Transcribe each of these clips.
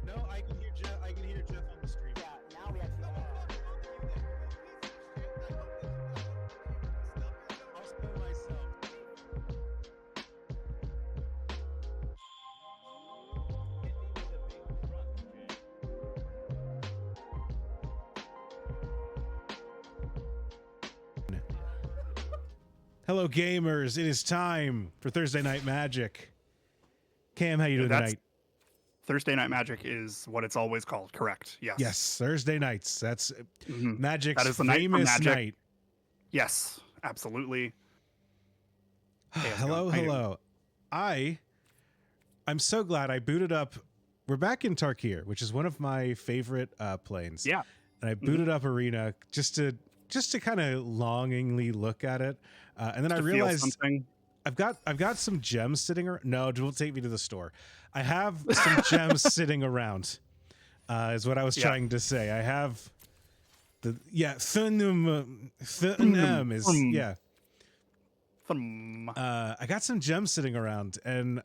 No, I can hear Jeff. I can hear Jeff on the stream. Yeah, now we actually I'll spill myself. Hello, gamers. It is time for Thursday Night Magic. Cam, how you doing tonight? Thursday Night Magic is what it's always called, correct? Yes. Yes, Thursday nights. That's Magic's That is the night for famous Magic. night. Yes, absolutely. Hello, How you hello. I'm so glad I booted up. We're back in Tarkir, which is one of my favorite planes. Yeah. And I booted up Arena just to kind of longingly look at it, and then I To feel realized something. I've got some gems sitting around. No, don't take me to the store. I have some gems sitting around. Is what I was trying to say. I have Thunum is I got some gems sitting around, and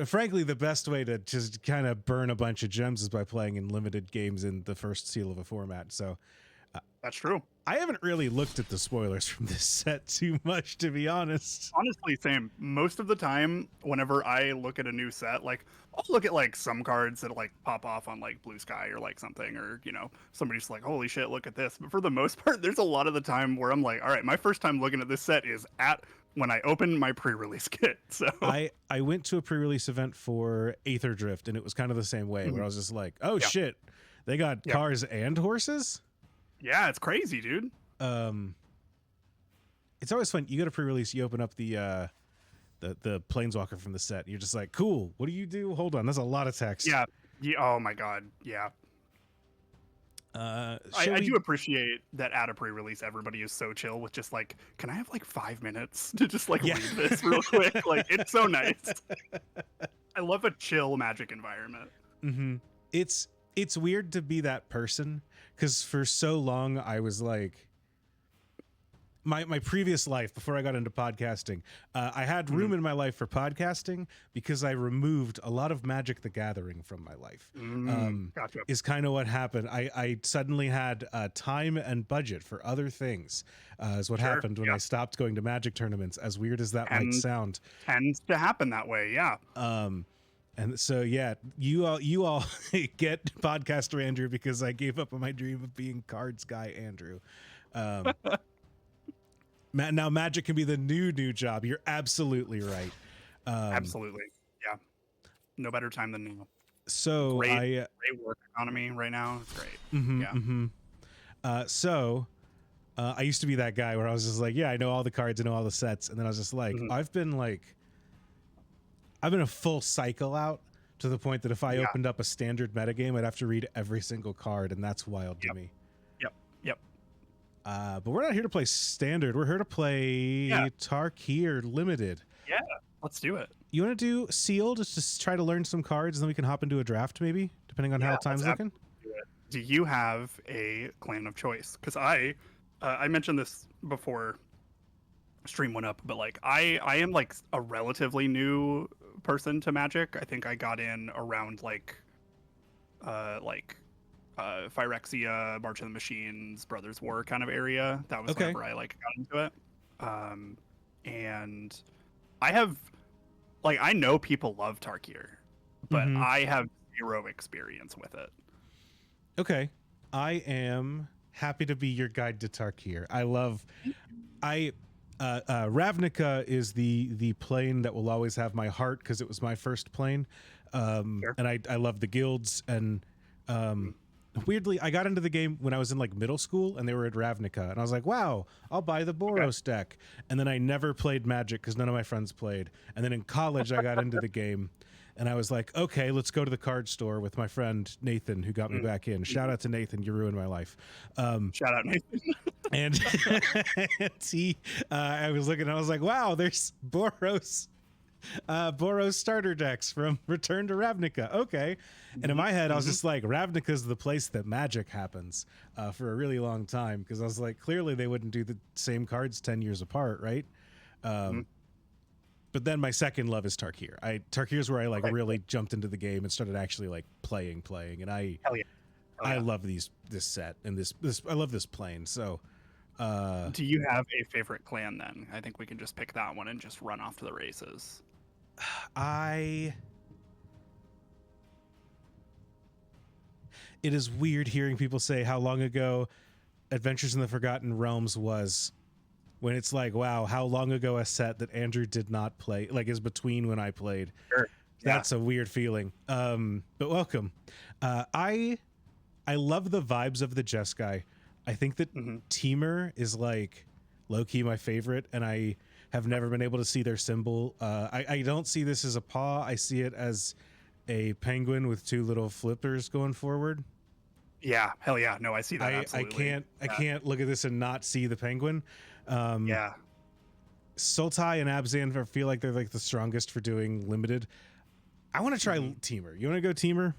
frankly, the best way to just kind of burn a bunch of gems is by playing in limited games in the first seal of a format. So That's true. I haven't really looked at the spoilers from this set too much, to be honest. Honestly, same. Most of the time, whenever I look at a new set, like I'll look at like some cards that like pop off on like Blue Sky or like something, or somebody's like, "Holy shit, look at this!" But for the most part, there's a lot of the time where I'm like, "All right, my first time looking at this set is when I opened my pre-release kit." So I went to a pre-release event for Aether Drift, and it was kind of the same way, where I was just like, "Oh shit, they got cars and horses." Yeah, it's crazy, dude. It's always fun. You go to pre-release, you open up the planeswalker from the set. You're just like, cool. What do you do? Hold on, that's a lot of text. Yeah. Oh my god. Yeah. I do appreciate that at a pre-release, everybody is so chill with just like, can I have like 5 minutes to just like read this real quick? Like, it's so nice. I love a chill Magic environment. Mm-hmm. It's weird to be that person, because for so long I was like, my previous life before I got into podcasting, I had room in my life for podcasting because I removed a lot of Magic the Gathering from my life. Gotcha. Is kind of what happened. I suddenly had time and budget for other things, is what happened when I stopped going to Magic tournaments, as weird as that might sound. Tends to happen that way, yeah. And so, yeah, you all get podcaster Andrew because I gave up on my dream of being cards guy Andrew. Now Magic can be the new job. You're absolutely right. Absolutely, yeah. No better time than now. So great work economy right now. It's great. So I used to be that guy where I was just like, yeah, I know all the cards, I know all the sets, and then I was just like, I've been a full cycle out to the point that if I opened up a standard metagame, I'd have to read every single card, and that's wild to me. Yep. But we're not here to play standard. We're here to play Tarkir Limited. Yeah, let's do it. You want to do sealed just to try to learn some cards, and then we can hop into a draft, maybe, depending on how time's looking. Do you have a clan of choice? Because I mentioned this before stream went up, but like I am like a relatively new person to Magic. I think I got in around Phyrexia, March of the Machines, Brothers War kind of area. That was whenever I like got into it. And I have like I know people love Tarkir, but I have zero experience with it. Okay. I am happy to be your guide to Tarkir. Ravnica is the plane that will always have my heart because it was my first plane. And I love the guilds, and weirdly I got into the game when I was in like middle school and they were at Ravnica, and I was like, wow, I'll buy the Boros deck. And then I never played Magic because none of my friends played. And then in college I got into the game, and I was like, okay, let's go to the card store with my friend Nathan, who got me back in. Shout out to Nathan, you ruined my life. Shout out Nathan. And I was looking, and I was like, wow, there's Boros starter decks from Return to Ravnica. Okay. And in my head, I was just like, Ravnica's the place that magic happens for a really long time. Because I was like, clearly they wouldn't do the same cards 10 years apart, right? But then my second love is Tarkir. Tarkir's where I like really jumped into the game and started actually like playing. And I love this set and this I love this plane. So do you have a favorite clan then? I think we can just pick that one and just run off to the races. It is weird hearing people say how long ago Adventures in the Forgotten Realms was, when it's like, wow, how long ago a set that Andrew did not play, like, is between when I played. Sure. That's a weird feeling. But welcome. I love the vibes of the Jeskai. I think that Temur is like low-key my favorite, and I have never been able to see their symbol. I don't see this as a paw. I see it as a penguin with two little flippers going forward. Yeah, hell yeah. No, I see that. Absolutely. I can't look at this and not see the penguin. Sultai and Abzan feel like they're like the strongest for doing limited. I want to try Temur. You want to go Temur?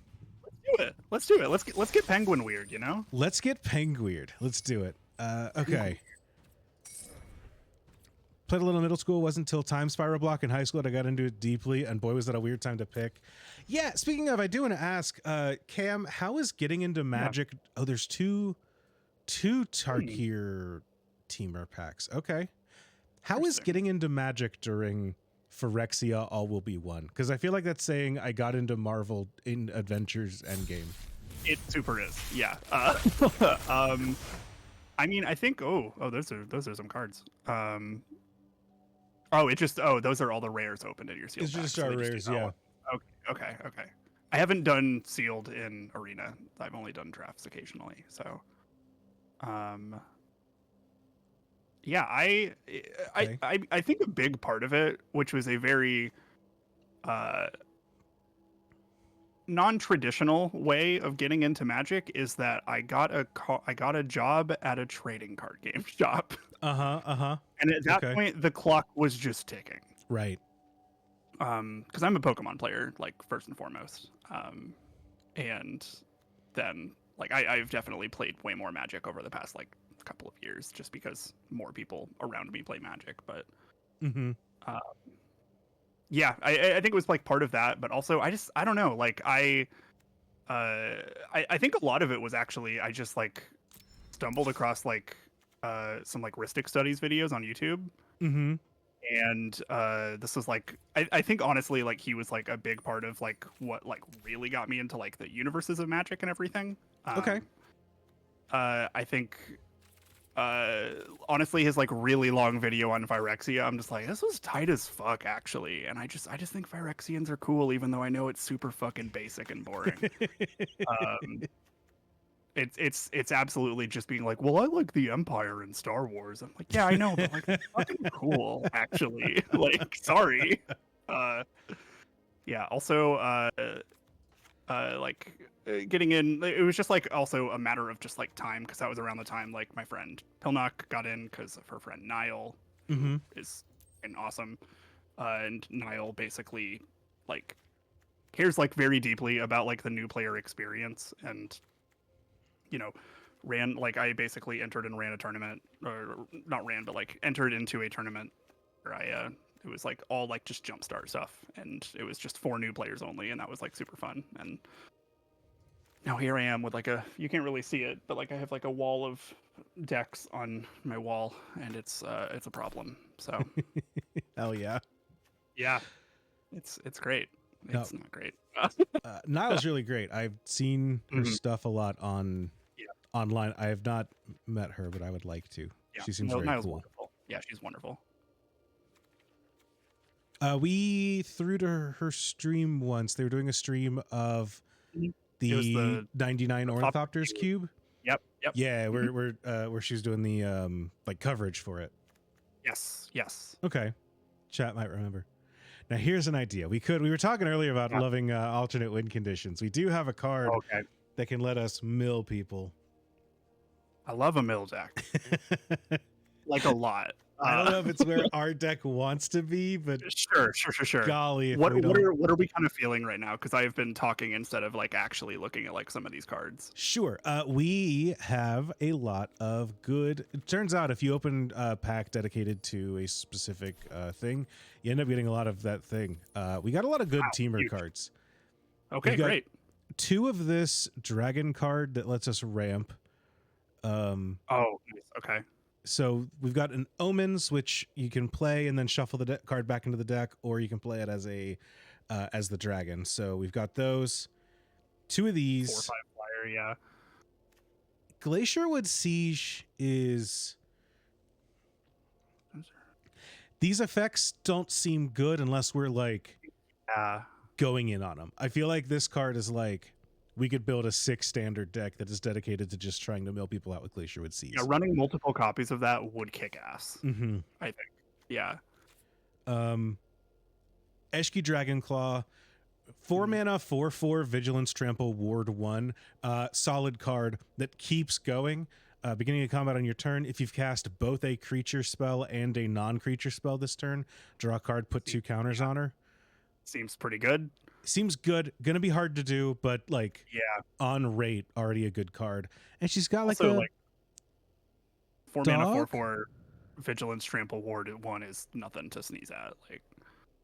Let's do it. Let's get penguin weird, you know? Let's get penguin. Let's do it. Okay. Played a little middle school. Wasn't until Time Spiral Block in high school that I got into it deeply, and boy, was that a weird time to pick. Yeah, speaking of, I do want to ask, Cam, how is getting into Magic? Yeah. Oh, there's two Tarkir Temur packs. Okay. How is getting into Magic during Phyrexia all will be one? Because I feel like that's saying I got into Marvel in Adventures Endgame. It super is. Yeah. I mean, I think those are some cards. Those are all the rares opened in your sealed. It's just our rares, yeah. Okay. I haven't done sealed in Arena. I've only done drafts occasionally. So, yeah, I think a big part of it, which was a very non-traditional way of getting into Magic, is that I got a job at a trading card game shop. And at that point, the clock was just ticking. Right. Because I'm a Pokemon player, like, first and foremost. And then, like, I've definitely played way more Magic over the past, like, couple of years, just because more people around me play Magic. But yeah, I think it was like part of that, but also I don't know, like I think a lot of it was actually I just like stumbled across like some like Ristic Studies videos on YouTube. And this was like I think honestly like he was like a big part of like what like really got me into like the universes of Magic and everything. I think honestly his like really long video on Phyrexia, I'm just like, this was tight as fuck actually, and I just think Phyrexians are cool even though I know it's super fucking basic and boring. It's absolutely just being like, well, I like the Empire in Star Wars. I'm like, yeah, I know, but like it's fucking cool actually. Like, sorry. Yeah, also getting in, it was just like also a matter of just like time, because that was around the time like my friend Pilnock got in because of her friend Niall, who is an awesome. and Niall basically like cares like very deeply about like the new player experience, and you know, ran like I basically entered and ran a tournament, or not ran, but like entered into a tournament where it was like all like just jumpstart stuff, and it was just 4 new players only, and that was like super fun. And now here I am with like you can't really see it, but like I have like a wall of decks on my wall, and it's a problem. So Hell yeah. yeah, it's great. No. It's not great. Niall's really great. I've seen her stuff a lot on online. I have not met her, but I would like to. Yeah, She seems very Niall's cool. wonderful. Yeah, she's wonderful. We threw to her stream once. They were doing a stream of the 99 Ornithopters cube. Yep. Yeah, where she's doing the like coverage for it. Yes. Okay. Chat might remember. Now here's an idea. We were talking earlier about loving alternate win conditions. We do have a card that can let us mill people. I love a mill deck. Like a lot. I don't know if it's where our deck wants to be, but sure. golly, what are we kind of feeling right now? Because I've been talking instead of like actually looking at like some of these cards. Sure. We have a lot of good. It turns out if you open a pack dedicated to a specific thing, you end up getting a lot of that thing. We got a lot of good teamer cards. Okay, great. 2 of this dragon card that lets us ramp. Nice. Okay. So we've got an Omens, which you can play and then shuffle the card back into the deck, or you can play it as as the dragon. So we've got those. 2 of these. 4/5 flyer, yeah. Glacierwood Siege is. These effects don't seem good unless we're like going in on them. I feel like this card is like we could build a 6 standard deck that is dedicated to just trying to mill people out with Glacierwood Siege. Yeah, running multiple copies of that would kick ass. Mm-hmm. I think. Yeah. Eshki Dragonclaw, 4 mana, 4/4 Vigilance Trample Ward 1. Solid card that keeps going. Beginning of combat on your turn, if you've cast both a creature spell and a non-creature spell this turn, draw a card, put 2 counters on her. Seems pretty good. Seems good. Gonna be hard to do, but like on rate, already a good card. And she's got like also, a 4 mana 4/4 Vigilance Trample Ward 1 is nothing to sneeze at. Like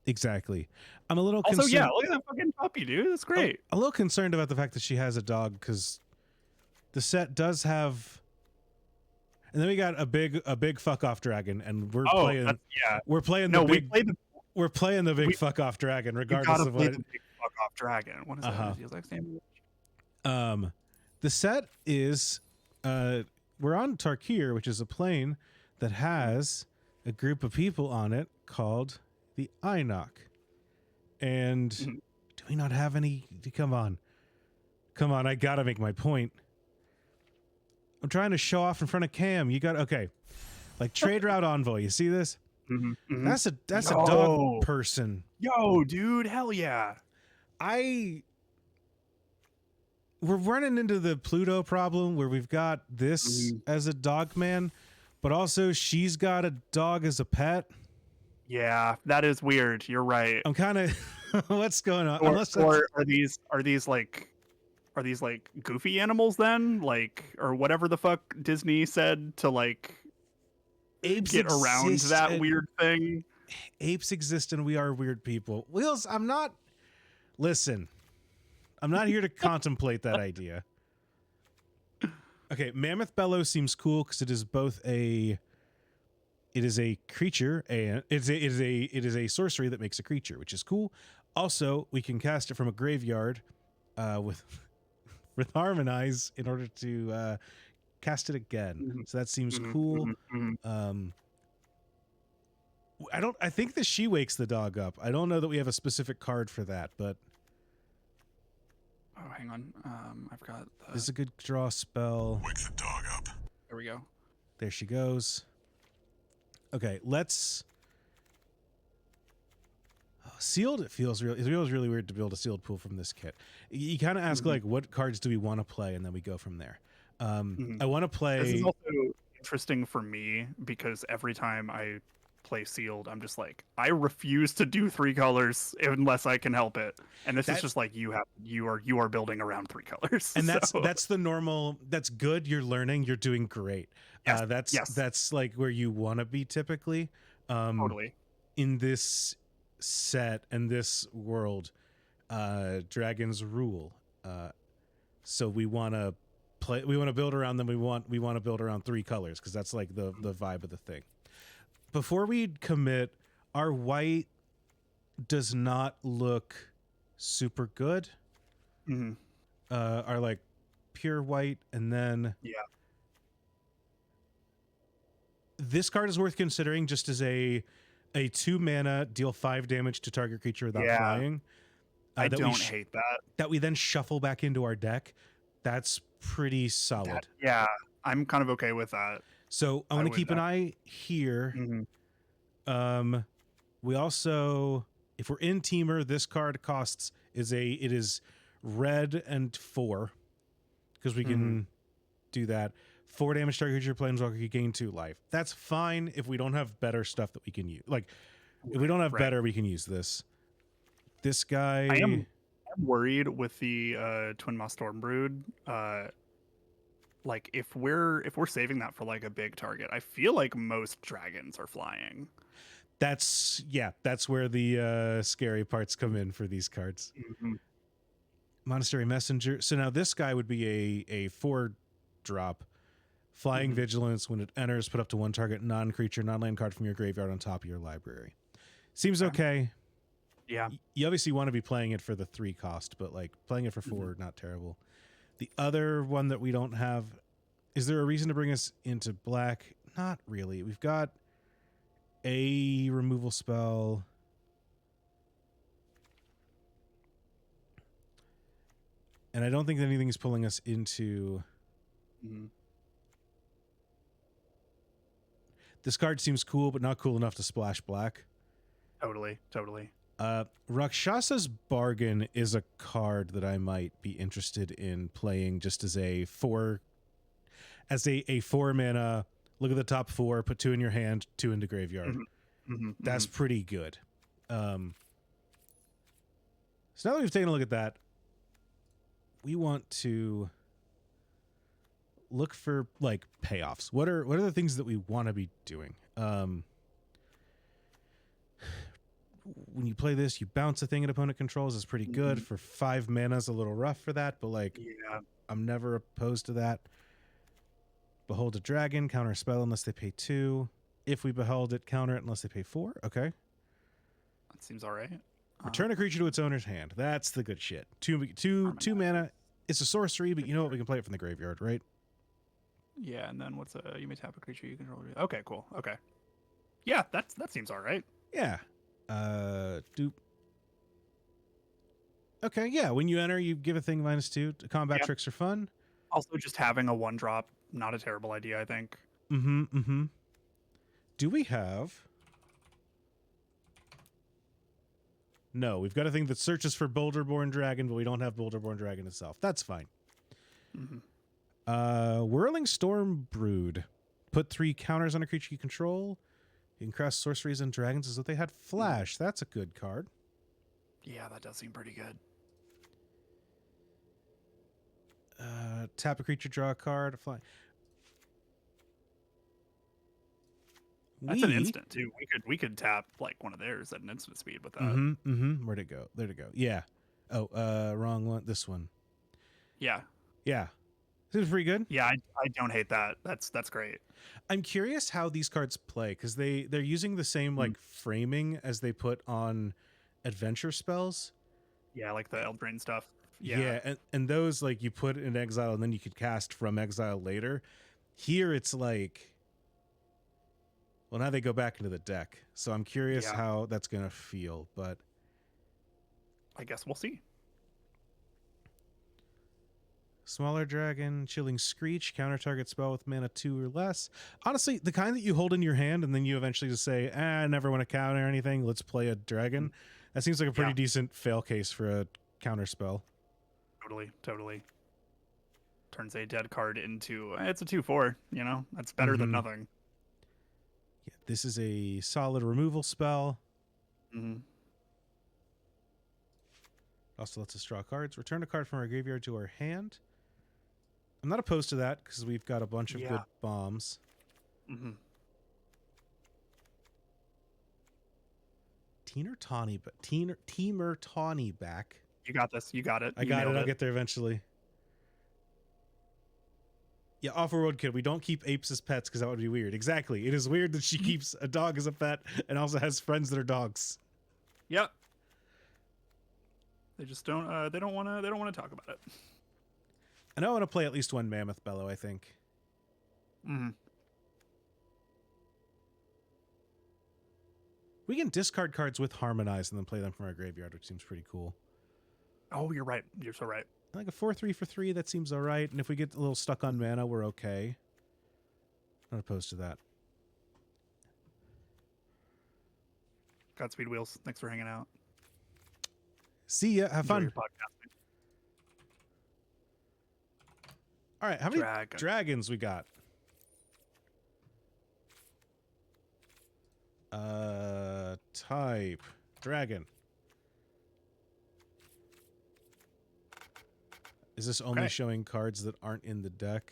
exactly. I'm a little also concerned. look at that fucking puppy, dude. That's great. I'm a little concerned about the fact that she has a dog because the set does have. And then we got a big fuck off dragon, and we're playing. We're playing the big. We're playing the big fuck off dragon, regardless of what. The big fuck off dragon. What is that? Feels like sandwich. The set is we're on Tarkir, which is a plane that has a group of people on it called the Einok. And do we not have any? Come on, I gotta make my point. I'm trying to show off in front of Cam. You got like trade route envoy. You see this? Mm-hmm. That's a dog person. Yo, dude, hell yeah. We're running into the Pluto problem where we've got this as a dog man, but also she's got a dog as a pet. Yeah, that is weird. You're right. I'm kind of what's going on? Or are these like goofy animals then? Like, or whatever the fuck Disney said to like apes get around that weird thing. Apes exist and we are weird people. Wheels, I'm not here to contemplate that idea. Okay, Mammoth Bellow seems cool because it is both a creature and it is a sorcery that makes a creature, which is cool. Also, we can cast it from a graveyard with Harmonize in order to cast it again. So that seems cool. I think the She Wakes the Dog Up. I don't know that we have a specific card for that, but oh, hang on. I've got this is a good draw spell. Wake the dog up. There we go. There she goes. Okay, let's sealed. It feels really weird to build a sealed pool from this kit. You kind of ask like, what cards do we want to play, and then we go from there. I want to play. This is also interesting for me because every time I play sealed, I'm just like, I refuse to do 3 colors unless I can help it. And this is just like you are building around 3 colors. And so. that's the normal. That's good. You're learning. You're doing great. Yes, That's like where you want to be typically. totally. In this set and this world, dragons rule. So we want to play. We want to build around them. We want to build around 3 colors because that's like the vibe of the thing. Before we commit, our white does not look super good. Mm-hmm. Our like pure white, and then this card is worth considering just as a 2 mana, deal 5 damage to target creature without flying. I don't hate that. That we then shuffle back into our deck. That's pretty solid. I'm kind of okay with that. So I want to keep an eye here. Mm-hmm. We also, if we're in Temur, this card costs it is red and 4 because we can do that. 4 damage target creature planeswalker, you gain 2 life. That's fine if we don't have better stuff that we can use. Like if we don't have better, we can use this. This guy. I'm worried with the Twin Moth Stormbrood. Like if we're saving that for like a big target, I feel like most dragons are flying. That's where the scary parts come in for these cards. Mm-hmm. Monastery Messenger. So now this guy would be a 4-drop. Flying Vigilance. When it enters, put up to 1 target non-creature, non-land card from your graveyard on top of your library. Seems okay. Yeah. You obviously want to be playing it for the 3 cost, but like playing it for 4, not terrible. The other one that we don't have, is there a reason to bring us into black? Not really. We've got a removal spell. And I don't think that anything is pulling us into... This card seems cool, but not cool enough to splash black. Totally. Rakshasa's Bargain is a card that I might be interested in playing just as a 4 mana, look at the top 4, put 2 in your hand, 2 into graveyard. That's pretty good. So now that we've taken a look at that, we want to look for like payoffs. What are the things that we want to be doing? When you play this, you bounce a thing an opponent controls is pretty good. For 5 mana is a little rough for that, but like I'm never opposed to that. Behold a dragon, counter a spell unless they pay 2. If we behold it, counter it unless they pay 4. Okay. That seems all right. Return a creature to its owner's hand. That's the good shit. 2 mana. It's a sorcery, but you know what? We can play it from the graveyard, right? Yeah, and then you may tap a creature you control. Okay, cool. Okay. Yeah, that seems all right. Yeah. Doop. Okay, yeah. When you enter, you give a thing -2. Combat tricks are fun. Also, just having a 1-drop, not a terrible idea, I think. Do we have... No, we've got a thing that searches for Boulderborn Dragon, but we don't have Boulderborn Dragon itself. That's fine. Whirling Storm Brood. Put 3 counters on a creature you control. You can cast sorceries and dragons as though they had flash. That's a good card. Yeah, that does seem pretty good. Tap a creature, draw a card, fly. That's an instant too. We could tap like one of theirs at an instant speed with that. Where'd it go? There'd it go. Yeah. Oh, wrong one. This one. Yeah. This is pretty good. Yeah, I don't hate that. That's great. I'm curious how these cards play because they're using the same like framing as they put on adventure spells. Yeah, like the Eldraine stuff. Yeah, and those like you put in exile and then you could cast from exile later. Here it's like, well, now they go back into the deck. So I'm curious how that's gonna feel, but I guess we'll see. Smaller Dragon, Chilling Screech, counter target spell with mana 2 or less. Honestly, the kind that you hold in your hand and then you eventually just say, I never want to counter anything, let's play a dragon. That seems like a pretty decent fail case for a counter spell. Totally. Turns a dead card into, it's a 2/4, you know? That's better than nothing. Yeah, This is a solid removal spell. Mm-hmm. Also lets us draw cards. Return a card from our graveyard to our hand. I'm not opposed to that because we've got a bunch of good bombs. Mm-hmm. Temur Tawny back. You got this. You got it. I got it. I'll get there eventually. Yeah, Off-World Kid, we don't keep apes as pets because that would be weird. Exactly. It is weird that she keeps a dog as a pet and also has friends that are dogs. Yep. They just don't. They don't want to. They don't want to talk about it. I know I want to play at least one Mammoth Bellow, I think. Mm-hmm. We can discard cards with Harmonize and then play them from our graveyard, which seems pretty cool. Oh, you're right. You're so right. Like a 4/3 for 3, that seems all right. And if we get a little stuck on mana, we're okay. Not opposed to that. Godspeed, Wheels. Thanks for hanging out. See ya. Have Enjoy fun. your podcast. All right. How many dragons we got? Type. Dragon. Is this only showing cards that aren't in the deck?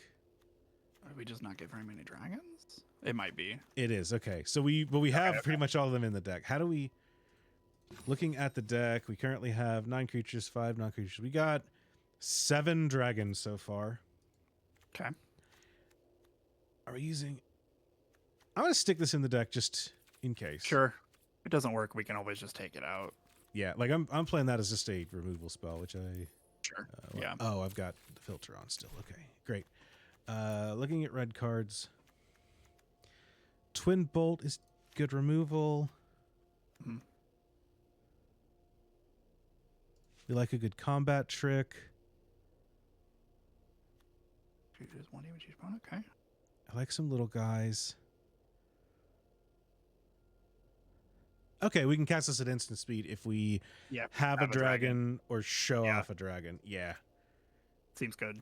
Did we just not get very many dragons? It might be. It is. Okay. So we have pretty much all of them in the deck. How do we... Looking at the deck, we currently have 9 creatures, 5 non-creatures. We got 7 dragons so far. Okay. Are we using... I'm going to stick this in the deck just in case. Sure. If it doesn't work, we can always just take it out. Yeah, like I'm playing that as just a removal spell, which I... Sure. Yeah. Oh, I've got the filter on still. Okay, great. Looking at red cards. Twin Bolt is good removal. Mm-hmm. We like a good combat trick. Creatures 1 damage each opponent. Okay. I like some little guys. Okay, we can cast this at instant speed if we have a dragon or show off a dragon. Yeah. Seems good.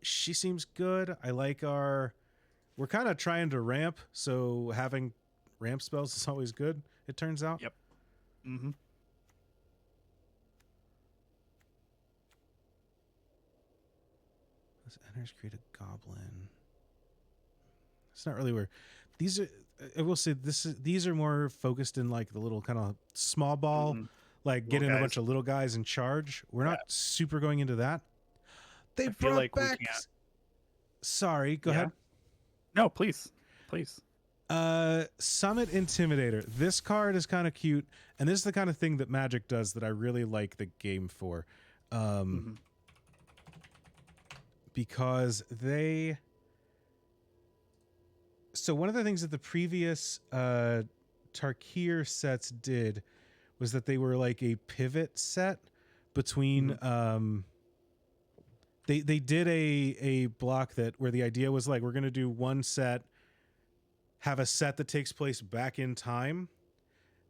She seems good. I like our... We're kind of trying to ramp, so having ramp spells is always good, it turns out. Yep. Mm-hmm. This enters, create a goblin. It's not really where... These are, I will say, these are more focused in like the little kind of small ball, like getting a bunch of little guys in charge. We're not super going into that. They brought like back. Sorry, go ahead. No, please, please. Summit Intimidator. This card is kind of cute, and this is the kind of thing that Magic does that I really like the game for, because they. So one of the things that the previous Tarkir sets did was that they were like a pivot set between they did a block that where the idea was like we're going to do one set, have a set that takes place back in time,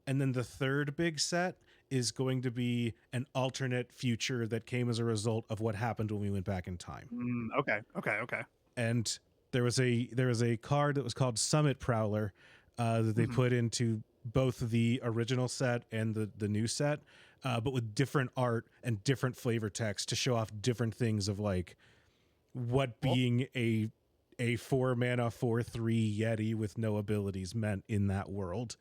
and then the third big set is going to be an alternate future that came as a result of what happened when we went back in time. Okay. And there was a card that was called Summit Prowler that they put into both the original set and the new set, but with different art and different flavor text to show off different things of like what being a 4-mana 4/3 Yeti with no abilities meant in that world.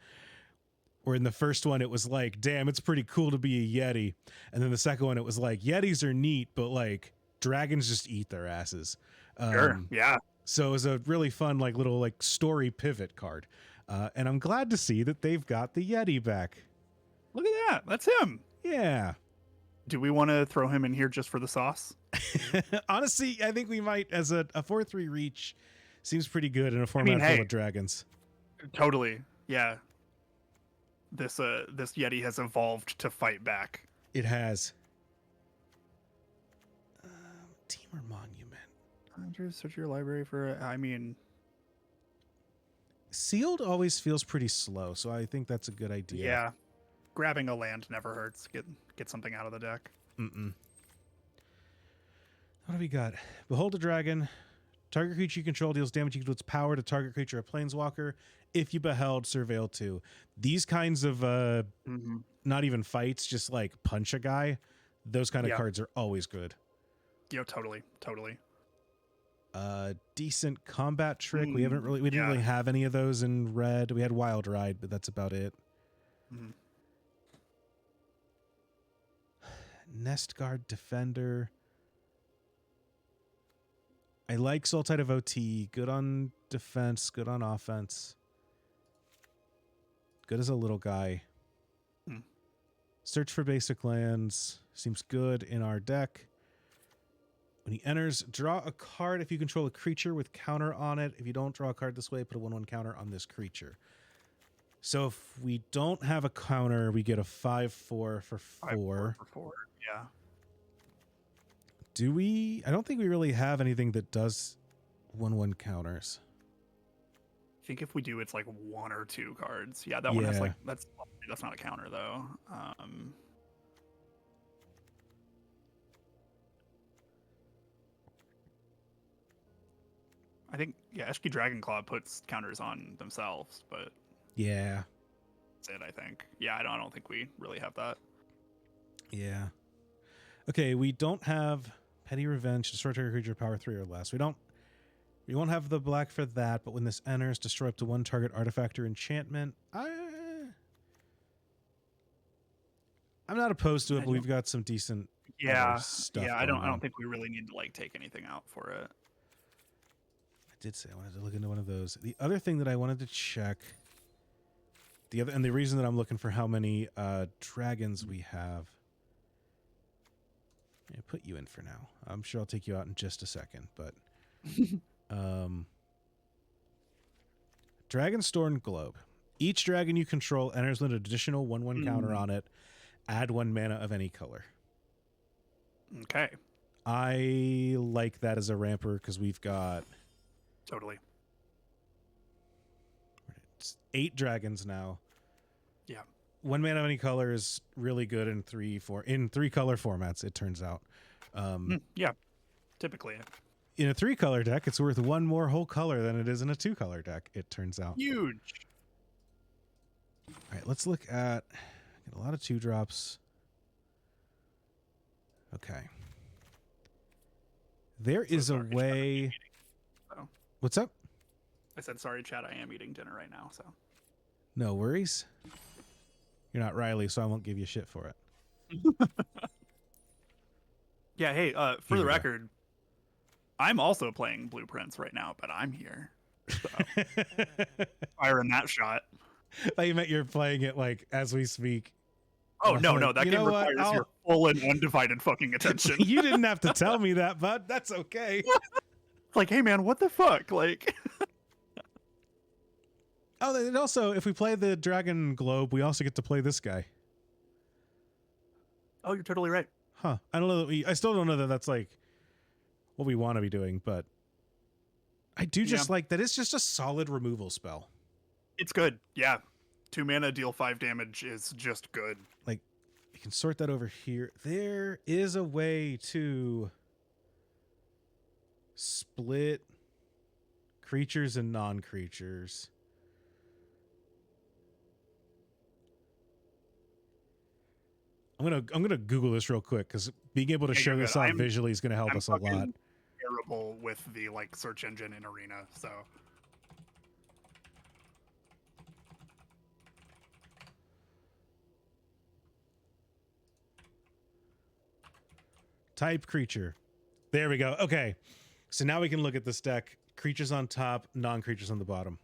Or in the first one, it was like, damn, it's pretty cool to be a Yeti. And then the second one, it was like, Yetis are neat, but like dragons just eat their asses. Sure. Yeah. So it was a really fun, like little like story pivot card. And I'm glad to see that they've got the Yeti back. Look at that. That's him. Yeah. Do we want to throw him in here just for the sauce? Honestly, I think we might, as a 4/3 reach seems pretty good in a format full of dragons. Totally. Yeah. This Yeti has evolved to fight back. It has. Temur Monument. Search your library for. I mean, sealed always feels pretty slow, so I think that's a good idea. Yeah, grabbing a land never hurts. Get something out of the deck. What do we got? Behold a dragon, Target creature you control deals damage equal to its power to target creature or planeswalker. If you beheld, surveil 2. These kinds of not even fights, just like punch a guy. Those kind of cards are always good. Totally. Decent combat trick. We didn't really have any of those in red. We had Wild Ride, but that's about it. Nest Guard Defender. I like Sultide of OT. Good on defense, good on offense. Good as a little guy. Search for basic lands. Seems good in our deck. When he enters, draw a card if you control a creature with counter on it. If you don't draw a card this way, put a 1/1 counter on this creature. So if we don't have a counter, we get a 5/4 for 4. 4, yeah. Do we? I don't think we really have anything that does 1/1 counters. I think if we do, it's like 1 or 2 cards. Yeah, that one has like that's not a counter though. I think Eshki Dragonclaw puts counters on themselves, but yeah, that's it. I think. Yeah, I don't think we really have that. Yeah. Okay, we don't have Petty Revenge, destroy target creature power 3 or less. We won't have the black for that, but when this enters, destroy up to 1 target artifact or enchantment. I'm not opposed to it, but we've got some decent stuff. Yeah, I don't think we really need to like take anything out for it. I did say I wanted to look into one of those. The other thing that I wanted to check, the reason that I'm looking for how many dragons we have. Yeah, put you in for now. I'm sure I'll take you out in just a second, but Dragonstorm Globe. Each dragon you control enters with an additional 1/1 counter on it. Add 1 mana of any color. Okay. I like that as a ramper because we've got totally 8 dragons now. Yeah. 1 mana of any color is really good in 3 color formats, it turns out. Yeah, typically. In a 3 color deck, it's worth 1 more whole color than it is in a 2 color deck, it turns out. Huge. All right, let's look at get a lot of 2-drops. Okay. There is a way. What's up? I said, sorry, Chad, I am eating dinner right now, so. No worries. You're not Riley, so I won't give you shit for it. Yeah, hey, for the record, I'm also playing Blueprints right now, but I'm here. So. Firing that shot. I thought you meant you're playing it like as we speak. Oh, no, that game requires your full and undivided fucking attention. You didn't have to tell me that, bud. That's okay. It's like, hey, man, what the fuck? Like... Oh, and also, if we play the Dragon Globe, we also get to play this guy. Oh, you're totally right. Huh. I don't know. I still don't know that that's like what we want to be doing, but I do just like that it's just a solid removal spell. It's good. Yeah. 2 mana, deal 5 damage is just good. Like, you can sort that over here. There is a way to split creatures and non-creatures. I'm gonna Google this real quick because being able to show this off visually is gonna help us a lot. Terrible with the like search engine in Arena, so. Type creature. There we go. Okay, so now we can look at this deck. Creatures on top, non-creatures on the bottom.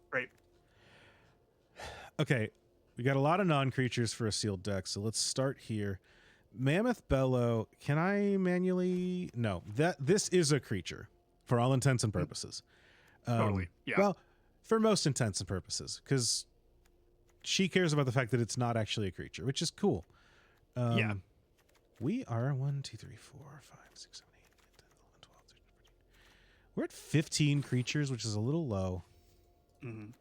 Great. Okay. We got a lot of non-creatures for a sealed deck, so let's start here. Mammoth Bellow, can I manually... No, this is a creature for all intents and purposes. Totally, yeah. Well, for most intents and purposes, because she cares about the fact that it's not actually a creature, which is cool. Yeah. We are 1, 2, 3, 4, 5, 6, 7, 8, 9, 10, 11, 12, 13, 14. We're at 15 creatures, which is a little low. Mm-hmm.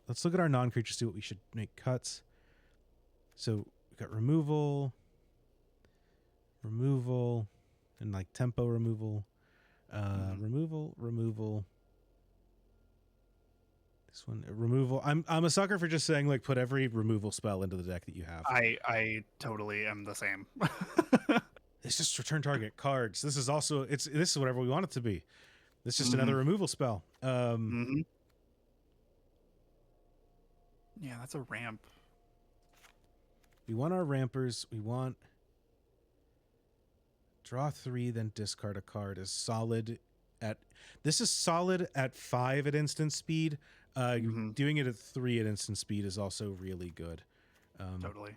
Let's look at our non-creatures, see what we should make cuts. So we've got removal, and like tempo removal, removal. This one removal. I'm a sucker for just saying like put every removal spell into the deck that you have. I totally am the same. It's just return target cards. This is also this is whatever we want it to be. It's just another removal spell. Yeah, that's a ramp. We want our rampers. We want draw 3, then discard a card is solid at. This is solid at 5 at instant speed. Doing it at 3 at instant speed is also really good. Totally.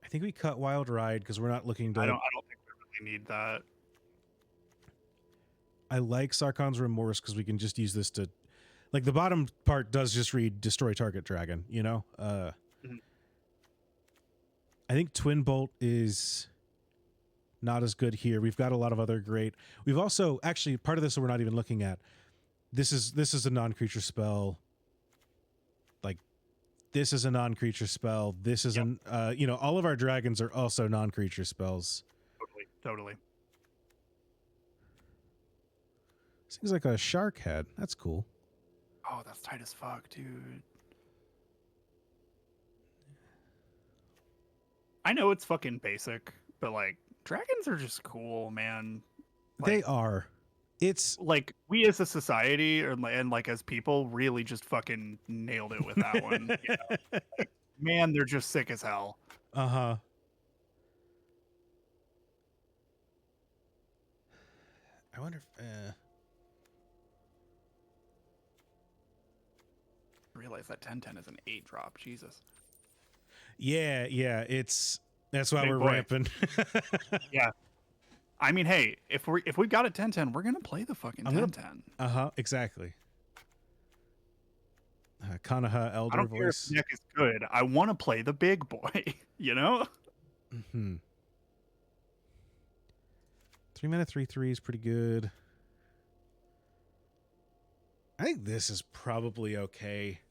I think we cut Wild Ride because we're not looking to. I don't think we really need that. I like Sarkon's Remorse because we can just use this to, like, the bottom part does just read destroy target dragon. You know. I think Twin Bolt is not as good here. We've got a lot of other great. We've also actually part of this that we're not even looking at. This is a non-creature spell. Like, this is a non-creature spell. This is all of our dragons are also non-creature spells. Totally. Seems like a shark head. That's cool. Oh, that's tight as fuck, dude. I know it's fucking basic, but like dragons are just cool, man. Like, they are. It's like we as a society and like as people really just fucking nailed it with that one. You know? Like, man, they're just sick as hell. Uh-huh. I wonder if I realize that 10/10 is an 8-drop. Jesus. Yeah, that's why Big we're boy. ramping. Yeah. I mean, hey, if we've got a 10/10, we're gonna play the fucking 10/10. Exactly. Kanaha Elder I don't care if Voice. the deck is good. I want to play the big boy. You know. 3 mana 3/3 is pretty good. I think this is probably okay.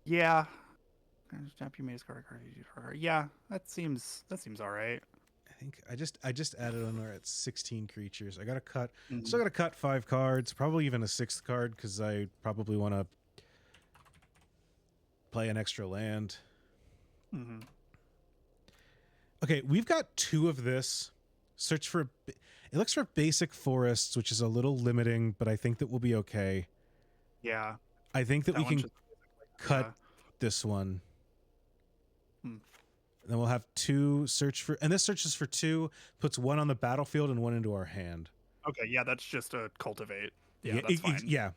Yeah. You made a card. Yeah, that seems all right. I think I just added on there at 16 creatures. I got to cut. Still got to cut 5 cards, probably even a 6th card because I probably want to play an extra land. Okay, we've got 2 of this. Search for. It looks for basic forests, which is a little limiting, but I think that we'll be okay. Yeah. I think that we can cut yeah. this one. Then we'll have 2 search for, and this searches for 2, puts 1 on the battlefield and 1 into our hand. Okay, yeah, that's just a cultivate. Yeah, that's fine. Yeah.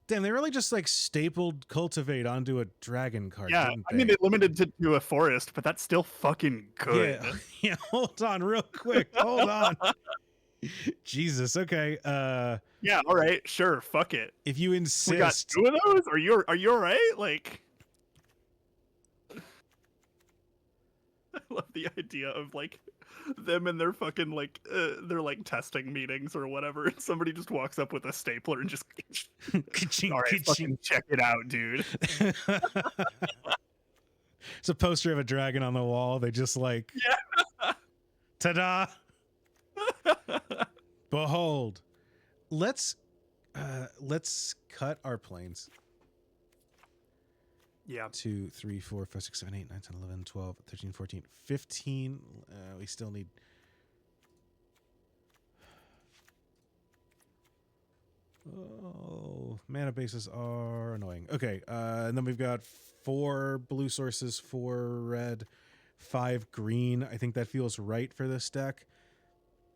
Damn, they really just like stapled cultivate onto a dragon card. Yeah, didn't I mean, they limited it to a forest, but that's still fucking good. Yeah, hold on real quick. Hold on. Jesus, okay. Yeah, all right, sure, fuck it. If you insist. We got 2 of those? Are you all right? Like, I love the idea of like them and their fucking like their like testing meetings or whatever. And somebody just walks up with a stapler and just all right, fucking check it out, dude. It's a poster of a dragon on the wall. They just like, ta-da! Behold. Let's cut our planes. Yeah. 2, 3, 4, 5, 6, 7, 8, 9, 10, 11, 12, 13, 14, 15. We still need. Oh, mana bases are annoying. Okay, and then we've got 4 blue sources, 4 red, 5 green. I think that feels right for this deck,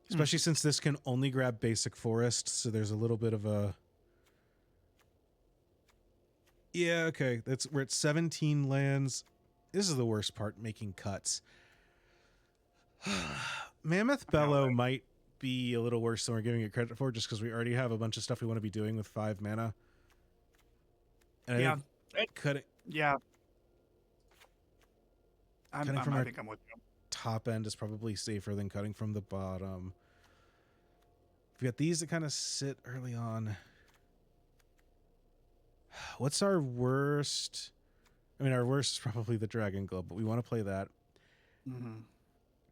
especially since this can only grab basic forests. So there's a little bit of a. Yeah, okay. We're at 17 lands. This is the worst part, making cuts. Mammoth Bellow might be a little worse than we're giving it credit for, just because we already have a bunch of stuff we want to be doing with 5 mana. And I think cutting. Yeah. I think I'm with you. Top end is probably safer than cutting from the bottom. We got these that kind of sit early on. What's our worst? I mean, our worst is probably the Dragon Glove, but we want to play that.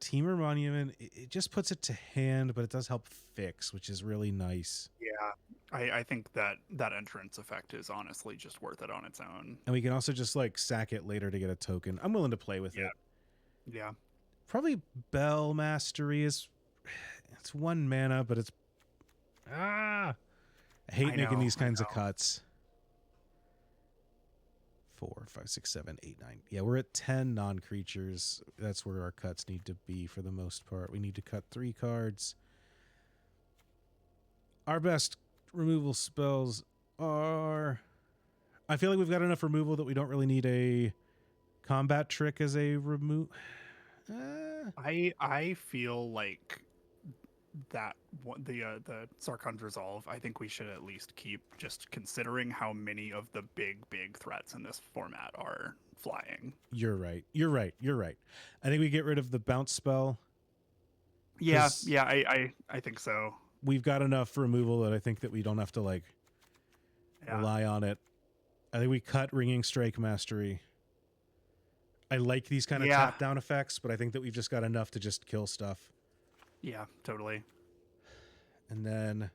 Temur Monument, it just puts it to hand, but it does help fix, which is really nice. Yeah, I think that entrance effect is honestly just worth it on its own. And we can also just like sack it later to get a token. I'm willing to play with it. Yeah. Probably Bell Mastery is, it's 1 mana, but it's I hate making these kinds of cuts. 4, 5, 6, 7, 8, 9. Yeah, we're at 10 non-creatures. That's where our cuts need to be for the most part. We need to cut 3 cards. Our best removal spells are... I feel like we've got enough removal that we don't really need a combat trick as a remove. I feel like that the Sarkhan's Resolve, I think we should at least keep, just considering how many of the big threats in this format are flying. You're right. I think we get rid of the bounce spell. Yeah, I think so. We've got enough removal that I think that we don't have to like rely on it. I think we cut Ringing Strike Mastery. I like these kind of tap down effects, but I think that we've just got enough to just kill stuff. Yeah, totally. And then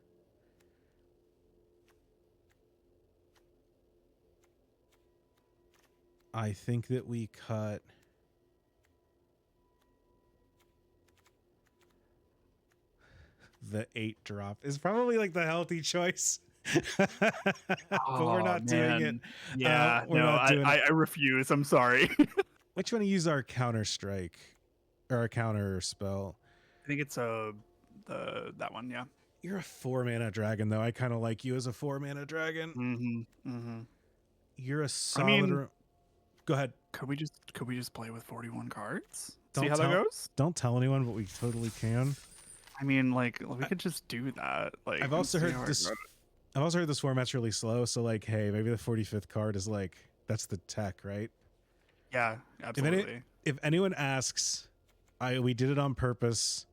I think that we cut the 8-drop is probably like the healthy choice. But we're not doing it. Yeah, I refuse. I'm sorry. Which one to use our counter strike or our counter spell? I think it's that one. Yeah. You're a 4-mana dragon, though. I kind of like you as a 4-mana dragon. You're a solid. Go ahead. Could we just play with 41 cards? See how that goes? Don't tell anyone, but we totally can. I mean, like, we could just do that. Like, I've also heard this. I've also heard this format's really slow. So, like, hey, maybe the 45th card is like that's the tech, right? Yeah, absolutely. If anyone asks, we did it on purpose.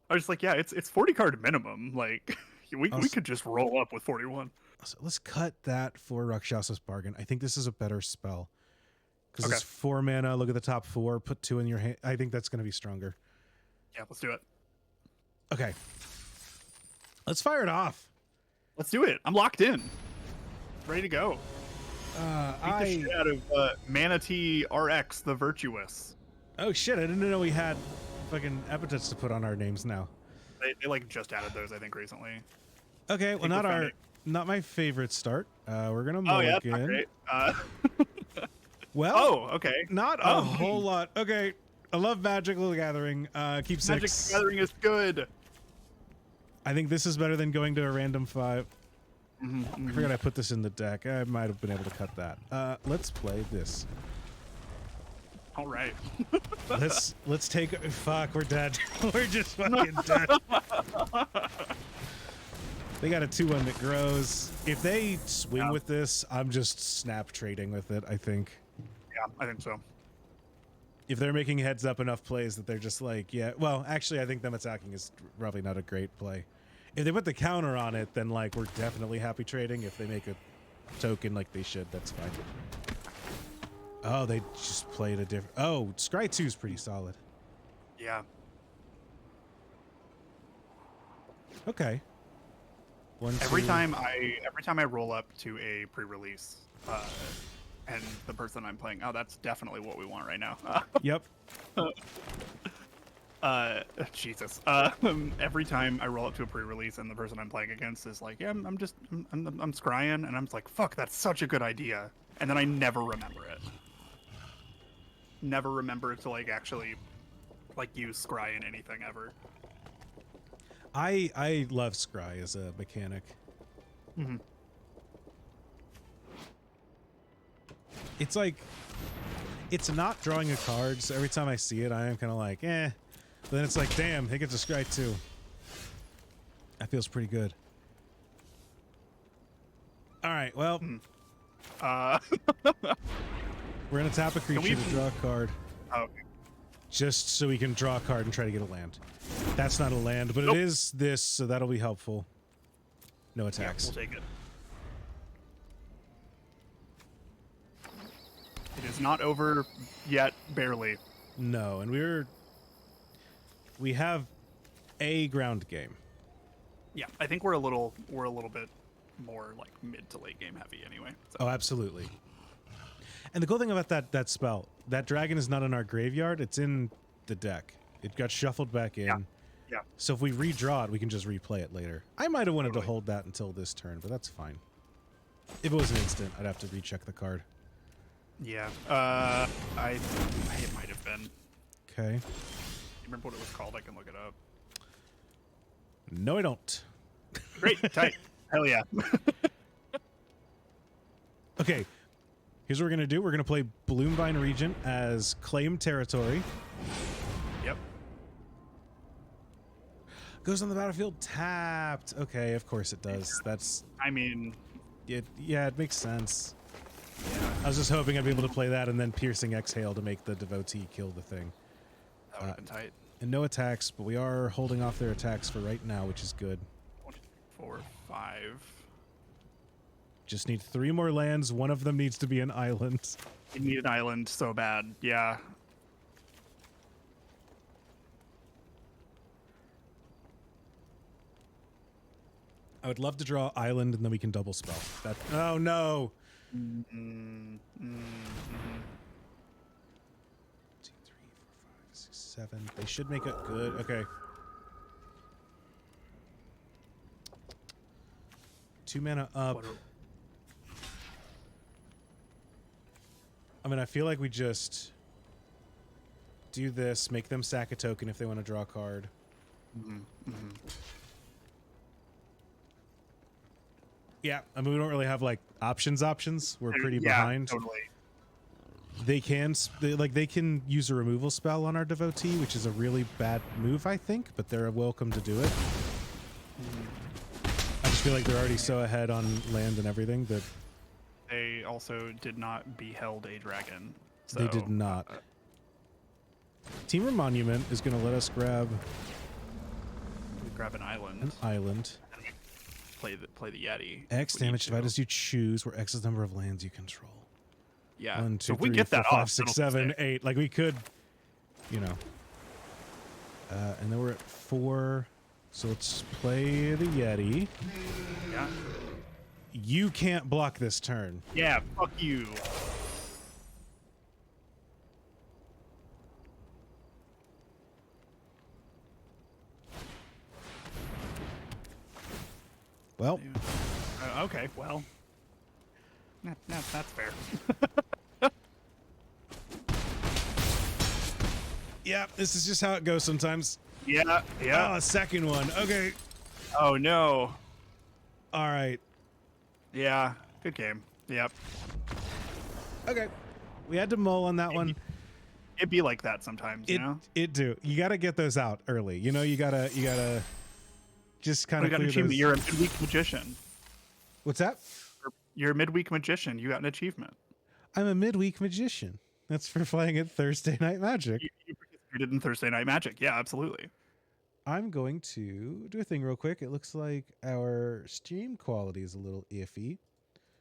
I was like, yeah, it's 40 card minimum. Like, we could just roll up with 41. So let's cut that for Rakshasa's Bargain. I think this is a better spell. Because it's 4 mana, look at the top 4, put 2 in your hand. I think that's going to be stronger. Yeah, let's do it. Okay. Let's fire it off. Let's do it. I'm locked in. Ready to go. Beat the shit out of Manatee RX, the Virtuous. Oh shit, I didn't know we had fucking epithets to put on our names now. They like just added those, I think, recently. Okay, well, not my favorite start. We're gonna mulligan. Oh yeah, not great. Well, okay. Not a whole lot. Okay, I love Magical Gathering. Keep 6. Magic Gathering is good. I think this is better than going to a random 5. I forgot I put this in the deck. I might have been able to cut that. Let's play this. All right. let's take. Fuck, we're dead. We're just fucking dead. They got a 2/1 that grows. If they swing with this, I'm just snap trading with it, I think. Yeah, I think so. If they're making heads up enough plays that they're just like, yeah, well, actually, I think them attacking is probably not a great play. If they put the counter on it, then like we're definitely happy trading. If they make a token like they should, that's fine. Oh, they just played a different. Oh, Scry 2 is pretty solid. Yeah. Okay. Every time I roll up to a pre-release, and the person I'm playing, oh, that's definitely what we want right now. Yep. Jesus. Every time I roll up to a pre-release and the person I'm playing against is like, yeah, I'm scrying, and I'm just like, fuck, that's such a good idea, and then I never remember it. Never remember to like actually like use scry in anything ever. I love scry as a mechanic. It's like, it's not drawing a card, so every time I see it, I am kind of like, eh. But then it's like, damn, he gets a scry too. That feels pretty good. All right, well. We're going to tap a creature to draw a card. Oh, okay. Just so we can draw a card and try to get a land. That's not a land, but it is this, so that'll be helpful. No attacks. Yeah, we'll take it. It is not over yet, barely. No, and we have a ground game. Yeah, I think we're a little bit more like mid to late game heavy anyway. So. Oh, absolutely. And the cool thing about that spell, that dragon is not in our graveyard, it's in the deck. It got shuffled back in. Yeah. So if we redraw it, we can just replay it later. I might have wanted to hold that until this turn, but that's fine. If it was an instant, I'd have to recheck the card. Yeah. It might have been. Okay. Remember what it was called? I can look it up. No, I don't. Great, tight. Hell yeah. Okay. Here's what we're going to do. We're going to play Bloomvine Regent as claimed territory. Yep. Goes on the battlefield tapped. Okay, of course it does. That's... I mean... Yeah, it makes sense. Yeah. I was just hoping I'd be able to play that and then Piercing Exhale to make the Devotee kill the thing. That would have been tight. And no attacks, but we are holding off their attacks for right now, which is good. 1, 2, 3, 4, 5. Just need 3 more lands. One of them needs to be an island. You need an island so bad. Yeah. I would love to draw island and then we can double spell. That. Oh no. 2, 3, 4, 5, 6, 7. They should make it good. Okay. 2 mana up. I mean, I feel like we just do this, make them sack a token if they want to draw a card. Yeah, I mean, we don't really have like options. We're pretty behind. Totally. They can use a removal spell on our Devotee, which is a really bad move, I think, but they're welcome to do it. I just feel like they're already so ahead on land and everything that They also did not beheld a dragon. So, they did not. Temur Monument is going to let us grab an island. an island. And we play the Yeti. X damage divided as you choose, where X is the number of lands you control. Yeah. 1, 2, so if we 3, get 4, that 5, off, 6, it'll 7, stay. 8. Like we could, you know. And then we're at 4. So let's play the Yeti. Yeah. You can't block this turn. Yeah. Fuck you. Well, Okay. Well. That's fair. yeah, this is just how it goes sometimes. Yeah. Yeah. Oh, a second one. Okay. Oh no. All right. Yeah. Good game. Yep. Okay. We had to mull on that one. It'd be like that sometimes, you know? It do. You got to get those out early. You know, you gotta just kind You of got an clear achievement. those. You're a midweek magician. What's that? You're a midweek magician. You got an achievement. I'm a midweek magician. That's for playing at Thursday Night Magic. You participated in Thursday Night Magic. Yeah, absolutely. I'm going to do a thing real quick. It looks like our stream quality is a little iffy.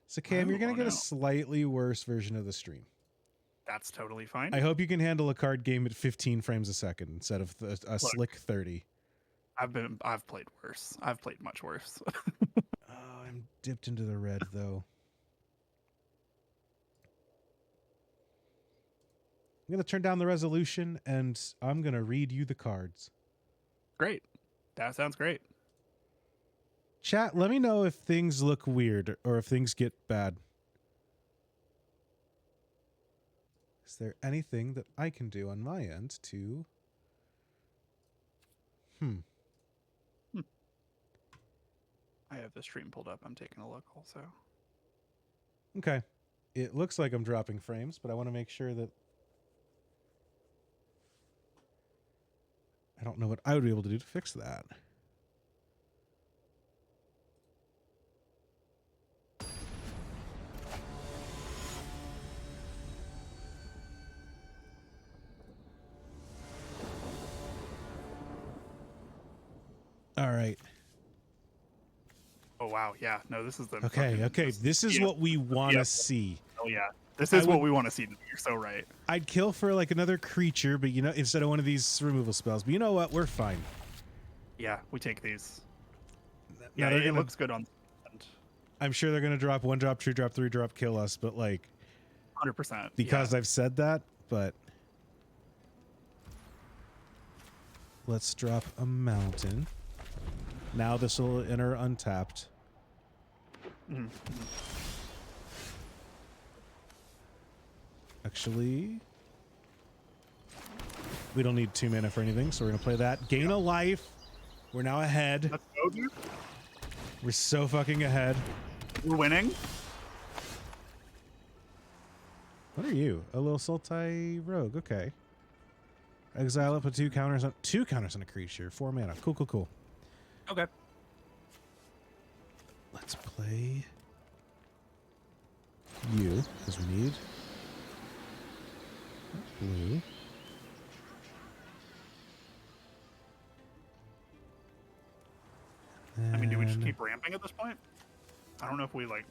So Cam, you're going to get a slightly worse version of the stream. That's totally fine. I hope you can handle a card game at 15 frames a second instead of a slick 30. I've played worse. I've played much worse. Oh, I'm dipped into the red though. I'm going to turn down the resolution and I'm going to read you the cards. Great. That sounds great. Chat, let me know if things look weird or if things get bad. Is there anything that I can do on my end to... I have the stream pulled up. I'm taking a look also. Okay. It looks like I'm dropping frames, but I want to make sure that... I don't know what I would be able to do to fix that. All right. Oh wow, yeah. No, this is the Okay. This is what we want to see. Oh yeah. This is what we want to see. You're so right. I'd kill for like another creature, but instead of one of these removal spells. But you know what? We're fine. Yeah, we take these. Now Yeah, it looks good on. I'm sure they're gonna drop 1-drop, 2-drop, 3-drop, kill us, but like 100%. because I've said that. But let's drop a mountain. Now this will enter untapped. Mm-hmm. Actually, we don't need 2 mana for anything, so we're gonna play that. Gain a life. We're now ahead. Let's go, dude. We're so fucking ahead. We're winning. What are you? A little Sultai rogue. Okay. Exile it, put 2 counters on a creature. 4 mana. Cool. Okay. Let's play you, because we need blue. I mean, do we just keep ramping at this point? I don't know if we like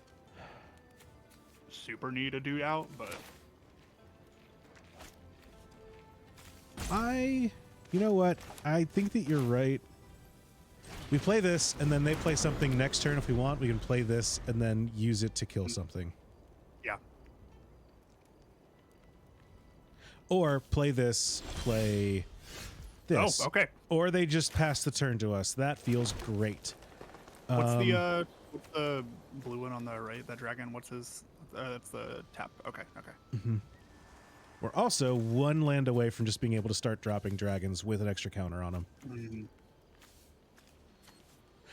super need a dude out, but you know what? I think that you're right. We play this, and then they play something next turn. If we want, we can play this and then use it to kill something. yeah. Or play this, play this. Oh, okay. Or they just pass the turn to us. That feels great. What's the blue one on the right? That dragon. What's his? That's the tap. Okay. Mm-hmm. We're also 1 land away from just being able to start dropping dragons with an extra counter on them. Mm-hmm.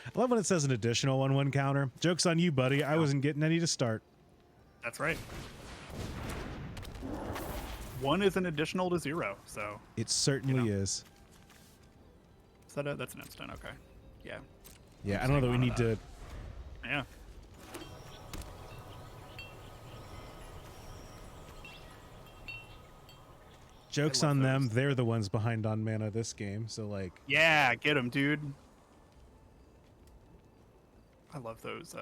I love when it says an additional 1/1 counter. Joke's on you, buddy. I wasn't getting any to start. That's right. 1 is an additional to 0, so It certainly is. is that that's an instant? Okay. Yeah. Yeah, I don't know that we need to. Yeah. Joke's on them. They're the ones behind on mana this game. So like. Yeah, get him, dude. I love those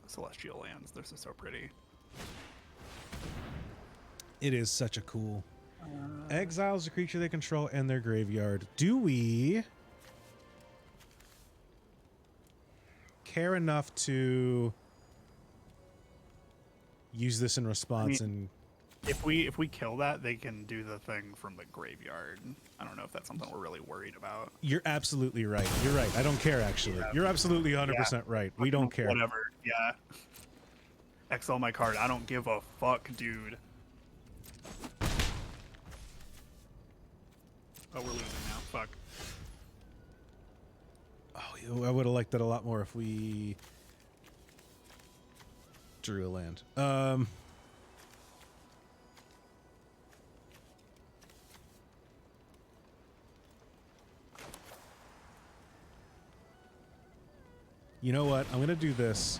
celestial lands. They're so pretty. It is such a cool. Exiles a creature they control and their graveyard. Do we care enough to use this in response? And if we kill that, they can do the thing from the graveyard. I don't know if that's something we're really worried about. You're absolutely right. You're right. I don't care, actually. Yeah. You're absolutely 100% right. We don't care. Whatever. Yeah. Exile my card. I don't give a fuck, dude. Oh, we're losing now. Fuck. Oh, I would have liked that a lot more if we drew a land. You know what? I'm going to do this.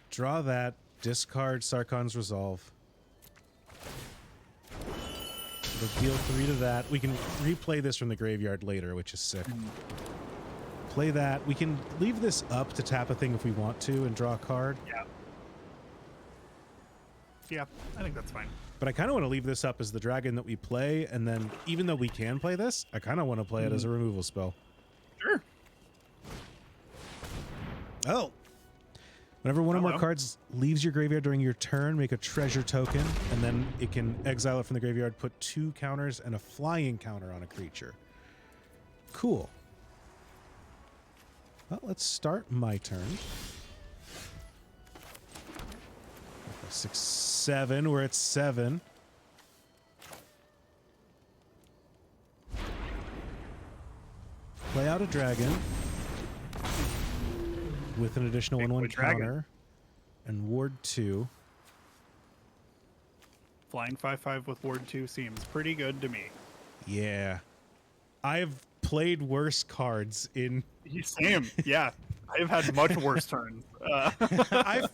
Draw that. Discard Sarkhan's Resolve. It'll deal 3 to that. We can replay this from the graveyard later, which is sick. Play that. We can leave this up to tap a thing if we want to and draw a card. Yeah. Yeah, I think that's fine. But I kind of want to leave this up as the dragon that we play, and then even though we can play this, I kind of want to play it as a removal spell. Sure. Oh. Whenever one or more cards leaves your graveyard during your turn, make a treasure token, and then it can exile it from the graveyard, put 2 counters and a flying counter on a creature. Cool. Well, let's start my turn. 6, 7. We're at 7. Play out a dragon with an additional 1/1 counter and ward 2. Flying 5/5 with ward 2 seems pretty good to me. Yeah. I've played worse cards in Same. Yeah. I've had much worse turns. I've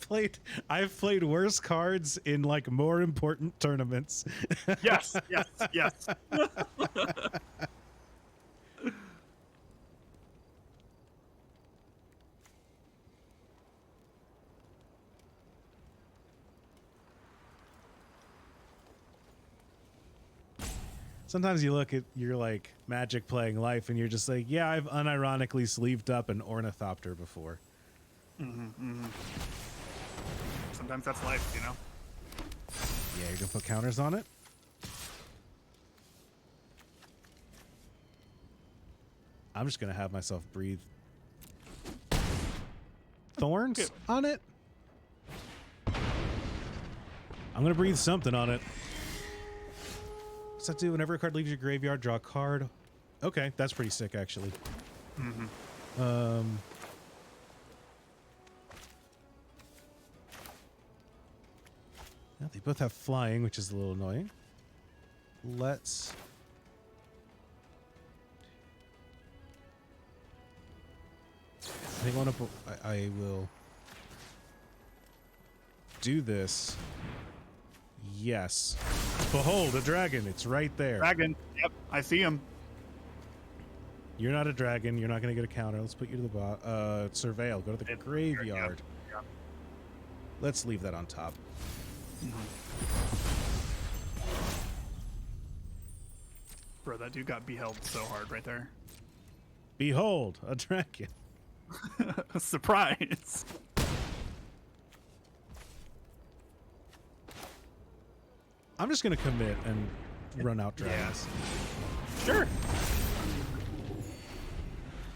played worse cards in like more important tournaments. Yes. Sometimes you look at your like Magic playing life and you're just like, yeah, I've unironically sleeved up an Ornithopter before. Sometimes that's life, you know? Yeah, you're gonna put counters on it? I'm just gonna have myself breathe thorns on it. I'm gonna breathe something on it. What's that do? Whenever a card leaves your graveyard, draw a card. Okay, that's pretty sick, actually. Yeah, they both have flying, which is a little annoying. Let's... I think I will do this. Yes. Behold, a dragon. It's right there. Dragon. Yep, I see him. You're not a dragon. You're not going to get a counter. Let's put you to the bottom. Surveil. Go to the graveyard. Yeah. Let's leave that on top. Bro, that dude got beheld so hard right there. Behold, a dragon. Surprise. I'm just going to commit and run out dragons. Yeah. Sure.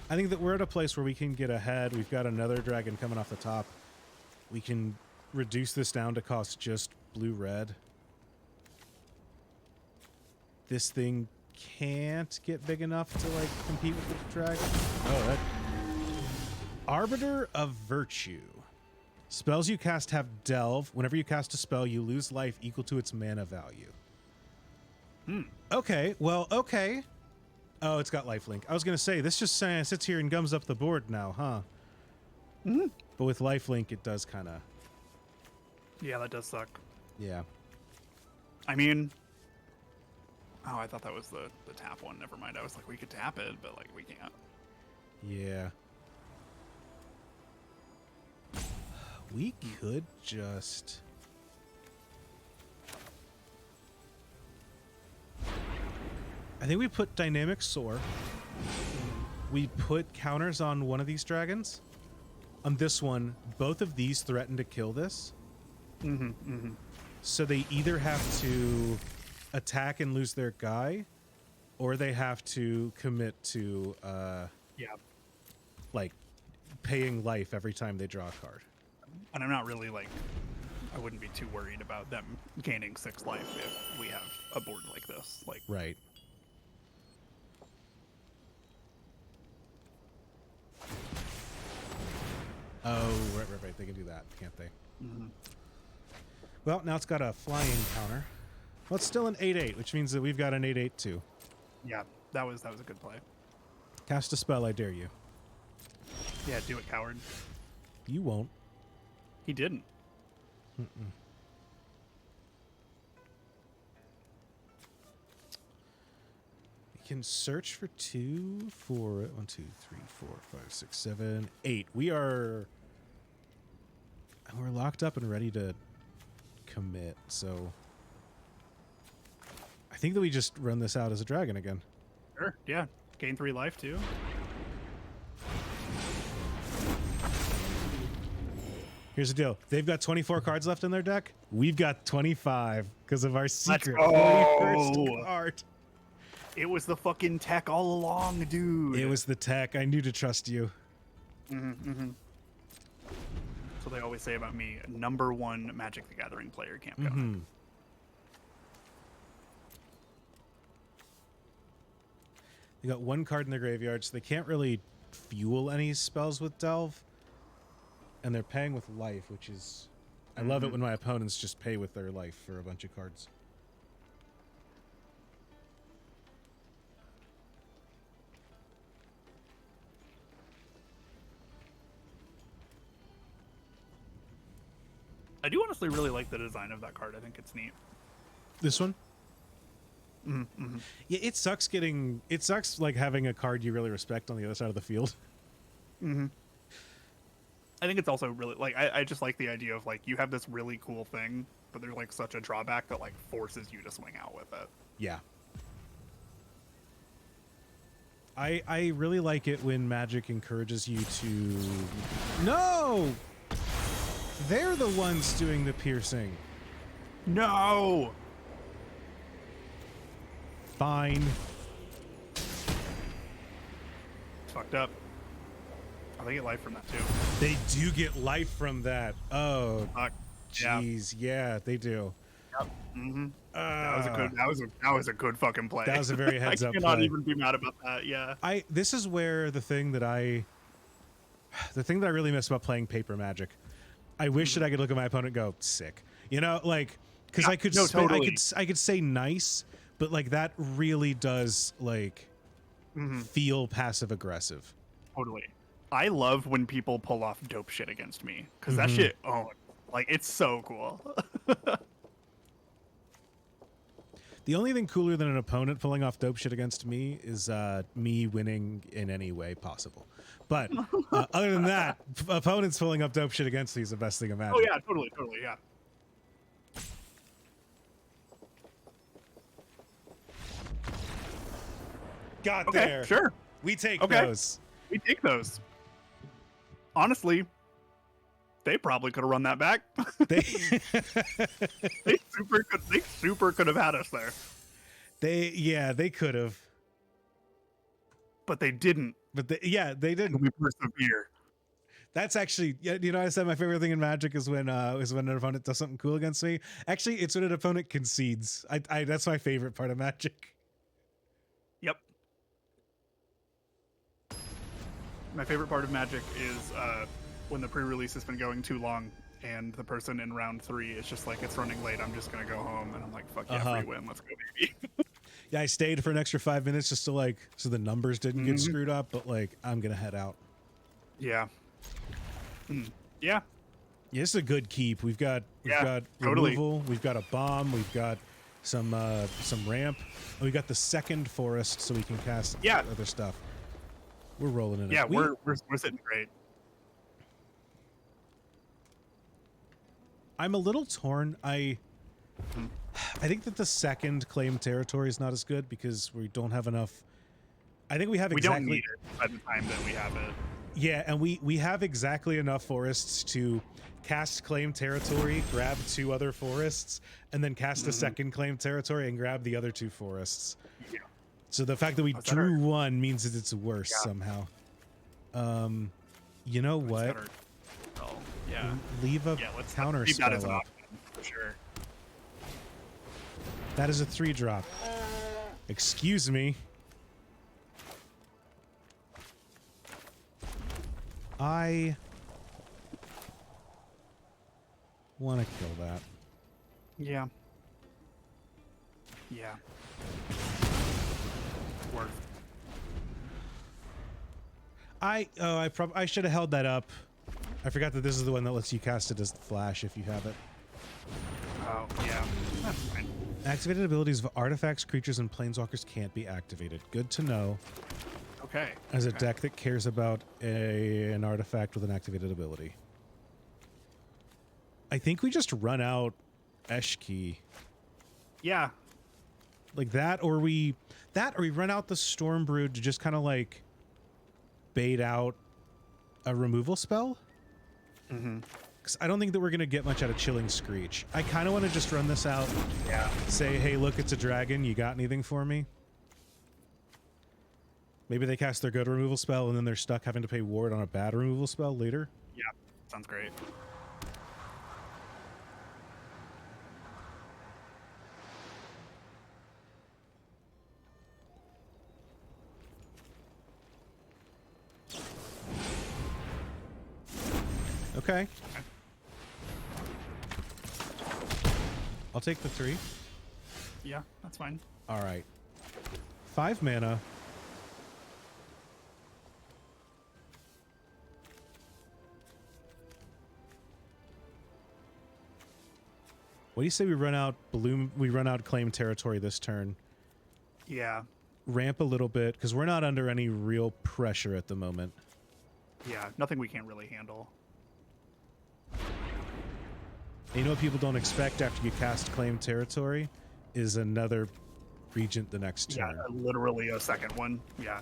I think that we're at a place where we can get ahead. We've got another dragon coming off the top. We can reduce this down to cost just blue-red. This thing can't get big enough to like compete with the dragon. Oh, that... Arbiter of Virtue. Spells you cast have delve. Whenever you cast a spell, you lose life equal to its mana value. Okay, well, okay. Oh, it's got lifelink. I was going to say, this just sits here and gums up the board now, huh? But with lifelink, it does kind of... Yeah, that does suck. Yeah. I mean... Oh, I thought that was the tap one. Never mind. I was like, we could tap it, but like, we can't. Yeah. We could just... I think we put Dynamic Soar. We put counters on one of these dragons. On this one, both of these threaten to kill this. So they either have to attack and lose their guy, or they have to commit to like paying life every time they draw a card. And I'm not really like, I wouldn't be too worried about them gaining 6 life if we have a board like this. Like, Right. Oh, right. They can do that, can't they? Well, now it's got a flying counter. Well, it's still an 8/8, which means that we've got an 8/8 too. yeah, that was a good play. Cast a spell, I dare you. Yeah, do it, coward. You won't. He didn't. You can search for 2, 4, 1, 2, 3, 4, 5, 6, 7, 8. We're locked up and ready to commit, so I think that we just run this out as a dragon again. Sure. Yeah. Gain 3 life too. Here's the deal. They've got 24 cards left in their deck. We've got 25 because of our secret go. 21st card. It was the fucking tech all along, dude. It was the tech. I knew to trust you. So they always say about me, #1 Magic the Gathering player can't go. They got 1 card in their graveyard, so they can't really fuel any spells with Delve. And they're paying with life, which is... I love it when my opponents just pay with their life for a bunch of cards. I do honestly really like the design of that card. I think it's neat. This one? Yeah, it sucks getting... It sucks, like, having a card you really respect on the other side of the field. I think it's also really, like, I just like the idea of, like, you have this really cool thing, but there's, like, such a drawback that, like, forces you to swing out with it. Yeah. I really like it when Magic encourages you to... No! They're the ones doing the piercing. No! Fine. Fucked up. Oh, they get life from that too. They do get life from that. Oh, Fuck. jeez. Yeah, they do. Yep. Mm-hmm. That was a good fucking play. That was a very heads up I cannot play. even be mad about that. Yeah. This is where the thing that I really miss about playing paper Magic. I wish that I could look at my opponent and go, sick. You know, like, because Yeah, I could no, totally. I could say nice, but like that really does like feel passive aggressive. Totally. I love when people pull off dope shit against me because that shit, like it's so cool. The only thing cooler than an opponent pulling off dope shit against me is me winning in any way possible. But other than that, opponents pulling up dope shit against me is the best thing of Magic. Oh yeah, totally, yeah. Got Okay, there. sure. We take Okay. those. We take those. Honestly, they probably could have run that back. They They super could have had us there, they could have. but they didn't. But they didn't. We persevere. That's actually, you know, I said my favorite thing in Magic is when an opponent does something cool against me. Actually, it's when an opponent concedes. I that's my favorite part of Magic. Yep. My favorite part of Magic is when the pre-release has been going too long and the person in round 3 is just like, it's running late, I'm just gonna go home, and I'm like, fuck yeah, free win, let's go, baby. Yeah, I stayed for an extra 5 minutes just to like, so the numbers didn't get screwed up, but like, I'm gonna head out. Yeah. Yeah. Yeah, this is a good keep. We've got totally. removal, we've got a bomb, we've got some ramp, and we got the second forest so we can cast other stuff. We're rolling in it. Yeah, we're sitting great. I'm a little torn. I think that the second claim territory is not as good because we don't have enough. I think we have We exactly. don't need it by the time that we have it. Yeah, and we have exactly enough forests to cast claim territory, grab 2 other forests, and then cast a second claim territory and grab the other 2 forests. Yeah. So the fact that we drew 1 means that it's worse somehow. You know what? Oh, yeah. Leave a counter leave that as an spell up. option, for sure. That is a 3-drop. Excuse me. I want to kill that. Yeah. Yeah. Worth. I should have held that up. I forgot that this is the one that lets you cast it as flash if you have it. Oh, yeah. That's fine. Activated abilities of artifacts, creatures, and planeswalkers can't be activated. Good to know. Okay. As a deck that cares about an artifact with an activated ability. I think we just run out Eshki. Yeah. Like that, or we run out the Stormbrood to just kind of like bait out a removal spell. Because I don't think that we're going to get much out of Chilling Screech. I kind of want to just run this out. Yeah. Say, hey, look, it's a dragon. You got anything for me? Maybe they cast their good removal spell and then they're stuck having to pay ward on a bad removal spell later. Yeah. Sounds great. Okay. I'll take the 3. Yeah, that's fine. All right. 5 mana. What do you say we run out claim territory this turn? Yeah. Ramp a little bit, because we're not under any real pressure at the moment. Yeah, nothing we can't really handle. And you know what people don't expect after you cast claim territory is another Regent the next Yeah, turn. literally a second one. Yeah.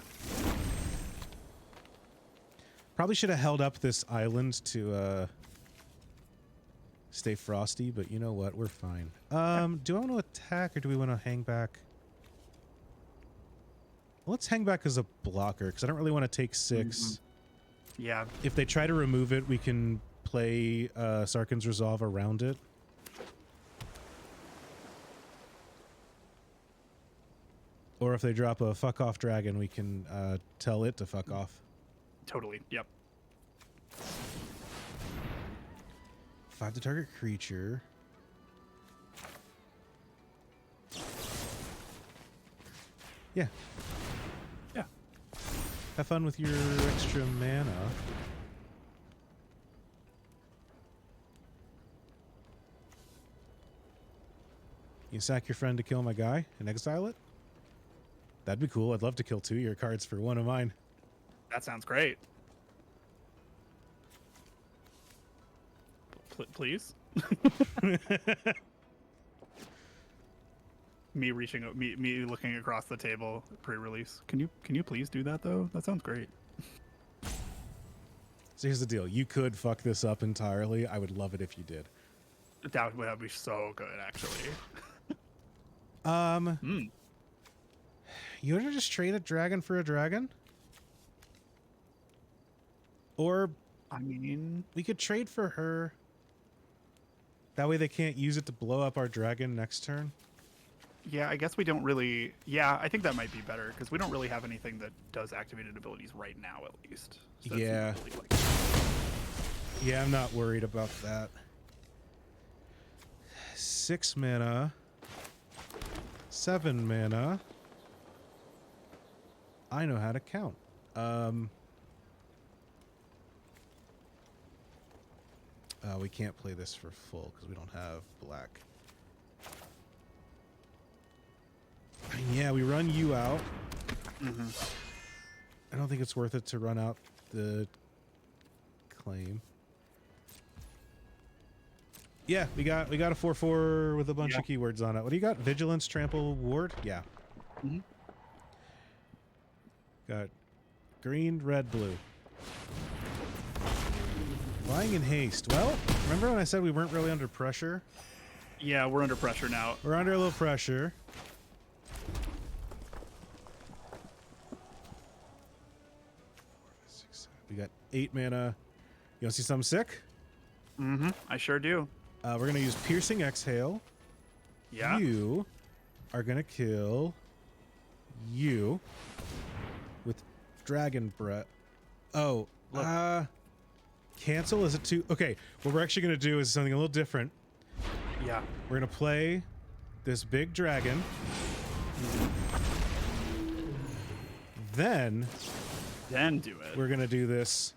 Probably should have held up this island to stay frosty, but you know what? We're fine. Do I want to attack or do we want to hang back? Let's hang back as a blocker because I don't really want to take 6. Yeah. If they try to remove it, we can play Sarkhan's Resolve around it. Or if they drop a fuck off dragon, we can tell it to fuck off. Totally. Yep. 5 to target creature. Yeah. Yeah. Have fun with your extra mana. You sack your friend to kill my guy and exile it? That'd be cool. I'd love to kill 2 of your cards for 1 of mine. That sounds great. Please. Me looking across the table pre-release. Can you please do that though? That sounds great. So here's the deal. You could fuck this up entirely. I would love it if you did. That would be so good, actually. You want to just trade a dragon for a dragon? Or I mean, we could trade for her. That way they can't use it to blow up our dragon next turn. yeah, I guess we don't really. Yeah, I think that might be better because we don't really have anything that does activated abilities right now, at least. So that's Yeah. really, like, Yeah, I'm not worried about that. 6 mana. 7 mana. I know how to count. We can't play this for full because we don't have black. Yeah, we run you out. I don't think it's worth it to run out the claim. Yeah, we got a 4/4 with a bunch of keywords on it. What do you got? Vigilance, trample, ward? Yeah. Got green, red, blue. Flying in haste. Well, remember when I said we weren't really under pressure? yeah, we're under pressure now. We're under a little pressure. We got 8 mana. You want to see something sick? I sure do. We're going to use Piercing Exhale. Yeah. You are going to kill you with Dragon Breath. Oh, Look. cancel? Is it too... Okay, what we're actually going to do is something a little different. Yeah. We're going to play this big dragon. Then Then do it. we're going to do this.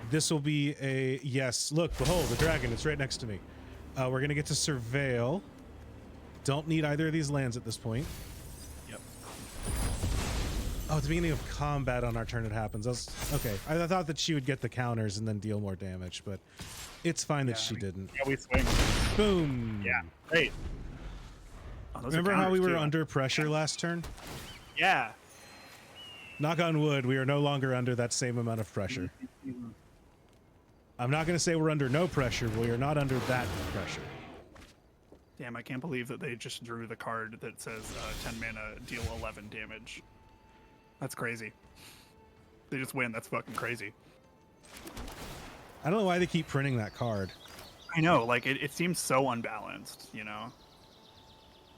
This will be a... Yes, look, behold, the dragon. It's right next to me. We're going to get to Surveil. Don't need either of these lands at this point. Yep. Oh, at the beginning of combat on our turn it happens. Okay, I thought that she would get the counters and then deal more damage, but it's fine that she didn't. Yeah, we swing. Boom! Yeah. Great. Oh, those are Remember how we counters, were too. under pressure last turn? Yeah. Knock on wood, we are no longer under that same amount of pressure. I'm not going to say we're under no pressure, but we are not under that pressure. Damn, I can't believe that they just drew the card that says 10 mana, deal 11 damage. That's crazy. They just win. That's fucking crazy. I don't know why they keep printing that card. I know, like, it seems so unbalanced, you know?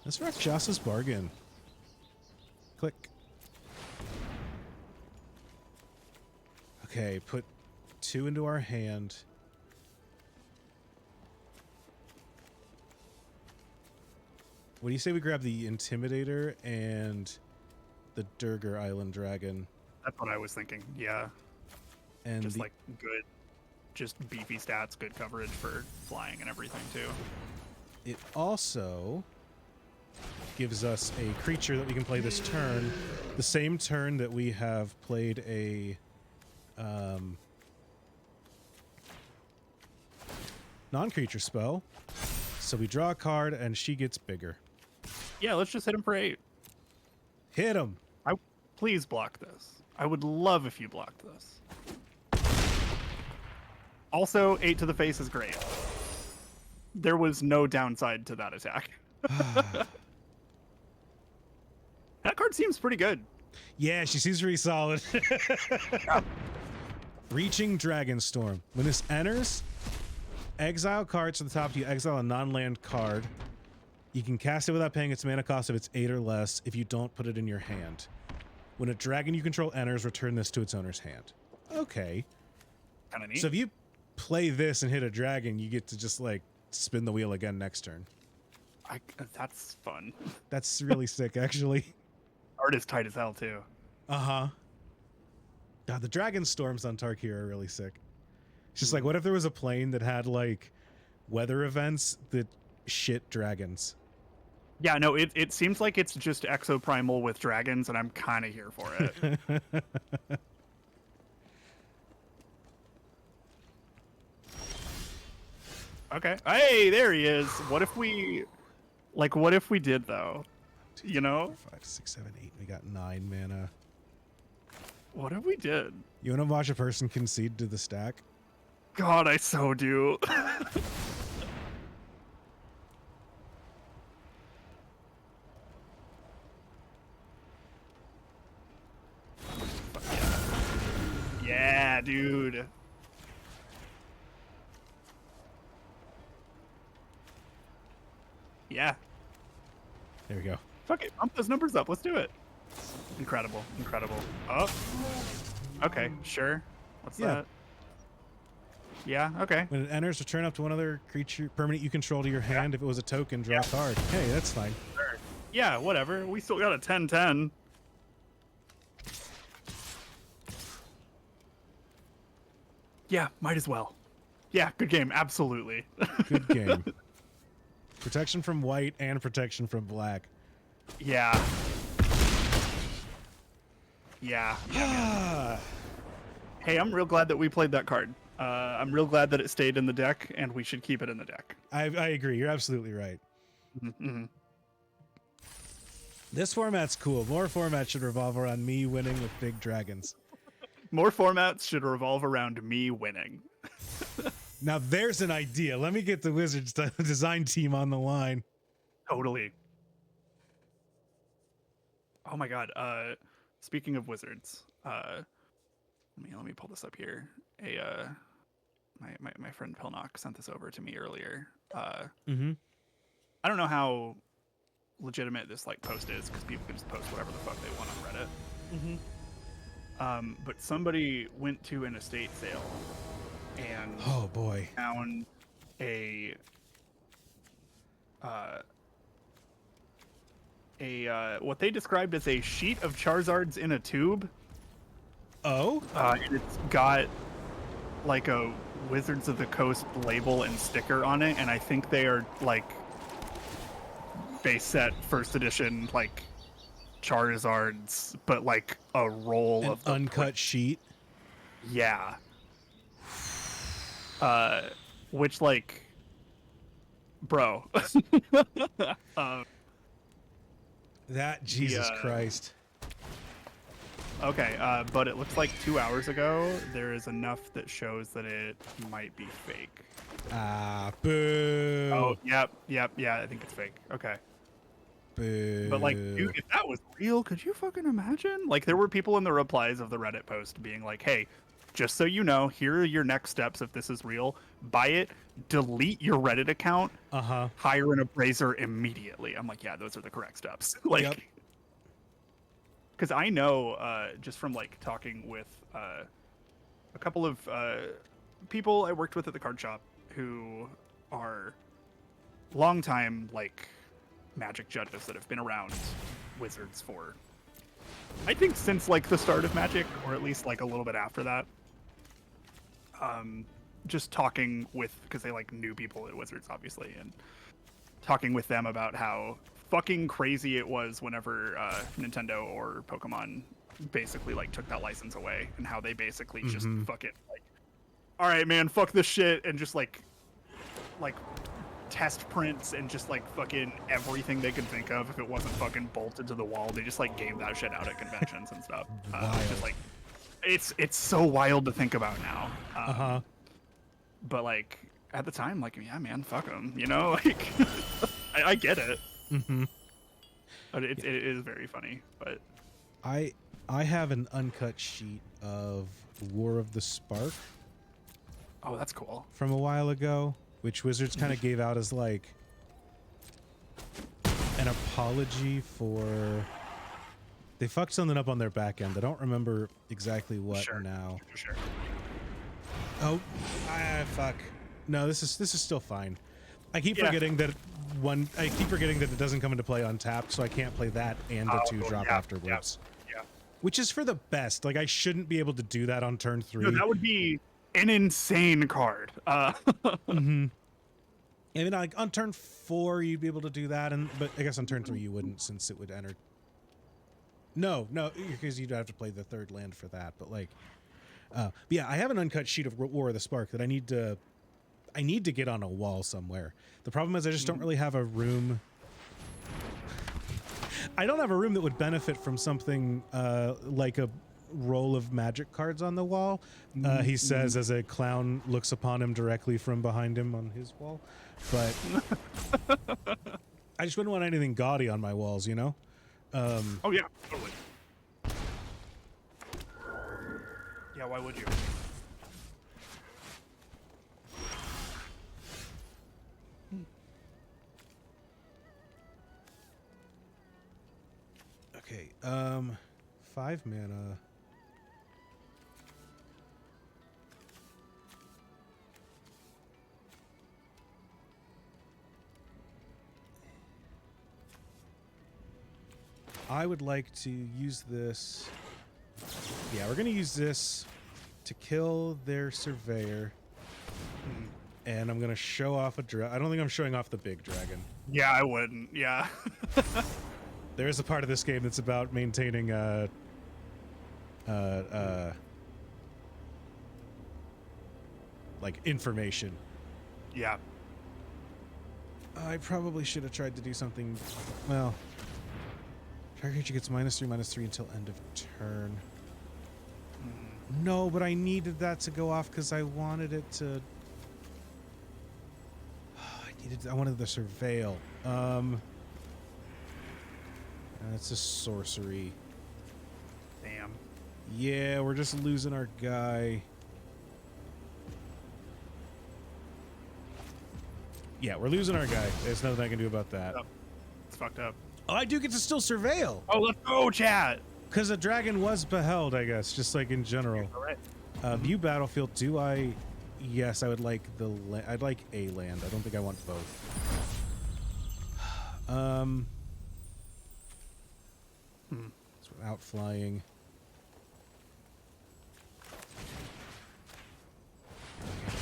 Let's rock Joss's Bargain. Click. Okay, put 2 into our hand. What do you say we grab the Intimidator and the Durgar Island Dragon? That's what I was thinking. Yeah. And Just, like, good, just beefy stats, good coverage for flying and everything, too. it also gives us a creature that we can play this turn. The same turn that we have played a non-creature spell. So we draw a card and she gets bigger. Yeah, let's just hit him for 8. Hit him. Please block this. I would love if you blocked this. Also, 8 to the face is great. There was no downside to that attack. That card seems pretty good. Yeah, she seems pretty solid. Reaching Dragonstorm. When this enters, exile cards to the top. You exile a non-land card. You can cast it without paying its mana cost if it's 8 or less. If you don't, put it in your hand. When a dragon you control enters, return this to its owner's hand. Okay. Kind of neat. So if you play this and hit a dragon, you get to just like spin the wheel again next turn. That's fun. That's really sick, actually. Art is tight as hell too. Uh-huh. God, the dragon storms on Tarkir are really sick. It's just like, what if there was a plane that had like weather events that shit dragons? Yeah, no, it seems like it's just exoprimal with dragons, and I'm kind of here for it. Okay. Hey, there he is. What if we did though? You know? 5, 6, 7, 8. We got 9 mana. What if we did? You want to watch a person concede to the stack? God, I so do. Yeah, dude. Yeah. There we go. Fuck it. Bump those numbers up. Let's do it. Incredible. Incredible. Oh. Okay, sure. What's that? Yeah, okay. When it enters, return up to one other creature permanent you control to your hand. If it was a token, draw a card. Hey, that's fine. Sure. Yeah, whatever. We still got a 10-10. Yeah, might as well. Yeah, good game. Absolutely. Good game. Protection from white and protection from black. Yeah. Yeah. Ah. Hey, I'm real glad that we played that card. I'm real glad that it stayed in the deck, and we should keep it in the deck. I agree. You're absolutely right. Mm-hmm. This format's cool. More formats should revolve around me winning with big dragons. More formats should revolve around me winning. Now there's an idea. Let me get the Wizards design team on the line. Totally. Oh my god. Speaking of Wizards, let me pull this up here. My friend Pilnock sent this over to me earlier. I don't know how legitimate this like post is because people can just post whatever the fuck they want on Reddit. But somebody went to an estate sale and Oh boy. found a what they described as a sheet of Charizards in a tube. Oh? And it's got like a Wizards of the Coast label and sticker on it, and I think they are like base set first edition like Charizards, but like a roll of the uncut sheet. Yeah. Which like, bro. That Jesus Christ. Okay, but it looks like 2 hours ago there is enough that shows that it might be fake. Ah, boo. Oh, yep, yeah, I think it's fake. Okay. Boo. But like, dude, if that was real, could you fucking imagine? Like, there were people in the replies of the Reddit post being like, hey, just so you know, here are your next steps if this is real. Buy it, delete your Reddit account, hire an appraiser immediately. I'm like, yeah, those are the correct steps. Like, because I know just from like talking with a couple of people I worked with at the card shop who are longtime like Magic judges that have been around Wizards for, I think, since like the start of Magic, or at least like a little bit after that. Just talking with, because they like knew people at Wizards obviously, and talking with them about how fucking crazy it was whenever Nintendo or Pokemon basically like took that license away, and how they basically just fucking like, all right man, fuck this shit, and just like test prints and just like fucking everything they could think of. If it wasn't fucking bolted to the wall, they just like gave that shit out at conventions and stuff. Just like it's so wild to think about now. But like at the time, like, yeah, man, fuck them, you know, like I get it. But it is very funny. But I have an uncut sheet of War of the Spark. Oh, that's cool. From a while ago, which Wizards kind of gave out as like an apology for they fucked something up on their back end. I don't remember exactly what now. Sure. Oh, fuck. No, this is still fine. I keep forgetting that it doesn't come into play untapped, so I can't play that and a 2-drop afterwards. Yeah. Which is for the best. Like, I shouldn't be able to do that on turn 3. No, that would be an insane card. I mean, like on turn 4 you'd be able to do that, but I guess on turn 3 you wouldn't, since it would enter. No, because you'd have to play the 3rd land for that. But like, but yeah, I have an uncut sheet of War of the Spark that I need to get on a wall somewhere. The problem is I just don't really have a room. I don't have a room that would benefit from something like a roll of magic cards on the wall. He says as a clown looks upon him directly from behind him on his wall. But I just wouldn't want anything gaudy on my walls, you know? Oh yeah, totally. Yeah, why would you? Okay, 5 mana. I would like to use this. Yeah, we're going to use this to kill their surveyor. And I'm going to show off a dragon. I don't think I'm showing off the big dragon. Yeah, I wouldn't. Yeah. There is a part of this game that's about maintaining like information. Yeah. I probably should have tried to do something. Well, target creature gets -3/-3 until end of turn. No, but I needed that to go off because I wanted it to. I wanted the surveil. That's a sorcery. Damn. Yeah, we're just losing our guy. Yeah, we're losing our guy. There's nothing I can do about that. It's fucked up. Oh, I do get to still surveil. Oh, let's go, chat. Because the dragon was beheld, I guess, just like in general. All right. View battlefield. Do I? Yes, I would like I'd like a land. I don't think I want both. So without flying.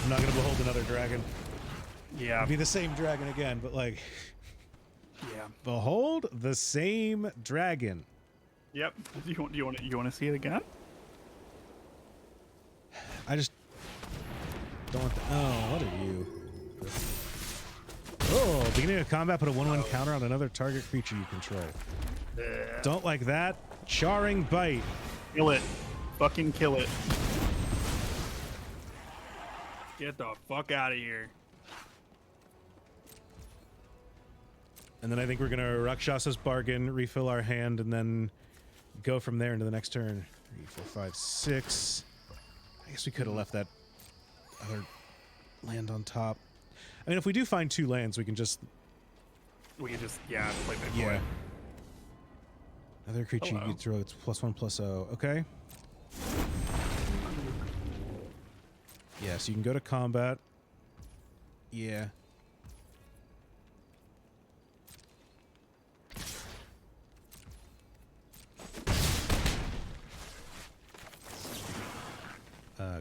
I'm not gonna behold another dragon. Yeah. It'd be the same dragon again, but like. Yeah. Behold the same dragon. Yep. Do you want to see it again? I just don't want the. Oh, what are you? Oh, beginning of combat, put a 1/1 counter on another target creature you control. Don't like that. Charring Bite. Kill it. Fucking kill it. Get the fuck out of here. And then I think we're gonna Rakshasa's Bargain, refill our hand, and then go from there into the next turn. 3, 4, 5, 6. I guess we could have left that other land on top. I mean, if we do find 2 lands, we can just play big boy. Another creature you throw. It's +1/+0. Okay. Yeah, so you can go to combat. Yeah.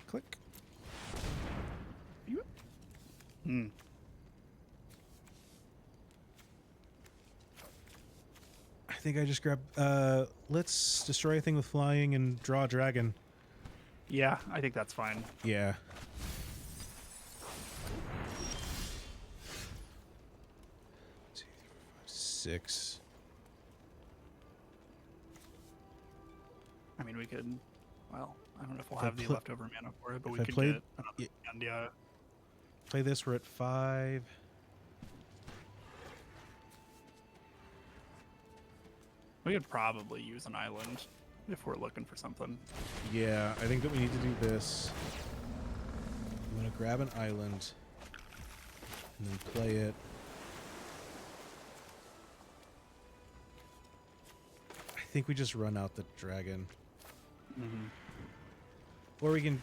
Click. I think I just grabbed. Let's destroy a thing with flying and draw a dragon. Yeah, I think that's fine. Yeah. 6. I mean, we could. Well, I don't know if we'll If I have the pl- leftover mana for it, but if we I could played- get another land, yeah. Play this, we're at 5. We could probably use an island if we're looking for something. Yeah, I think that we need to do this. I'm going to grab an island and then play it. I think we just run out the dragon. Mm-hmm. Or we can...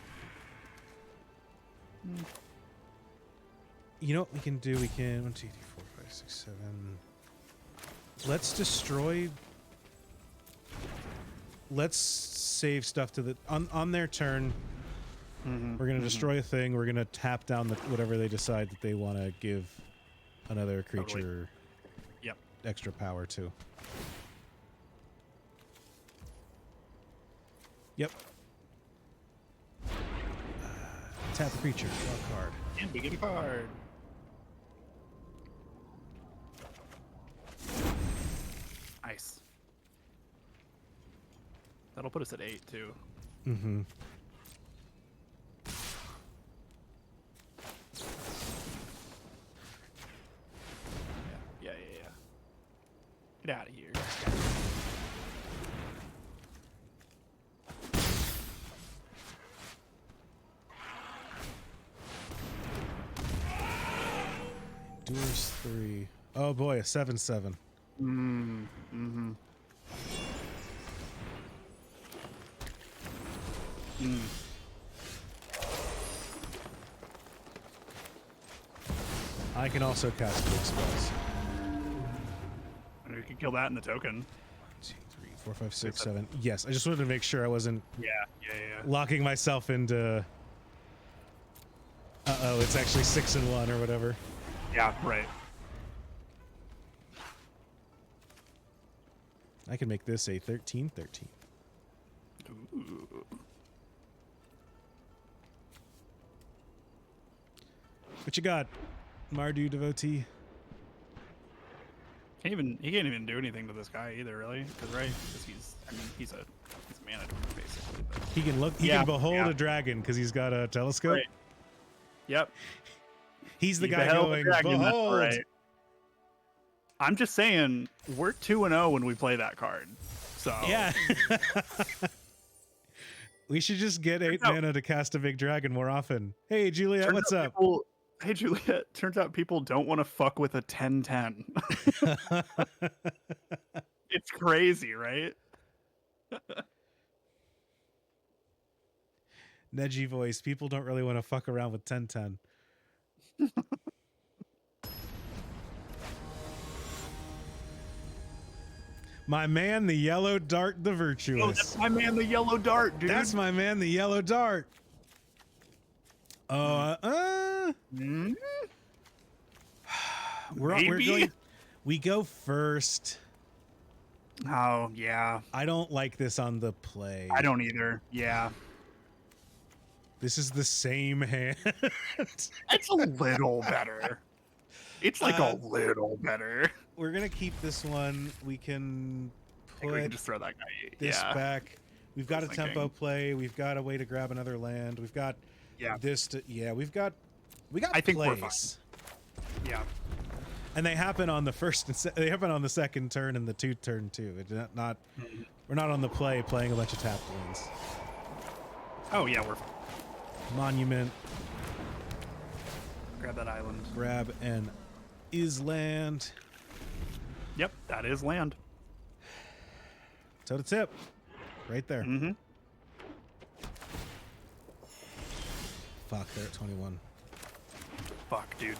You know what we can do? We can... 1, 2, 3, 4, 5, 6, 7... Let's destroy... Let's save stuff to the... On their turn, we're going to destroy a thing. We're going to tap down whatever they decide that they want to give another creature Totally. Yep. extra power to. Yep. Tap the creature. Draw a card. And we get a card. Nice. That'll put us at 8 too. Mm-hmm. Yeah. Get out of here. Doors 3. Oh boy, a 7/7. Mm-hmm. I can also cast big spells. And we could kill that in the token. 2, 3, 4, 5, 6, 7. Yes, I just wanted to make sure I wasn't Yeah. locking myself into. Uh-oh, it's actually 6 and 1 or whatever. Yeah, right. I can make this a 13/13. Ooh. What you got, Mardu devotee? He can't even do anything to this guy either, really. Because he's a mana donor basically. But... He can look. He can behold a dragon because he's got a telescope. Right. Yep. He's the He guy beheld the going, dragon, that's behold. right. I'm just saying, we're 2-0 when we play that card. So Yeah. We should just get 8 mana to cast a big dragon more often. Hey, Juliet, what's up? Hey, Juliet. Turns out people don't want to fuck with a 10/10. It's crazy, right? Neji voice. People don't really want to fuck around with 10/10. My man, the yellow dart, the virtuous. Oh, that's my man, the yellow dart, dude. That's my man, the yellow dart. Mm? We go first. Oh, yeah. I don't like this on the play. I don't either. Yeah. This is the same hand. It's a little better. It's like a little better. We're gonna keep this one. We can I think we can just throw that guy. this back. We've got a was tempo thinking. play. We've got a way to grab another land. We've got this to we've got I think we're plays. fine. Yeah. And they happen on the first and they happen on the second turn and the 2 turn too. It's not we're not on the play playing a bunch of tapped lands. Oh yeah, we're fine. Monument, Grab that island. grab an island. Yep, that is land. Toe to tip. Right there. Mm-hmm. Fuck, they're at 21. Fuck, dude.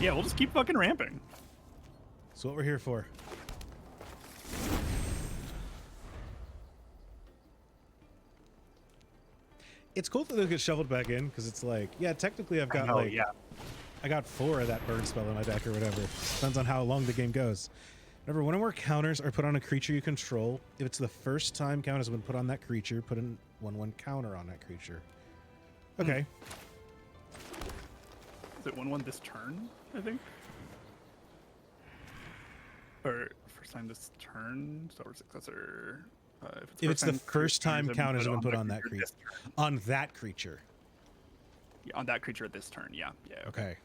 Yeah, we'll just keep fucking ramping. That's what we're here for. It's cool that they get shoveled back in because it's like, yeah, technically I've got I got 4 of that burn spell in my deck or whatever. Depends on how long the game goes. Remember, one or more counters are put on a creature you control. If it's the first time count has been put on that creature, put in 1/1 counter on that creature. Okay. Is it 1/1 this turn, I think? Or first time this turn, Star Successor. If it's the first time counters have been put the on that creature creature. this turn. On that creature. Yeah, on that creature this turn. Yeah. Yeah. Okay.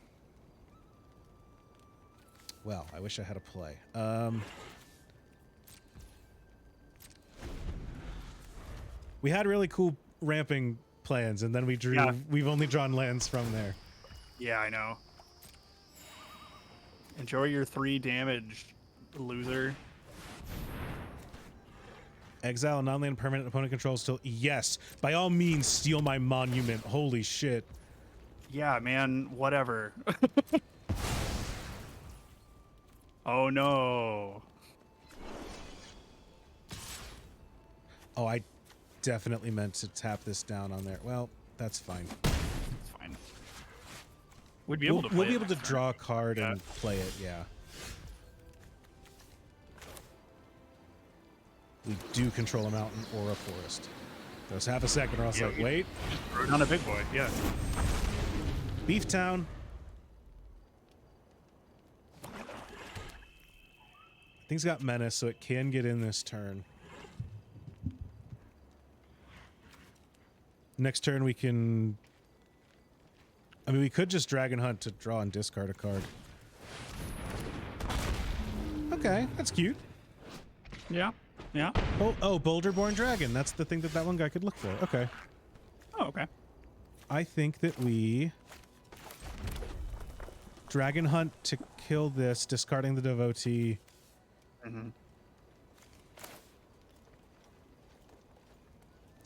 Well, I wish I had a play. We had really cool ramping plans, and then we drew. Yeah. We've only drawn lands from there. Yeah, I know. Enjoy your 3 damage, loser. Exile non-land permanent opponent controls till yes. By all means, steal my monument. Holy shit. Yeah, man, whatever. Oh no. Oh, I definitely meant to tap this down on there. Well, that's fine. It's fine. We'd be able to play We'll be it able to next draw a turn. card Yeah. and play it, yeah. We do control a mountain or a forest. There was half a second, or I was Yeah, like, we- wait. Throw down a big boy, yeah. Beef Town. Thing's got menace, so it can get in this turn. Next turn we can... I mean, we could just Dragon Hunt to draw and discard a card. Okay, that's cute. Yeah, yeah. Oh, Boulderborn Dragon. That's the thing that one guy could look for. Okay. Oh, okay. I think that we... Dragon Hunt to kill this, discarding the Devotee. Mm-hmm.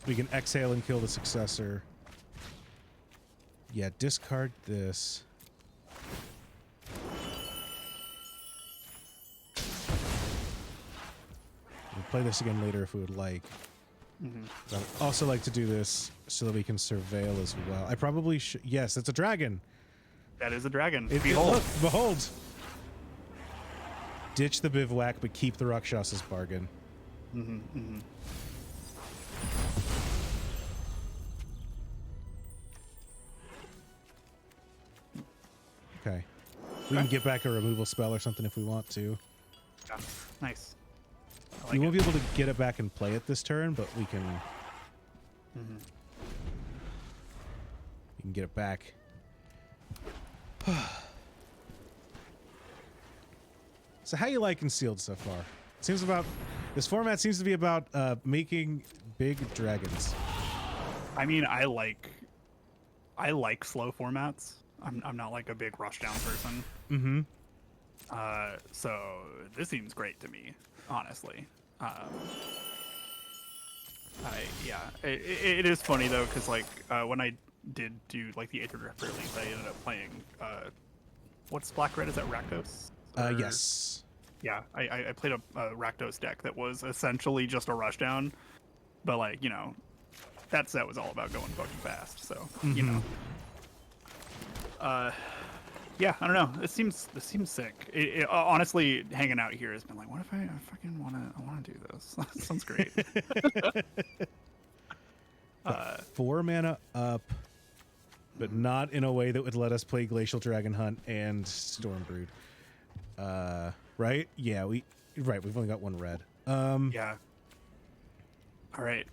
We can exhale and kill the successor. Yeah, discard this. We'll play this again later if we would like. Mm-hmm. But I'd also like to do this so that we can surveil as well. I probably should... Yes, it's a dragon. That is a dragon. Behold. Look, behold. Ditch the bivouac, but keep the Rakshas's bargain. Mm-hmm, mm-hmm. Okay. We can get back a removal spell or something if we want to. Yeah. Nice. I We like won't it. be able to get it back and play it this turn, but we can... Mm-hmm. We can get it back. So how you liking Sealed so far? Seems about... This format seems to be about making big dragons. I mean, I like slow formats. I'm not like a big rush down person. Mm-hmm. So this seems great to me, honestly. It is funny though, because like when I did do like the 8th draft release, I ended up playing what's black red? Is that Rakdos? Yes. Yeah, I played a Rakdos deck that was essentially just a rush down, but like that set was all about going fucking fast. So yeah, I don't know. This seems sick. Honestly, hanging out here has been like, what if I fucking want to do this? Sounds great. 4 mana up, but not in a way that would let us play Glacial Dragon Hunt and Stormbrood. Right? Yeah, we've only got 1 red. Yeah. All right.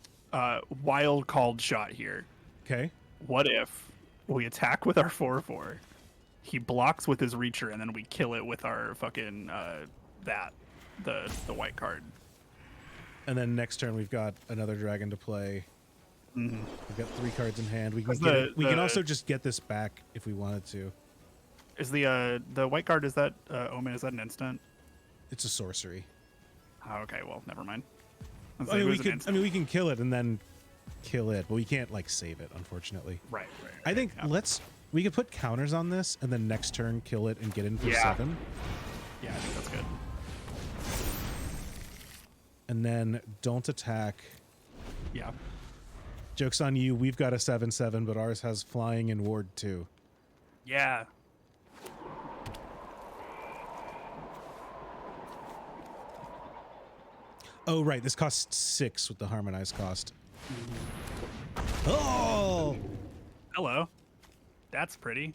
Wild called shot here. Okay. What if we attack with our 4/4? He blocks with his Reacher, and then we kill it with our fucking the white card. And then next turn we've got another dragon to play. Mm-hmm. We've got 3 cards in hand. We can Because we can also just get this back if we wanted to. Is the white card, is that Omen? Is that an instant? It's a sorcery. Oh, okay, well, never mind. I mean, we can kill it and then kill it, but we can't like save it, unfortunately. Right. I think yeah. we could put counters on this and then next turn kill it and get in for 7. Yeah, I think that's good. And then don't attack. Yeah. Joke's on you. We've got a 7/7, but ours has flying and ward too. Yeah. Oh, right. This costs 6 with the harmonized cost. Oh! Hello. That's pretty.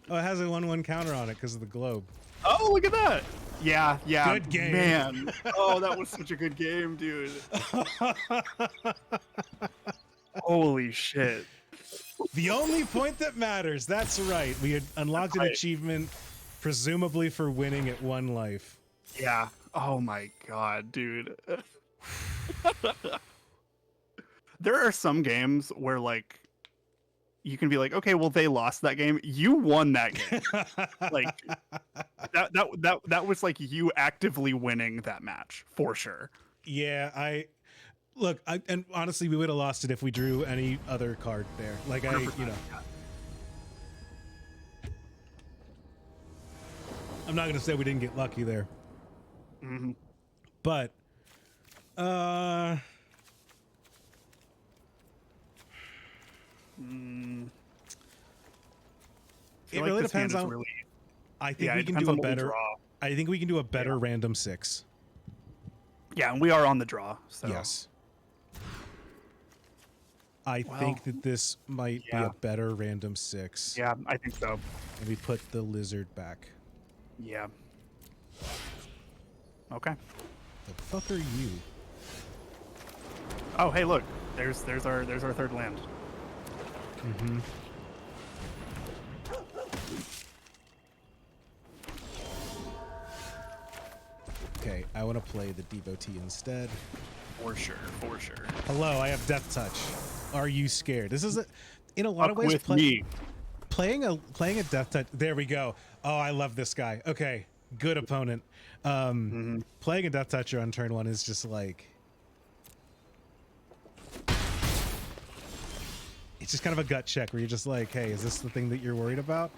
Oh, it has a 1/1 counter on it because of the globe. Oh, look at that. Yeah, yeah. Good game. Man. Oh, that was such a good game, dude. Holy shit. The only point that matters. That's right. We had unlocked an Right. achievement, presumably for winning at 1 life. Yeah. Oh my god, dude. There are some games where like you can be like, okay, well they lost that game. You won that game. Like that was like you actively winning that match for sure. Yeah, and honestly, we would have lost it if we drew any other card there. Like 100%. I'm not gonna say we didn't get lucky there, Mhm. but Feel it like really this hand depends is on. really, I think yeah, we it can depends do on a what we better. draw. I think we can do a better random 6. Yeah, and we are on the draw. So Yes. I Well, think that this might be yeah. a better random 6. Yeah, I think so. And we put the lizard back. Yeah. Okay. The fuck are you? Oh, hey, look. There's our third land. Mm-hmm. Okay, I want to play the devotee instead. For sure, for sure. Hello, I have death touch. Are you scared? This is in a lot Up of ways with me. playing a death touch. There we go. Oh, I love this guy. Okay, good opponent. Playing a death toucher on turn 1 is just like, it's just kind of a gut check where you're just like, hey, is this the thing that you're worried about?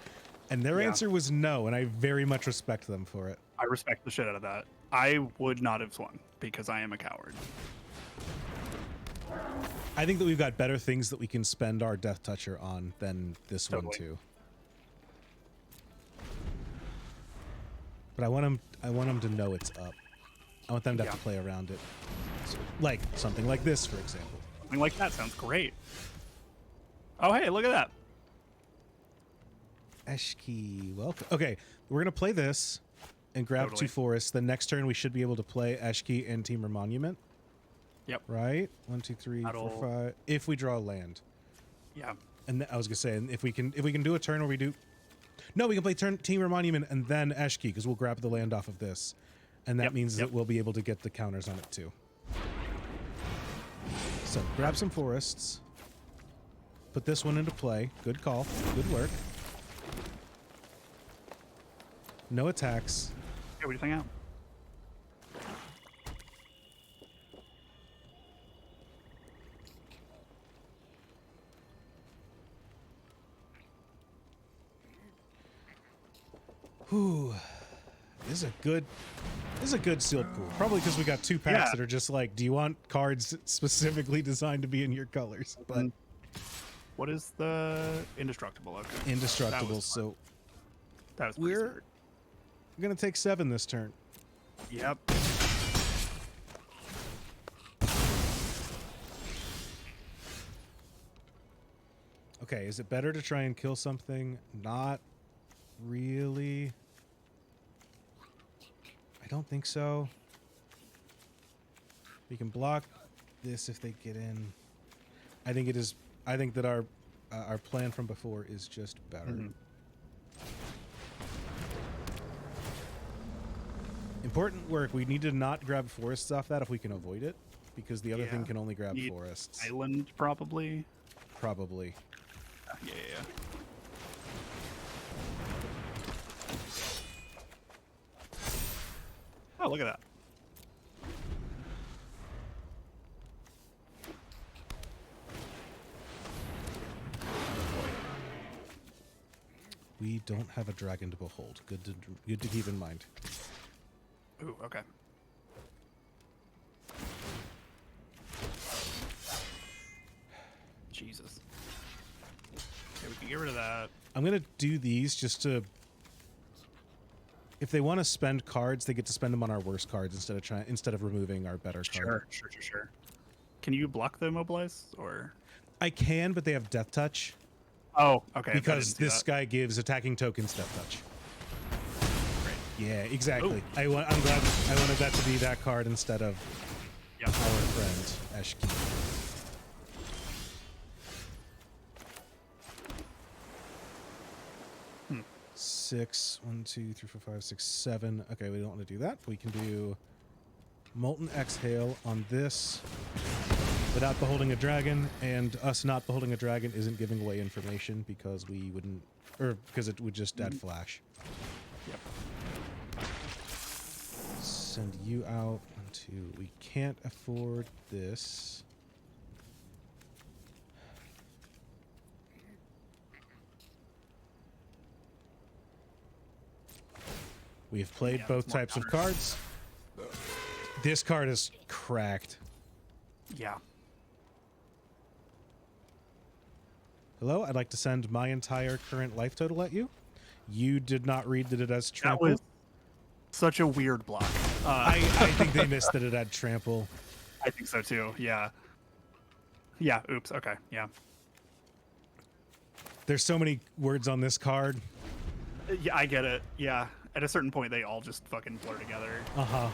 And their Yeah. answer was no, and I very much respect them for it. I respect the shit out of that. I would not have swung because I am a coward. I think that we've got better things that we can spend our death toucher on than this one Totally. too. But I want them to know it's up. I want them to have to play around it. So, like something like this, for example. Something like that sounds great. Oh, hey, look at that. Eshki, welcome. Okay, we're gonna play this and grab Totally. 2 forests. The next turn we should be able to play Eshki and Temur Monument. Yep. Right? 1, 2, 3, 4, That'll- 5. If we draw land. Yeah. And I was gonna say, and if we can do a turn where we do, no, we can play Temur Monument and then Eshki because we'll grab the land off of this, and that means that we'll be able to get the counters on it too. So grab some forests, put this one into play. Good call, good work. No attacks. Okay, what do you think out? Whew. This is a good sealed pool. Probably because we got 2 packs Yeah. that are just like, do you want cards specifically designed to be in your colors? But What is the indestructible? Okay. indestructible. That was fun. So That was pretty we're smart. gonna take 7 this turn. Yep. Okay, is it better to try and kill something? Not really. I don't think so. We can block this if they get in. I think it is. I think that our plan from before is just better. Important work. We need to not grab forests off that if we can avoid it, because the other thing Yeah. can only grab Need forests. Island, probably. Probably. Yeah. Oh, look at that. We don't have a dragon to behold. Good to keep in mind. Ooh, okay. Jesus. Okay, we can get rid of that. I'm gonna do these just to. If they want to spend cards, they get to spend them on our worst cards instead of removing our better card. Sure. Can you block the immobilize or? I can, but they have death touch. Oh, okay. I because didn't see this that. guy gives attacking token step touch. Great. Yeah, exactly. Oh. I'm glad I wanted that to be that card instead of Yep. our friend Eshki. Hmm. 6, 1, 2, 3, 4, 5, 6, 7. Okay, we don't want to do that. We can do Molten Exhale on this without beholding a dragon, and us not beholding a dragon isn't giving away information because we wouldn't, or because it would just add flash. Yep. Send you out. 1, 2. We can't afford this. We have played Yeah, both it's more types of counters. cards. This card is cracked. Yeah. Hello, I'd like to send my entire current life total at you. You did not read that it has That trample. was such a weird block. I think they missed that it had trample. I think so too. Yeah. Yeah. Oops. Okay. Yeah. There's so many words on this card. Yeah, I get it. Yeah. At a certain point, they all just fucking blur together. Uh-huh.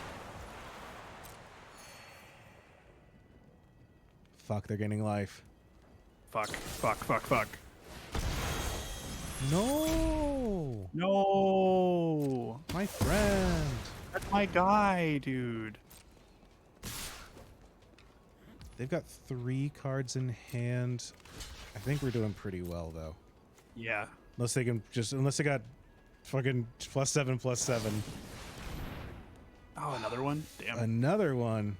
Fuck, they're gaining life. Fuck. Fuck. Fuck. Fuck. No! No. My friend. That's my guy, dude. They've got 3 cards in hand. I think we're doing pretty well, though. Yeah. Unless they got fucking +7/+7. Oh, another one? Damn. Another one.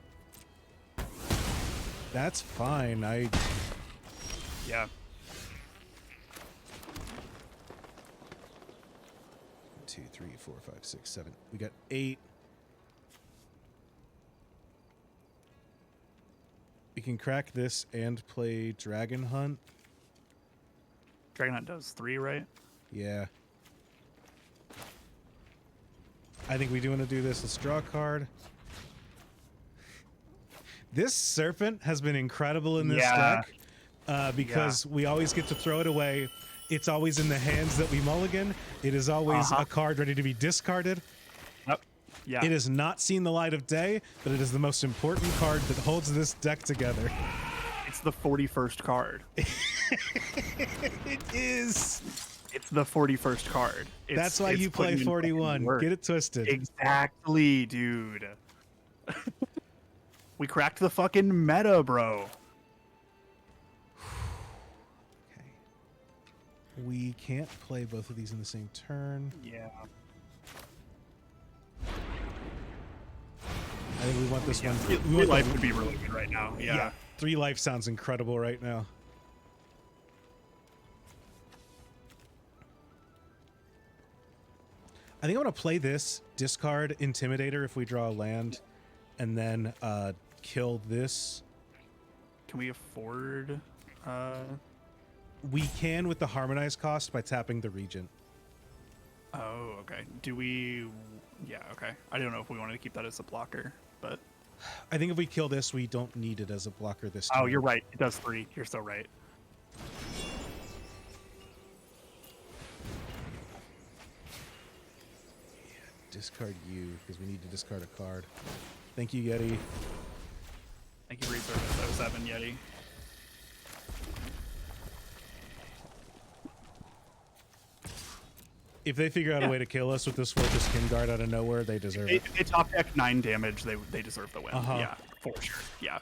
That's fine. Yeah. 2, 3, 4, 5, 6, 7. We got 8. We can crack this and play Dragon Hunt. Dragon Hunt does 3, right? Yeah. I think we do want to do this. Let's draw a card. This Serpent has been incredible in this deck because we always get to throw it away. It's always in the hands that we mulligan. It is always a card ready to be discarded. Yep. Yeah. It has not seen the light of day, but it is the most important card that holds this deck together. It's the 41st card. It is. It's the 41st card. That's why you play 41. Get it twisted. Exactly, dude. We cracked the fucking meta, bro. Okay. We can't play both of these in the same turn. Yeah. I think we want this one. We Three want life the- would be really good right now. Yeah. 3 life sounds incredible right now. I think I'm going to play this, discard Intimidator if we draw a land, and then kill this. Can we afford? We can with the Harmonized cost by tapping the Regent. Oh, okay. Do we? Yeah. Okay. I don't know if we wanted to keep that as a blocker, but. I think if we kill this, we don't need it as a blocker this Oh, time. you're right. It does 3. You're so right. Discard you, because we need to discard a card. Thank you, Yeti. Thank you for reserving 07, Yeti. If they figure out a way to kill us with this Fortress King Guard out of nowhere, they deserve it. If they top deck 9 damage, they deserve the win. Yeah, for sure. Yeah.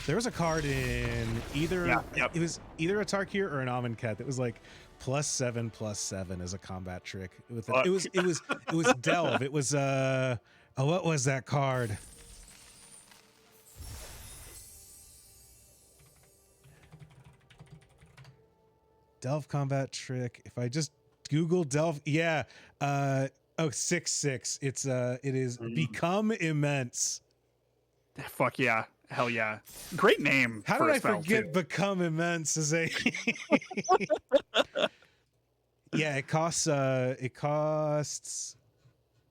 There was a card in either it was either a Tarkir or an Amonkhet that was like +7/+7 as a combat trick. It was Delve. It was what was that card? Delve combat trick. If I just Google Delve, 6/6. It is Become Immense. Fuck yeah. Hell yeah. Great name. How for did a I spell, forget too. Become Immense as a Yeah, it costs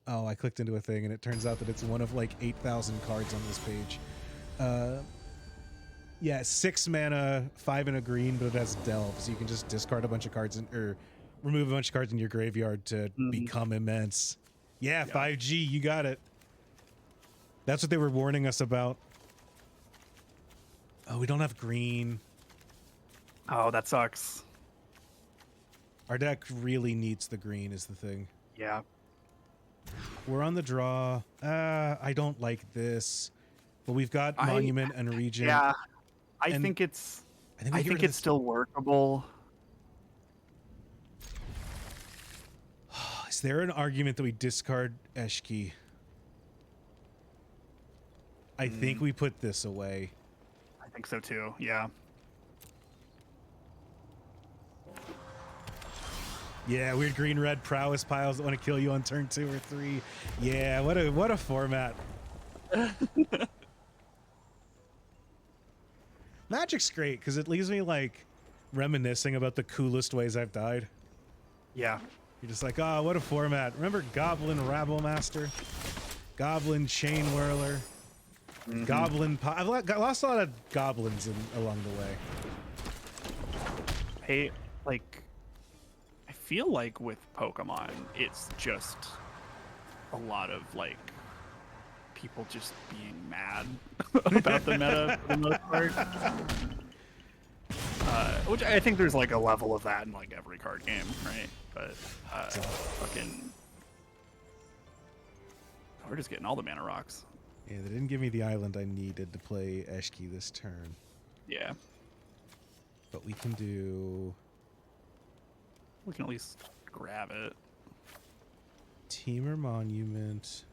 oh, I clicked into a thing and it turns out that it's one of like 8,000 cards on this page. Yeah, 6 mana, 5 and a green, but it has delve, so you can just discard a bunch of cards or remove a bunch of cards in your graveyard to become immense. Yeah, 5G, you got it. That's what they were warning us about. Oh, we don't have green. Oh, that sucks. Our deck really needs the green is the thing. Yeah. We're on the draw. I don't like this. But we've got Monument and Regent. Yeah. I think it's still workable. Is there an argument that we discard Eshki? I think we put this away. I think so too. Yeah. Yeah, weird green red prowess piles that want to kill you on turn 2 or 3. Yeah, what a format. Magic's great because it leaves me like reminiscing about the coolest ways I've died. Yeah. You're just like, oh, what a format. Remember Goblin Rabble Master? Goblin Chain Whirler? Goblin... I've lost a lot of goblins along the way. Hey, like... I feel like with Pokemon, it's just a lot of, like, people just being mad about the meta for the most part. Which I think there's, like, a level of that in, like, every card game, right? But, fucking... We're just getting all the mana rocks. Yeah, they didn't give me the island I needed to play Eshki this turn. Yeah. But we can do... We can at least grab it. Temur Monument.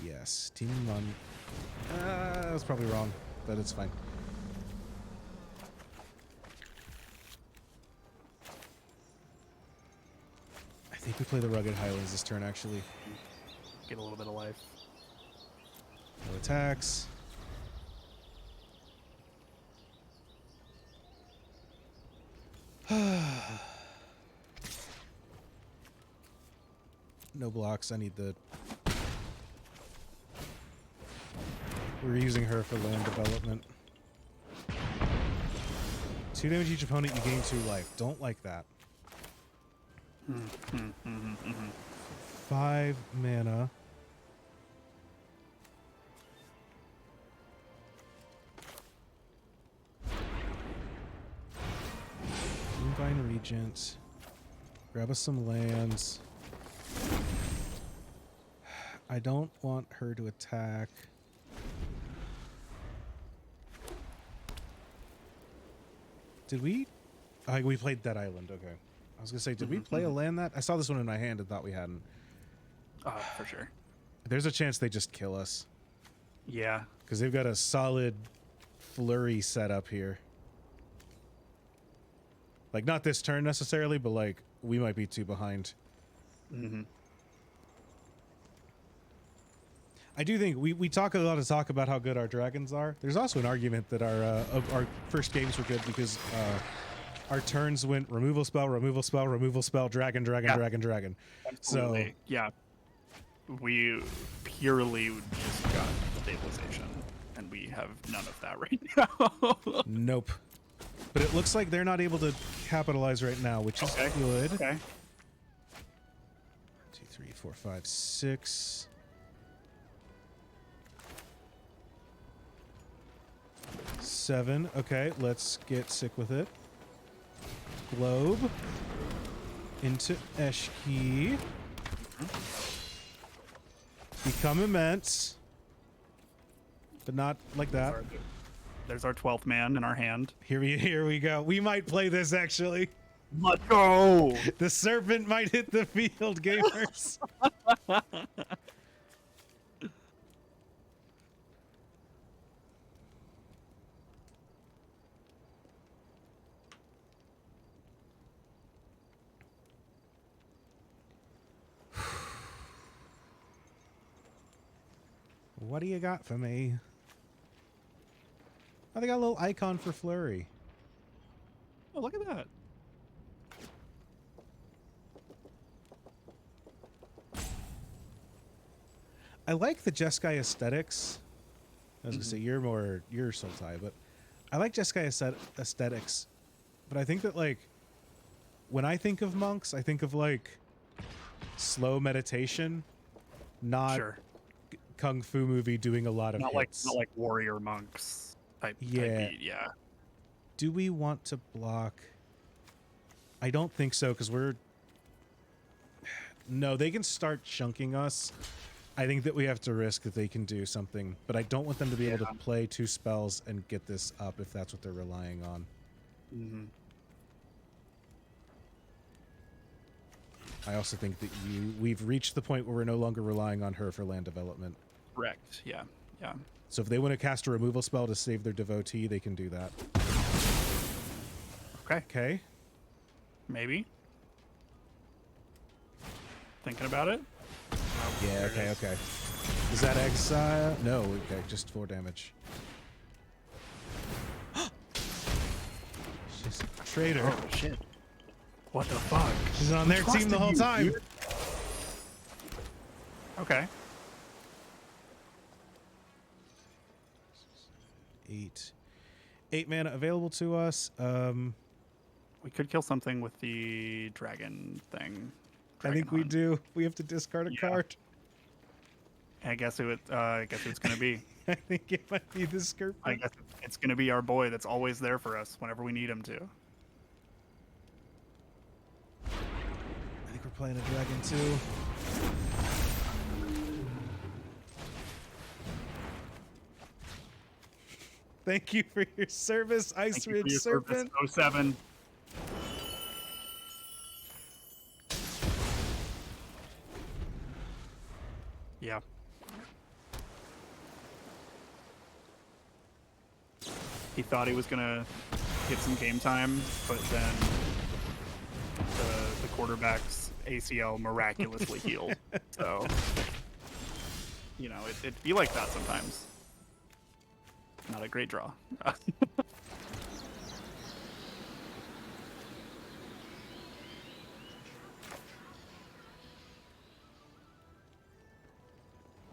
Yes, Temur Monument. That was probably wrong, but it's fine. I think we play the Rugged Highlands this turn, actually. Get a little bit of life. No attacks. No blocks. I need the... We're using her for land development. 2 damage each opponent, you gain 2 life. Don't like that. 5 mana. Moonvine Regent. Grab us some lands. I don't want her to attack. Did we? We played Dead Island. Okay. I was gonna say, did we play a land that? I saw this one in my hand and thought we hadn't. For sure. There's a chance they just kill us. Yeah. Because they've got a solid flurry set up here. Like, not this turn necessarily, but like, we might be 2 behind. I do think we talk a lot of talk about how good our dragons are. There's also an argument that our first games were good because our turns went removal spell, dragon, dragon. Absolutely. So yeah, we purely just got stabilization, and we have none of that right now. Nope. But it looks like they're not able to capitalize right now, which is good. Okay. 2, 3, 4, 5, 6. Seven. Okay, let's get sick with it. Globe. Into Eshki. Become immense. But not like that. There's our 12th man in our hand. Here we go. We might play this actually. Let's go! The serpent might hit the field, gamers. What do you got for me? Oh, they got a little icon for Flurry. Oh, look at that. I like the Jeskai aesthetics. I was gonna say you're Sultai, but I like Jeskai aesthetics. But I think that like when I think of monks, I think of like slow meditation, not Sure. kung fu movie doing a lot of hits. Not like warrior monks type beat, yeah. Do we want to block? I don't think so, because no, they can start chunking us. I think that we have to risk that they can do something, but I don't want them to be able to play 2 spells and get this up if that's what they're relying on. Mm-hmm. I also think that we've reached the point where we're no longer relying on her for land development. Correct. Yeah. Yeah. So if they want to cast a removal spell to save their devotee, they can do that. Okay. Okay. Maybe. Thinking about it. Yeah, okay. Is that exile? No, okay, just 4 damage. She's a traitor. Oh shit. What the fuck? She's on their team the whole time. Dude. Okay. 8 mana available to us. We could kill something with the dragon thing. I think we do. We have to discard a card. I guess who it's gonna be. I think it might be the Skirp. I guess it's gonna be our boy that's always there for us whenever we need him to. I think we're playing a dragon too. Thank you for your service, Ice Ridge Serpent. 07. Yeah. He thought he was gonna get some game time, but then the quarterback's ACL miraculously healed. So, you know, it'd be like that sometimes. Not a great draw.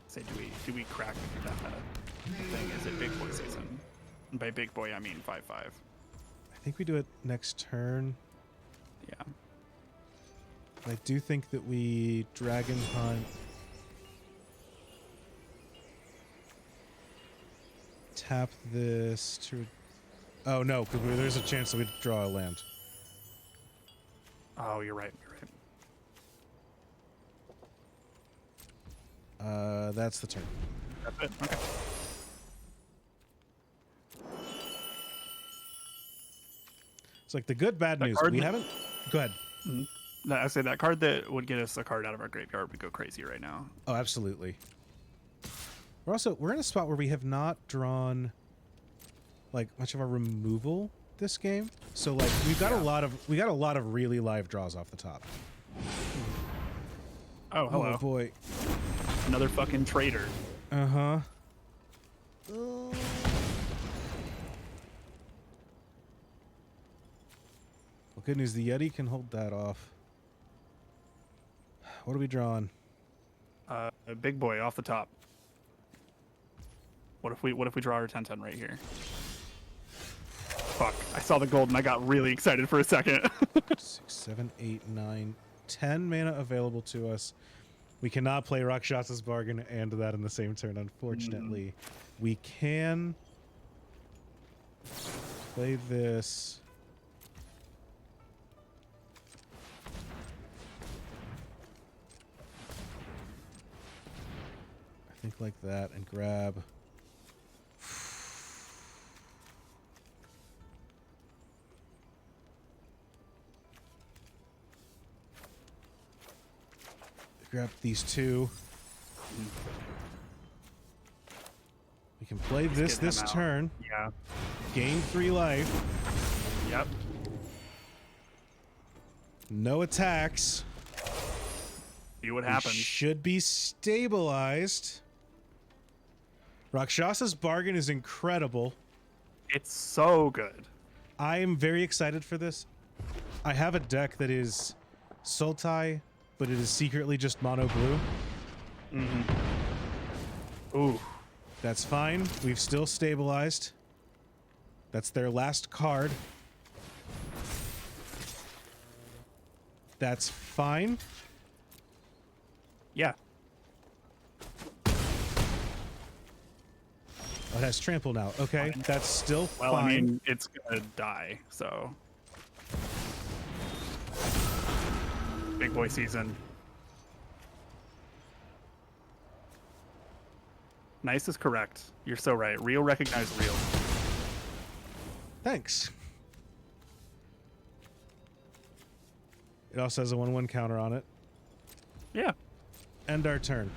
Say, do we crack that thing? Is it big boy season? And by big boy, I mean 5/5. I think we do it next turn. Yeah. I do think that we dragon hunt. Tap this to. Oh no, because there's a chance that we draw a land. Oh, you're right. You're right. That's the turn. That's it. Okay. It's like the good bad news. We haven't. Go ahead. No, I say that card that would get us a card out of our graveyard would go crazy right now. Oh, absolutely. We're in a spot where we have not drawn like much of our removal this game. So like we got a lot of really live draws off the top. Oh, hello. Oh boy. Another fucking traitor. Uh-huh. Well, good news, the Yeti can hold that off. What are we drawing? A big boy off the top. What if we draw our 10/10 right here? Fuck! I saw the gold and I got really excited for a second. 6, 7, 8, 9, 10 mana available to us. We cannot play Rakshas's Bargain and that in the same turn, unfortunately. We can play this. I think like that and grab. Grab these 2. We can play this turn. Yeah. Gain 3 life. Yep. No attacks. See what We happens. should be stabilized. Rakshas's Bargain is incredible. It's so good. I am very excited for this. I have a deck that is Sultai, but it is secretly just mono blue. Ooh. That's fine. We've still stabilized. That's their last card. That's fine. Yeah. Oh, it has trample now. Okay, that's still Well, fine. I mean, it's gonna die, so. Big boy season. Nice is correct. You're so right. Real recognize real. Thanks. It also has a 1/1 counter on it. Yeah. End our turn.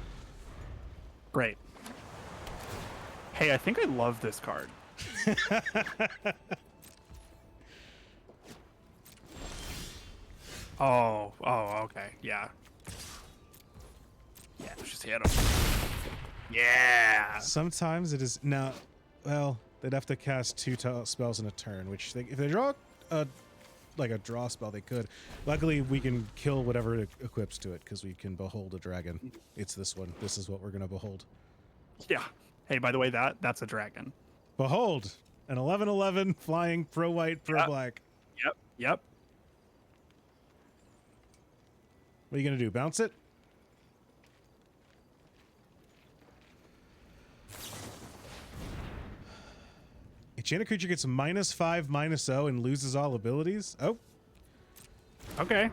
Great. Hey, I think I love this card. Oh, okay. Yeah. Yeah, let's just hit him. Yeah. Sometimes it is now. Well, they'd have to cast 2 spells in a turn, which if they draw a draw spell, they could. Luckily, we can kill whatever it equips to it because we can behold a dragon. It's this one. This is what we're gonna behold. Yeah. Hey, by the way, that's a dragon. Behold, an 11/11 flying pro white pro black. Yep. What are you gonna do? Bounce it? Enchanted creature gets -5/-0 and loses all abilities. Oh, Okay.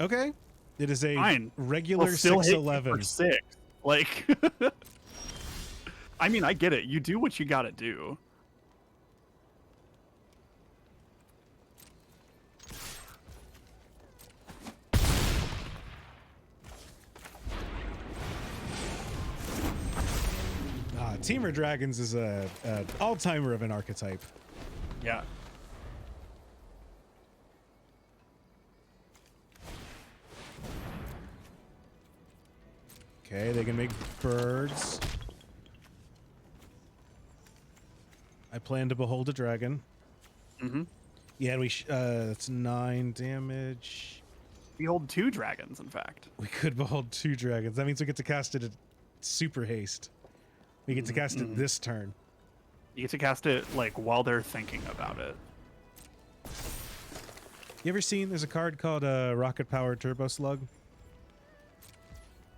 okay. It is a Fine. regular We'll still hit you 6/11. for 6. Like, I mean, I get it. You do what you gotta do. Temur Dragons is a all-timer of an archetype. Yeah. Okay, they can make birds. I plan to behold a dragon. Mm-hmm. Yeah, that's 9 damage. We hold 2 dragons, in fact. We could behold 2 dragons. That means we get to cast it at super haste. We get to cast it this turn. You get to cast it like while they're thinking about it. You ever seen? There's a card called Rocket Power Turbo Slug.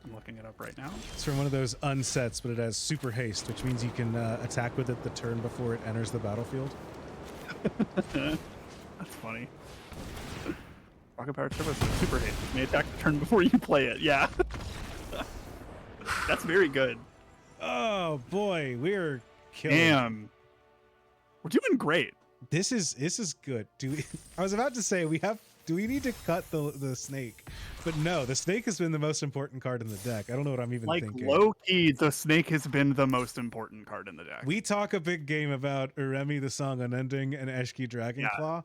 I'm looking it up right now. It's from one of those unsets, but it has super haste, which means you can attack with it the turn before it enters the battlefield. That's funny. Rocket Power Turbo Super Hit. May attack the turn before you play it. Yeah. That's very good. Oh boy, we're killing. Damn. We're doing great. This is good. I was about to say do we need to cut the snake? But no, the snake has been the most important card in the deck. I don't know what I'm even thinking. Low key, the snake has been the most important card in the deck. We talk a big game about Uremi the Song Unending and Eshki Dragonclaw.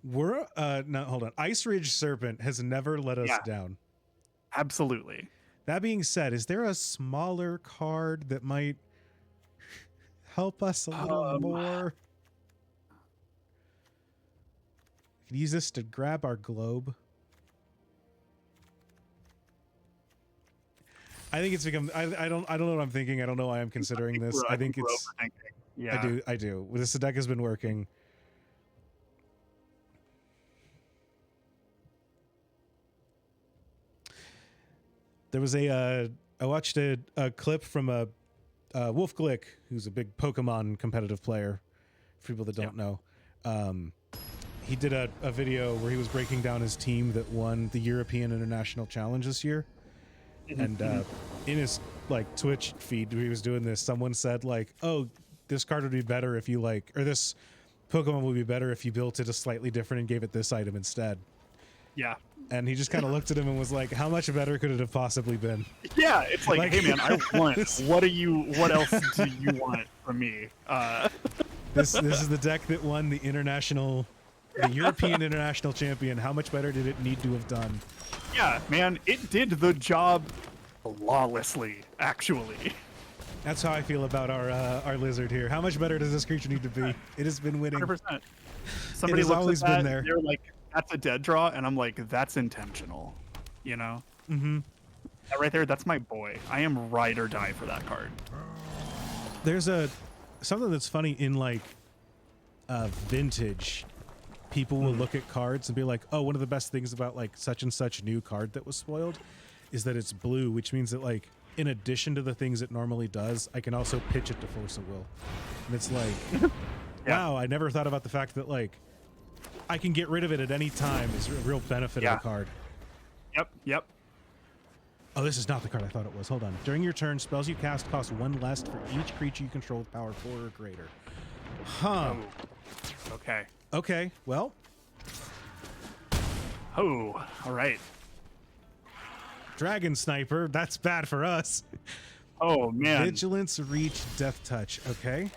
We're no, hold on. Ice Ridge Serpent has never let us down. Absolutely. That being said, is there a smaller card that might help us a little more? We could use this to grab our globe. I think it's become. I don't know what I'm thinking. I don't know why I'm considering this. I think it's. Yeah. I do. This deck has been working. There was I watched a clip from a Wolf Glick, who's a big Pokemon competitive player, for people that don't know. He did a video where he was breaking down his team that won the European International Challenge this year. And in his Twitch feed where he was doing this, someone said oh, this card would be better if you or this Pokemon would be better if you built it a slightly different and gave it this item instead. Yeah. And he just kind of looked at him and was like, how much better could it have possibly been? Yeah, it's like, hey man, I want. What else do you want from me? This is the deck that won the European International Champion. How much better did it need to have done? Yeah, man, it did the job flawlessly, actually. That's how I feel about our lizard here. How much better does this creature need to be? It has been winning. 100%. Somebody has looks always at that, been there. They're like, that's a dead draw, and I'm like, that's intentional. You know? Mm-hmm. That right there, that's my boy. I am ride or die for that card. There's something that's funny in like vintage. People will look at cards and be like, oh, one of the best things about like such and such new card that was spoiled is that it's blue, which means that like in addition to the things it normally does, I can also pitch it to Force of Will. And it's like, wow, I never thought about the fact that like I can get rid of it at any time is a real benefit of the card. Yep. Oh, this is not the card I thought it was. Hold on. During your turn, spells you cast cost 1 less for each creature you control with power 4 or greater. Huh. Oh. Okay. Okay, well. Oh, all right. Dragon Sniper, that's bad for us. Oh, man. Vigilance, Reach, Death Touch. Okay.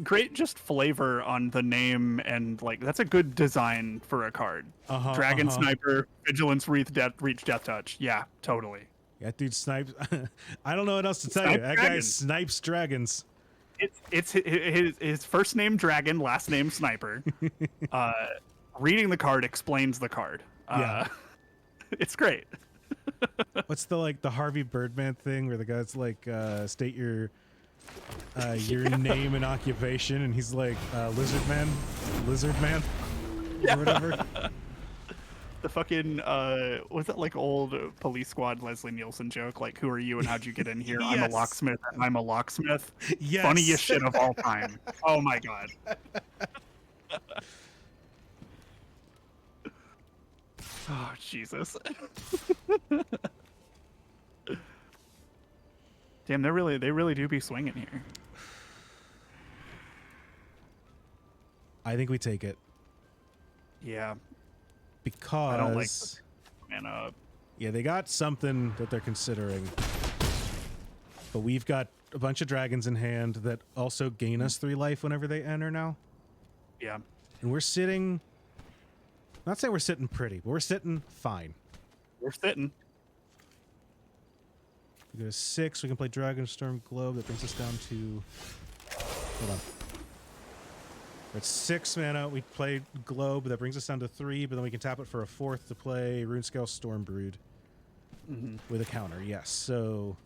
Great just flavor on the name, and like that's a good design for a card. Dragon Sniper, Vigilance, Reach, Death Touch. Yeah, totally. That dude snipes. I don't know what else to tell you. That guy snipes dragons. It's his first name Dragon, last name Sniper. Reading the card explains the card. It's great. What's the Harvey Birdman thing where the guy's like, state your name and occupation, and he's like, lizard man, or whatever. The fucking was that like old Police Squad Leslie Nielsen joke? Like, who are you and how'd you get in here? Yes. I'm a locksmith. And I'm a locksmith. Yes. Funniest shit of all time. Oh my god. Oh Jesus. Damn, they really do be swinging here. I think we take it. Yeah. Because I don't like mana. Yeah, they got something that they're considering. But we've got a bunch of dragons in hand that also gain us 3 life whenever they enter now. Yeah. And we're sitting, not saying we're sitting pretty, but we're sitting fine. We're sitting. We go to 6, we can play Dragonstorm Globe. That brings us down to, hold on. We're at 6 mana, we play Globe. That brings us down to 3, but then we can tap it for a 4th to play Runescale Stormbrood with a counter. Yes, so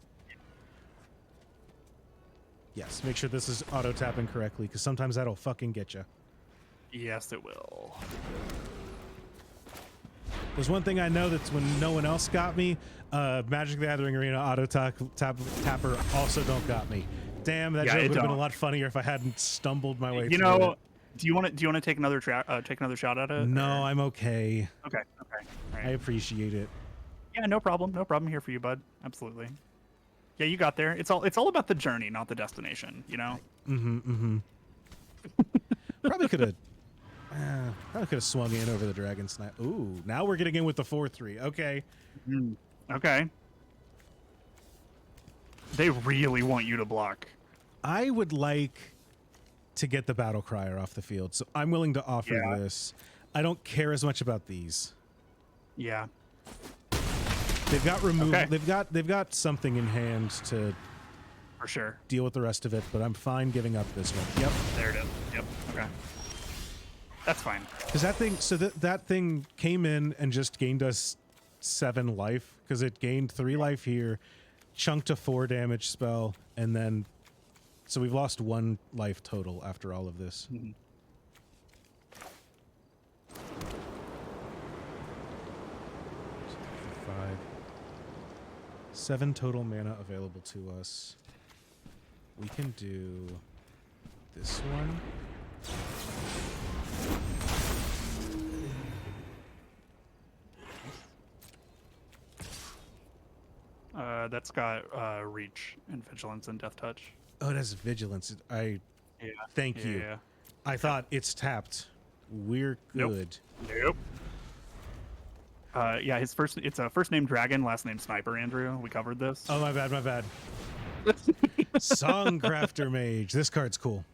yes, make sure this is auto-tapping correctly, because sometimes that'll fucking get you. Yes, it will. There's one thing I know that's when no one else got me, Magic the Gathering Arena auto-tapper also don't got me. Damn, that joke would have been a lot funnier if I hadn't stumbled my way through it. Do you want to take another shot at it? No, I'm okay. Okay. Right. I appreciate it. Yeah, no problem. No problem here for you, bud. Absolutely. Yeah, you got there. It's all about the journey, not the destination, you know? Probably could have swung in over the Dragon Snipe. Ooh, now we're getting in with the 4/3. Okay. Okay. They really want you to block. I would like to get the Battle Crier off the field, so I'm willing to offer this. I don't care as much about these. Yeah. They've got removal. Okay. They've got something in hand to for sure deal with the rest of it, but I'm fine giving up this one. Yep. There it is. Yep. Okay. That's fine. Because that thing, so that thing came in and just gained us 7 life, because it gained 3 life here, chunked a 4 damage spell, and then so we've lost 1 life total after all of this. 7 total mana available to us. We can do this one. That's got reach and vigilance and death touch. Oh, it has vigilance. Thank you. Yeah. I thought it's tapped. We're good. Nope. Yeah, it's a first name Dragon, last name Sniper, Andrew. We covered this. Oh, my bad. Songcrafter Mage. This card's cool.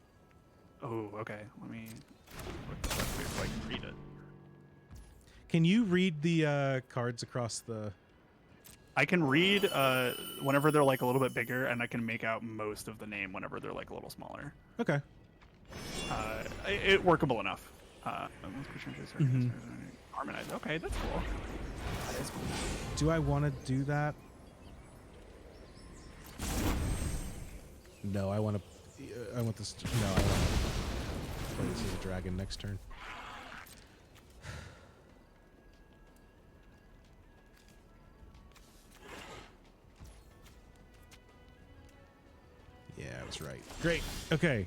Oh, okay. Let me look this up here so I can read it. Can you read the cards across the... I can read whenever they're like a little bit bigger, and I can make out most of the name whenever they're like a little smaller. Okay. It workable enough. Harmonized. Okay, that's cool. That is cool. Do I want to do that? No, I want to. I want this. No, I want to play this as a dragon next turn. Yeah, I was right. Great. Okay.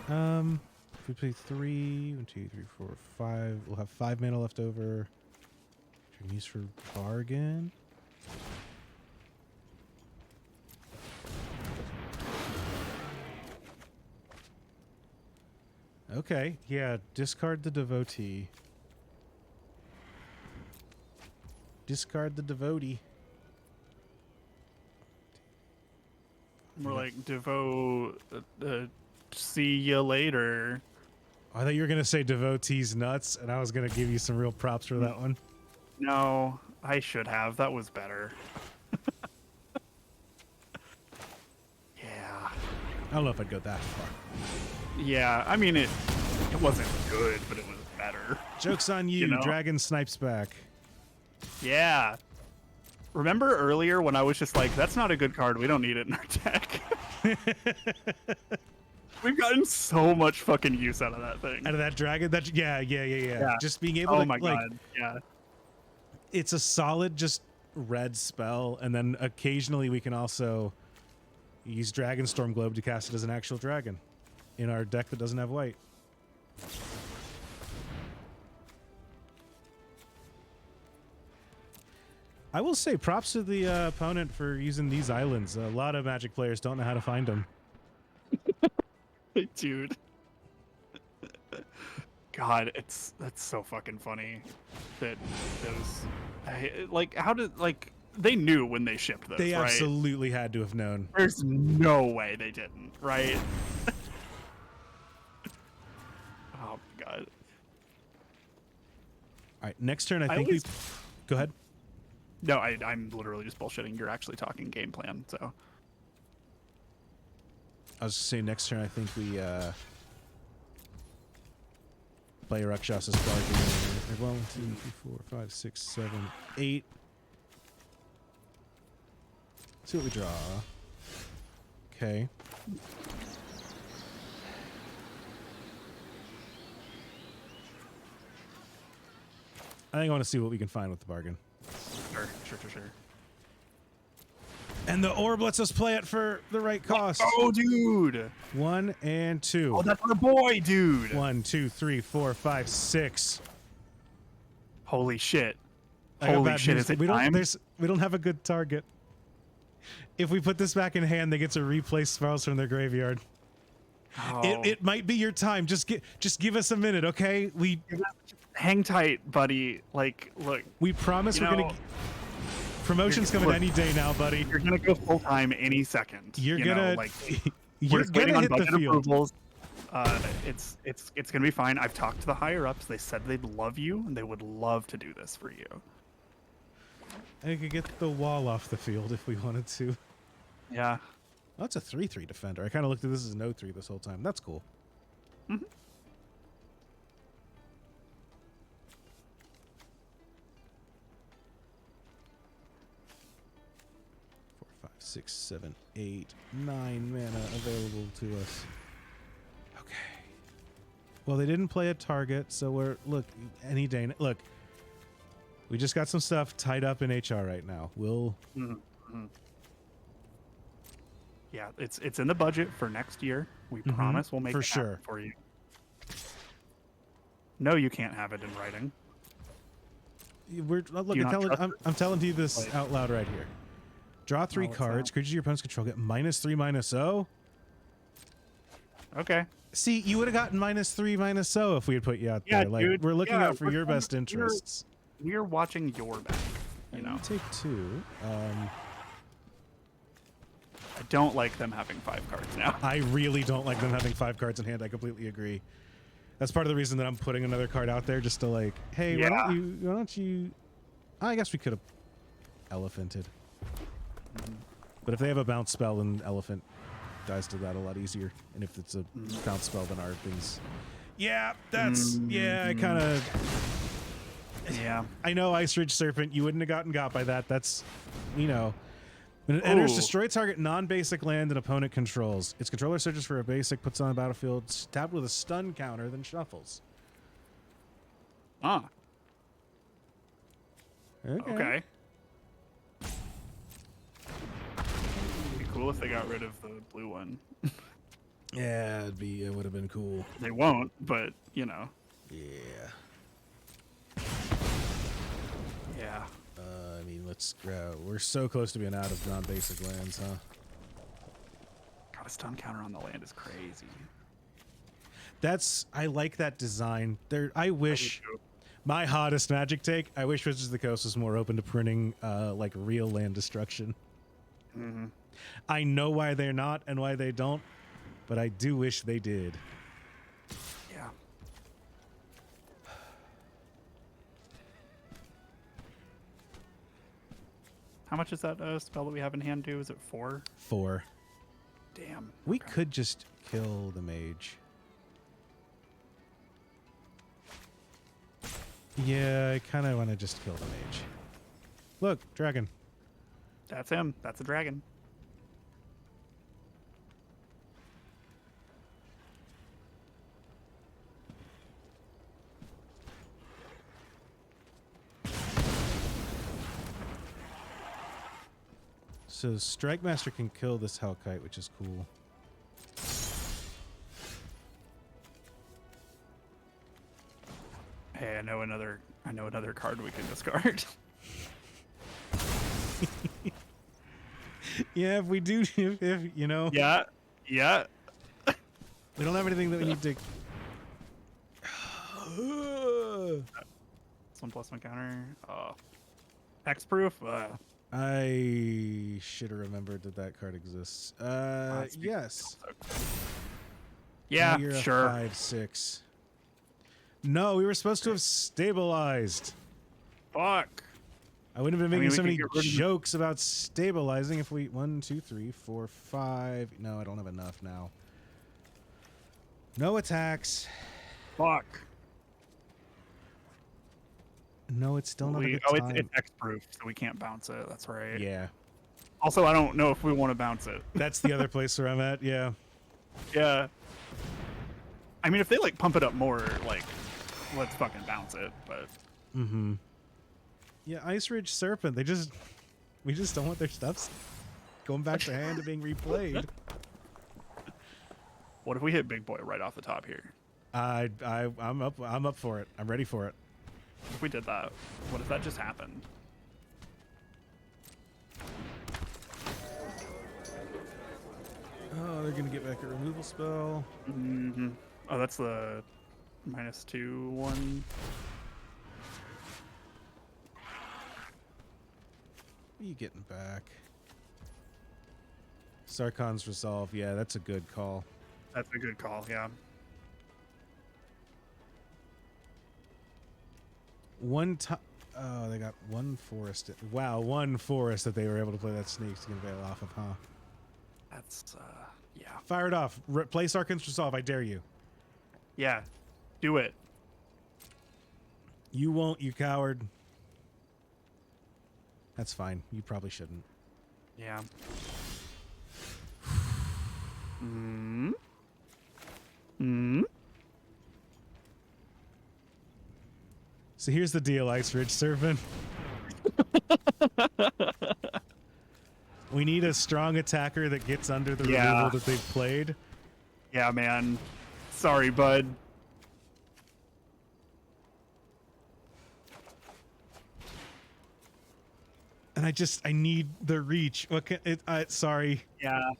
If we play 3, 1, 2, 3, 4, 5, we'll have 5 mana left over. Which we can use for bargain. Okay, yeah, discard the devotee. Discard the devotee. We're like, Devo, see you later. I thought you were going to say devotee's nuts, and I was going to give you some real props for that one. No, I should have. That was better. Yeah. I don't know if I'd go that far. Yeah, I mean, it wasn't good, but it was better. Joke's on you, You know? Dragon snipes back. Yeah. Remember earlier when I was just like, that's not a good card. We don't need it in our deck. We've gotten so much fucking use out of that thing. Out of that dragon? Yeah. Just being able Oh to, my like, god, yeah. it's a solid just red spell, and then occasionally we can also use Dragonstorm Globe to cast it as an actual dragon in our deck that doesn't have white. I will say props to the opponent for using these islands. A lot of Magic players don't know how to find them. Dude. God, that's so fucking funny that those like how did like they knew when they shipped those, They right? absolutely had to have known. There's no way they didn't, right? Oh my god. All right, next turn I think always- we go ahead. No, I'm literally just bullshitting. You're actually talking game plan, so I was just saying next turn I think we play Rakshas's bargain. 1, 2, 3, 4, 5, 6, 7, 8. See what we draw. Okay. I think I want to see what we can find with the bargain. sure. And the orb lets us play it for the right cost. Oh, dude. 1 and 2. Oh, that's our boy, dude. 1, 2, 3, 4, 5, 6. Holy shit. I got Holy bad shit, news. is it we time? don't have a good target. If we put this back in hand, they get to replay spells from their graveyard. Oh. It might be your time. Just give us a minute, okay? Hang tight, buddy. Like, look, We promise You we're know, gonna. Promotion's coming look, any day now, buddy. you're gonna go full time any second. You're you know, gonna. like You're we're just waiting gonna on hit the budget field. approvals. It's gonna be fine. I've talked to the higher ups. They said they'd love you and they would love to do this for you. I could get the wall off the field if we wanted to. Yeah. Oh, that's a 3/3 defender. I kind of looked at this as an 0/3 this whole time. That's cool. Mm-hmm. 4, 5, 6, 7, 8, 9 mana available to us. Okay. Well, they didn't play a target, so we're look any day. Look, we just got some stuff tied up in HR right now. We'll. Mm-hmm. Yeah, it's in the budget for next year. We promise we'll make for it happen sure for you. No, you can't have it in writing. Look. you not trust I'm telling you this Like- out loud right here. Draw 3 what's cards. that? Creatures your opponent's control get -3/-0. Okay. See, you would have gotten -3/-0 if we had put you out Yeah, there. Like dude. we're looking Yeah, out for we're your trying- best interests. We're watching your back. You know, Take 2. I don't like them having 5 cards now. I really don't like them having 5 cards in hand. I completely agree. That's part of the reason that I'm putting another card out there, just to like, hey, Yeah. why don't you? I guess we could have elephanted. But if they have a bounce spell, then elephant dies to that a lot easier. And if it's a bounce spell, then our things. Yeah, that's I kind of. Yeah. I know Ice Ridge Serpent. You wouldn't have got by that. That's, you know. When it enters, destroy target non-basic land an opponent controls. Its controller searches for a basic, puts on the battlefield, tapped with a stun counter, then shuffles. Ah. Okay. It'd be cool if they got rid of the blue one. Yeah, it would have been cool. They won't, but you know. Yeah. Yeah. I mean, we're so close to being out of non-basic lands, huh? God, a stun counter on the land is crazy. I like that design. I wish my hottest Magic take. I wish Wizards of the Coast was more open to printing like real land destruction. Mm-hmm. I know why they're not and why they don't, but I do wish they did. Yeah. How much is that spell that we have in hand do? Is it 4? 4. Damn. We could just kill the mage. Yeah, I kind of want to just kill the mage. Look, dragon. That's him. That's a dragon. So Strike Master can kill this Hellkite, which is cool. Hey, I know another card we can discard. Yeah, if we do, if you know. Yeah. Yeah. We don't have anything that we need to. This 1/1 counter. Hexproof. I should have remembered that card exists. Yes. Yeah, Now you're sure. A 5/6. No, we were supposed to have stabilized. Fuck. I wouldn't have been making so many get rid of jokes about stabilizing if we 1, 2, 3, 4, 5. No, I don't have enough now. No attacks. Fuck. No, it's still not a good time. It's X-proof, so we can't bounce it. That's right. Yeah. Also, I don't know if we want to bounce it. That's the other place where I'm at, yeah. Yeah. I mean, if they, like, pump it up more, like, let's fucking bounce it, but... Mm-hmm. Yeah, Ice Ridge Serpent, we just don't want their stuff going back to hand and being replayed. What if we hit Big Boy right off the top here? I'm up for it. I'm ready for it. If we did that, what if that just happened? Oh, they're gonna get back a removal spell. Mm-hmm. Oh, that's the -2 one. What are you getting back? Sarkon's Resolve. Yeah, that's a good call. That's a good call, yeah. Oh, they got one forest. Wow, one forest that they were able to play that Snake's gonna bail off of, huh? That's, yeah. Fire it off. Play Sarkon's Resolve. I dare you. Yeah. Do it. You won't, you coward. That's fine. You probably shouldn't. Yeah. Hmm. Hmm. So here's the deal, Ice Ridge Serpent. We need a strong attacker that gets under the removal that they've played. Yeah, man. Sorry, bud. And I need the reach. What can it? Sorry. Yeah.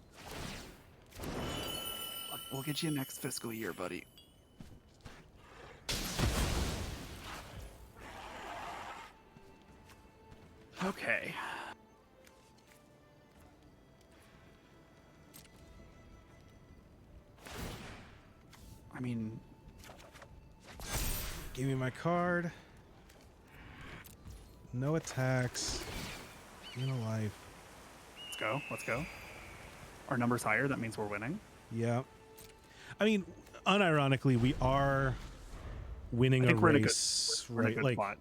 We'll get you next fiscal year, buddy. Okay. I mean, Give me my card. No attacks. In a life. let's go. Let's go. our number's higher, that means we're winning. Yeah. I mean, unironically, we are winning a race, we're in a right? good Like, spot.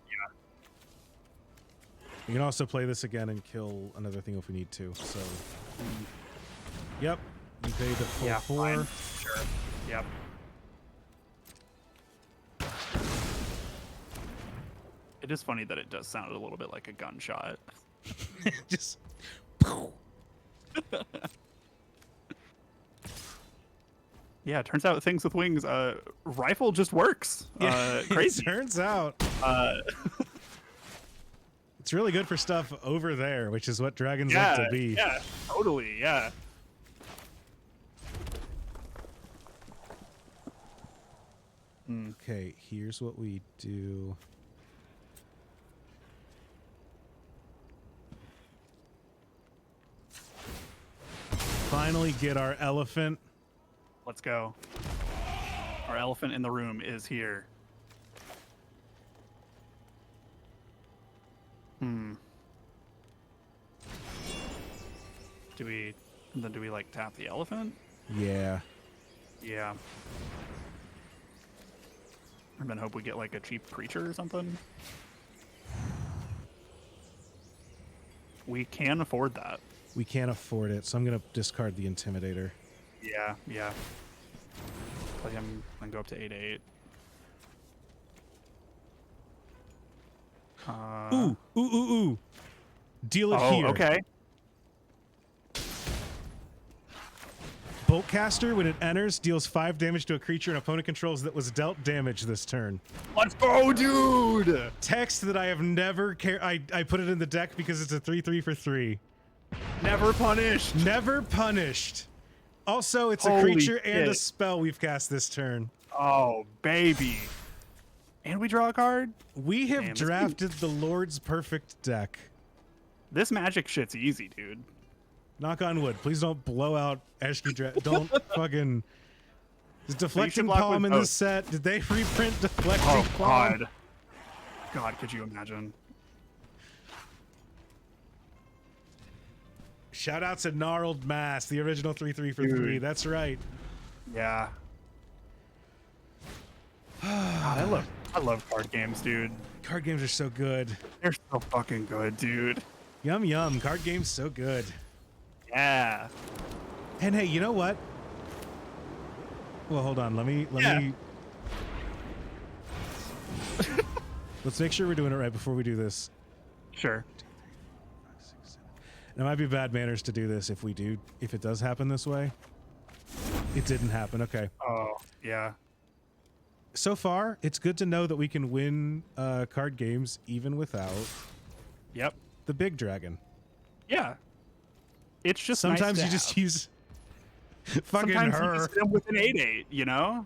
we can also play this again and kill another thing if we need to. So, yep, you paid the full 4. Fine. Sure. Yep. It is funny that it does sound a little bit like a gunshot. Just. Yeah, it turns out things with wings, rifle just works. Crazy. It turns out. It's really good for stuff over there, which is what dragons like to be. Yeah, totally, yeah. Okay, here's what we do. Finally get our elephant. Let's go. Our elephant in the room is here. Do we like tap the elephant? Yeah. Yeah. And then hope we get like a cheap creature or something. We can afford that. We can't afford it, so I'm going to discard the Intimidator. Yeah, yeah. Play him and go up to 8/8. Ooh. Deal it here. Okay. Boltcaster, when it enters, deals 5 damage to a creature an opponent controls that was dealt damage this turn. Let's go, dude! Text that I have never I put it in the deck because it's a 3/3 for 3. Never punished. Never punished. Also, it's a Holy creature and a shit. spell we've cast this turn. Oh, baby. And we draw a card? We have Damn, drafted the Lord's perfect deck. This magic shit's easy, dude. Knock on wood. Please don't blow out Eshki. Don't fucking. Is Deflecting block Palm with in both. this set? Did they reprint Deflecting Oh, Palm? God. God, could you imagine? Shout out to Gnarled Mass, the original 3/3 for Dude. 3. That's right. Yeah. God, I love card games, dude. Card games are so good. They're so fucking good, dude. Yum yum. Card games so good. Yeah. And hey, you know what? Well, hold on. Let me. Let's make sure we're doing it right before we do this. Sure. And it might be bad manners to do this if it does happen this way. It didn't happen. Okay. Oh, yeah. So far, it's good to know that we can win card games even without Yep. the big dragon. Yeah. It's just Sometimes nice you to just have. use fucking Sometimes you her. just hit him with an 8/8, you know?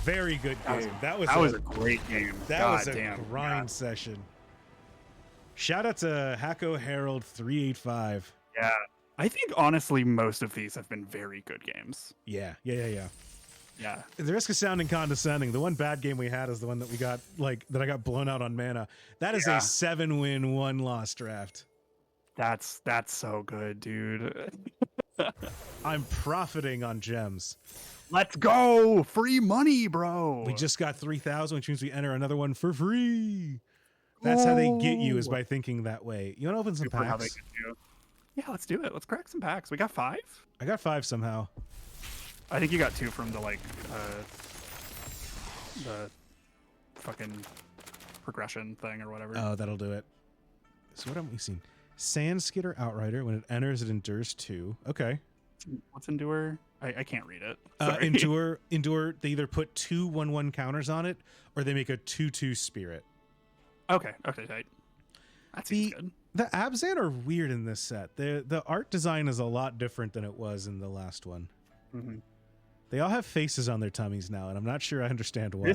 Very good game. That was a great game. That God was a damn. grind session. Shout out to Hacko Herald 385. Yeah. I think honestly most of these have been very good games. Yeah. Yeah. At the risk of sounding condescending, the one bad game we had is the one that we got that I got blown out on mana. That is a 7-win, 1-loss draft. That's so good, dude. I'm profiting on gems. Let's go! Free money, bro. We just got 3,000, which means we enter another one for free. That's how they get you, is by thinking that way. You want to open some Super how they packs? get you. Yeah, let's do it. Let's crack some packs. We got 5? I got 5 somehow. I think you got 2 from the the fucking progression thing or whatever. Oh, that'll do it. So what have we seen? Sand Skidder Outrider. When it enters, it endures 2. Okay. What's Endure? I can't read it. Endure. They either put 2 1/1 counters on it, or they make a 2/2 Spirit. Okay, tight. That seems good. The Abzan are weird in this set. The art design is a lot different than it was in the last one. Mm-hmm. They all have faces on their tummies now, and I'm not sure I understand why.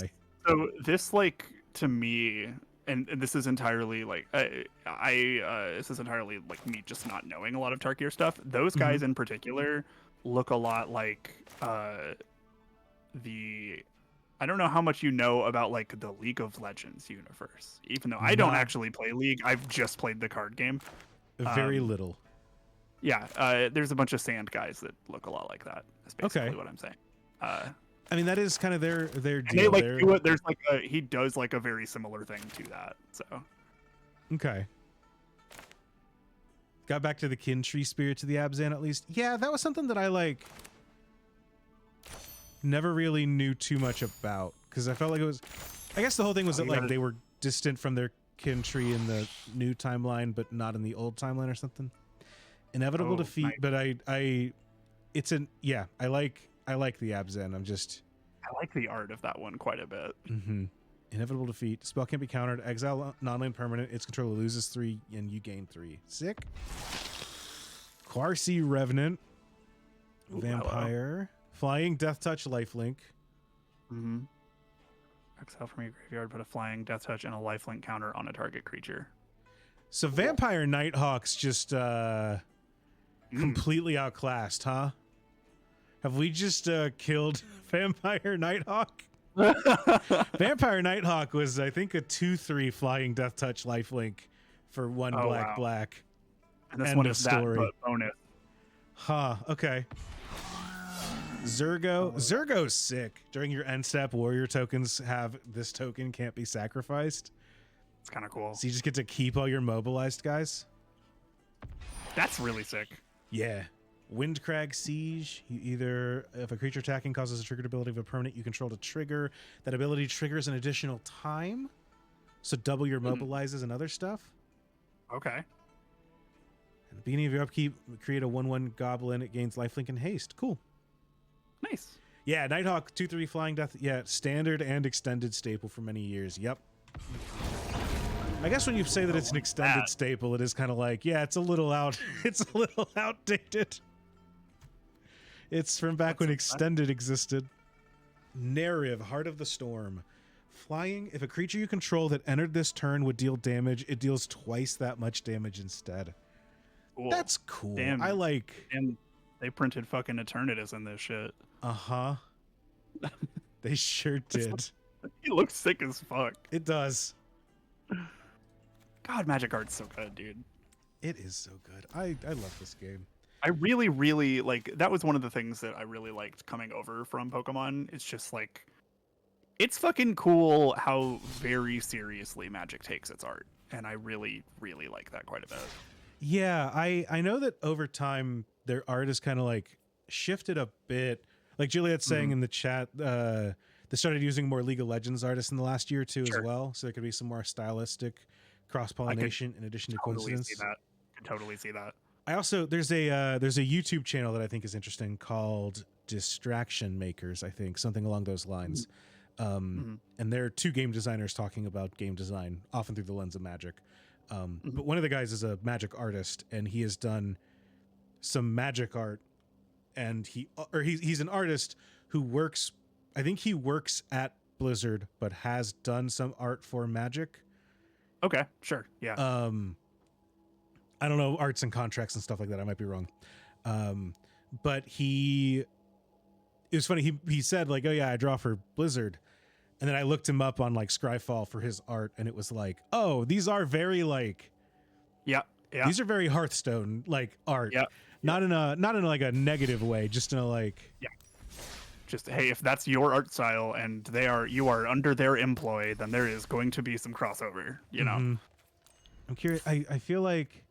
This like to me, and this is entirely like this is entirely like me just not knowing a lot of Tarkir stuff. Those guys in particular look a lot like I don't know how much you know about like the League of Legends universe. Even though I don't actually play League, I've just played the card game. Very little. Yeah, there's a bunch of sand guys that look a lot like that. That's basically what I'm saying. I mean, that is kind of their And deal. they like do it. There's like he does like a very similar thing to that. So okay. Got back to the kin tree spirits of the Abzan at least. Yeah, that was something that I like never really knew too much about, because I felt like it was, I guess the whole thing was that like they were distant from their kin tree in the new timeline but not in the old timeline or something. Inevitable defeat, nice. But I like the Abzan. I like the art of that one quite a bit. Inevitable defeat. Spell can't be countered. Exile non-land permanent. Its controller loses 3 and you gain 3. Sick. Quarcy Revenant. Ooh, Vampire. Hello. Flying Death Touch Lifelink. Exile from your graveyard, put a flying Death Touch and a lifelink counter on a target creature. So cool. Vampire Nighthawk's just completely outclassed, huh? Have we just killed Vampire Nighthawk? Vampire Nighthawk was, I think, a 2/3 flying Death Touch lifelink for 1 black. And this one is story. That bonus. Huh, okay. Zergo's sick. During your end step, warrior tokens have this token can't be sacrificed. It's kind of cool. So you just get to keep all your mobilized guys. That's really sick. Yeah. Windcrag Siege. If a creature attacking causes a triggered ability of a permanent you control to trigger, that ability triggers an additional time. So double your mobilizes and other stuff. Okay. At the beginning of your upkeep, create a 1/1 goblin. It gains lifelink and haste. Cool. Nice. Yeah, Nighthawk 2/3 flying death. Yeah, standard and extended staple for many years. Yep. I guess when you say that it's an extended staple, it is kind of like, yeah, it's a little outdated. It's from back when extended existed. Narrative, Heart of the Storm. Flying, if a creature you control that entered this turn would deal damage, it deals twice that much damage instead. Cool. That's cool. Damn. I like... And they printed fucking Eternatus in this shit. Uh-huh. They sure did. He looks sick as fuck. It does. God, Magic Art's so good, dude. It is so good. I love this game. I really, really like, that was one of the things that I really liked coming over from Pokemon. It's just like, it's fucking cool how very seriously Magic takes its art. And I really, really like that quite a bit. Yeah, I know that over time, their art is kind of like shifted a bit. Like Juliet's saying in the chat, they started using more League of Legends artists in the last year or two as well. So there could be some more stylistic cross-pollination in addition to coincidence. I can totally see that. I also, there's a YouTube channel that I think is interesting called Distraction Makers, I think, something along those lines. And there are 2 game designers talking about game design, often through the lens of Magic. But one of the guys is a Magic artist, and he has done some Magic art, and he's an artist who works, I think he works at Blizzard, but has done some art for Magic. Okay, sure, yeah. I don't know arts and contracts and stuff like that. I might be wrong. But it was funny. He said like, oh yeah, I draw for Blizzard. And then I looked him up on like Scryfall for his art. And it was like, oh, these are very like, these are very Hearthstone like art. Yeah. Not in like a negative way, just in a like, just, hey, if that's your art style and you are under their employ, then there is going to be some crossover, you know? I'm curious. I feel like,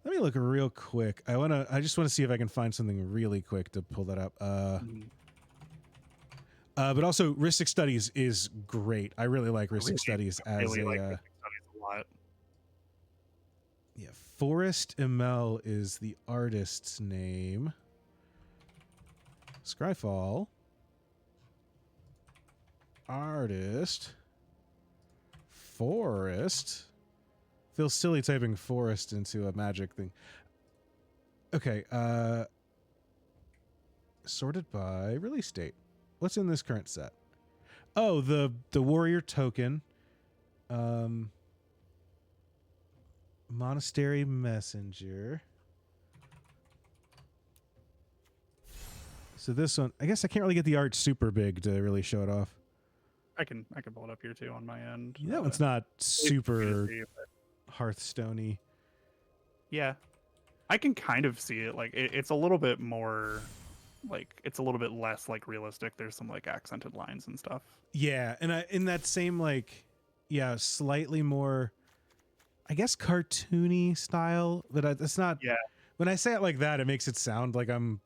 let me look real quick. I just want to see if I can find something really quick to pull that up. But also Ristic Studies is great. I really like Ristic Studies as really like Ristic Studies a lot. Yeah, Forrest Emel is the artist's name. Scryfall. Artist. Forest. Feels silly typing forest into a Magic thing. Okay, sorted by release date. What's in this current set? Oh, the warrior token. Monastery Messenger. So this one, I guess I can't really get the art super big to really show it off. I can pull it up here too on my end. That one's not super Hearthstone-y. Yeah, I can kind of see it. Like it's a little bit more, like it's a little bit less like realistic. There's some like accented lines and stuff. Yeah, and in that same like, yeah, slightly more, I guess, cartoony style, but it's not. Yeah, When I say it like that, it makes it sound like I'm.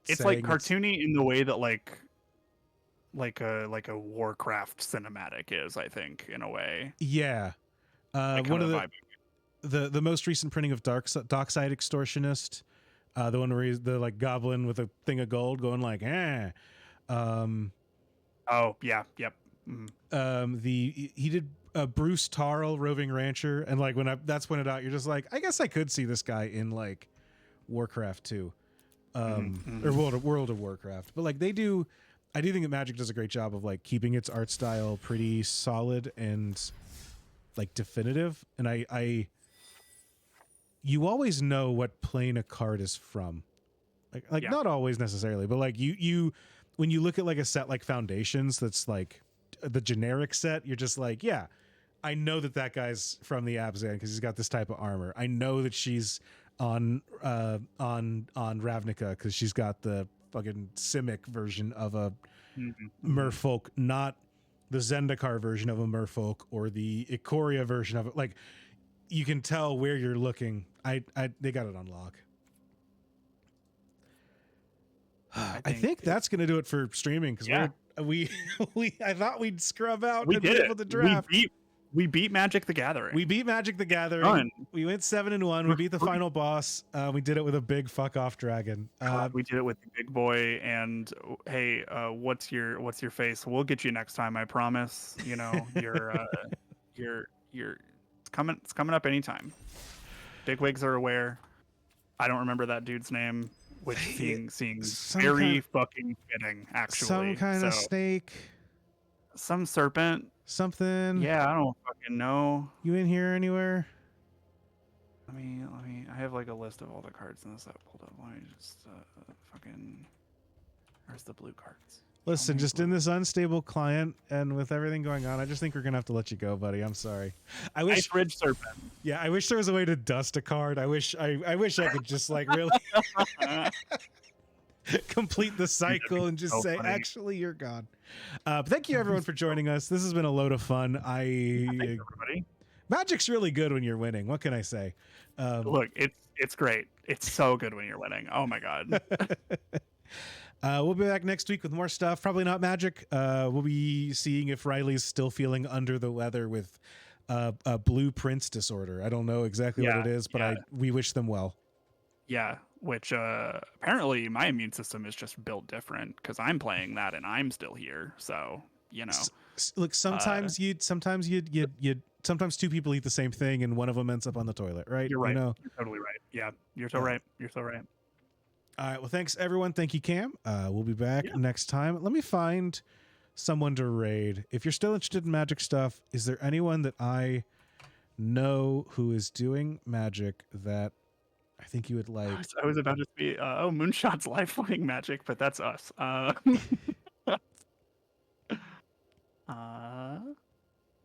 it's like saying cartoony in the way that like a Warcraft cinematic is, I think, in a way. Yeah, Like one kind of of vibe. the most recent printing of Dockside Extortionist, the one where he's the like goblin with a thing of gold going like, eh. Oh yeah, yep. Mm. He did Bruce Tarl, Roving Rancher, and like when that's pointed out, you're just like, I guess I could see this guy in like Warcraft 2, or World of Warcraft. But like I do think that Magic does a great job of like keeping its art style pretty solid and like definitive, and you always know what plane a card is from. Like not always necessarily, but like you when you look at like a set like Foundations that's like the generic set, you're just like, yeah, I know that guy's from the Abzan because he's got this type of armor. I know that she's on Ravnica because she's got the fucking Simic version of a merfolk, not the Zendikar version of a merfolk or the Ikoria version of it. Like you can tell where you're looking. They got it on lock. I think that's gonna do it for streaming because we I thought we'd scrub out and be able to draft. We beat Magic the Gathering. We beat Magic the Gathering. Done. We went 7-1. We beat the final boss. We did it with a big fuck off dragon. We did it with the big boy. And hey, what's your face? We'll get you next time. I promise. You know, you're it's coming up anytime. Bigwigs are aware. I don't remember that dude's name, which seems very fucking fitting. Actually, some kind of snake, some serpent. Something. Yeah, I don't fucking know. You in here anywhere? Let me. I have like a list of all the cards in this that pulled up. Let me just fucking. Where's the blue cards? Listen, just in this unstable client and with everything going on, I just think we're gonna have to let you go, buddy. I'm sorry. I wish Ice Ridge Serpent. Yeah, I wish there was a way to dust a card. I wish I could just like really complete the cycle and just say, funny. Actually, you're gone. Thank you everyone for joining us. This has been a load of fun. Thanks, everybody. Magic's really good when you're winning. What can I say? Look, it's great. It's so good when you're winning. Oh my god. We'll be back next week with more stuff. Probably not Magic. We'll be seeing if Riley's still feeling under the weather with a blue prince disorder. I don't know exactly what it is, but we wish them well. Yeah, which apparently my immune system is just built different because I'm playing that and I'm still here. So, you know. Look, sometimes sometimes two people eat the same thing and one of them ends up on the toilet, right? You're right. You know? You're totally right. Yeah, you're so right. You're so right. All right. Well, thanks everyone. Thank you, Cam. We'll be back next time. Let me find someone to raid. If you're still interested in Magic stuff, is there anyone that I know who is doing Magic that I think you would like? I was about to be, Moonshot's live playing Magic, but that's us.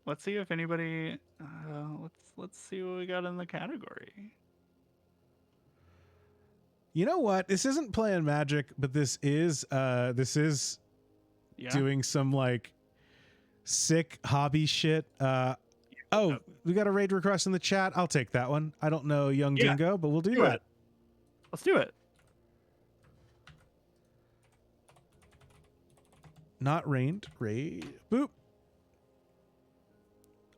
Let's see if anybody. Let's see what we got in the category. You know what? This isn't playing Magic, but this is doing some like sick hobby shit. We got a raid request in the chat. I'll take that one. I don't know Young Dingo, but we'll do that. Let's do it. Not raid. Boop.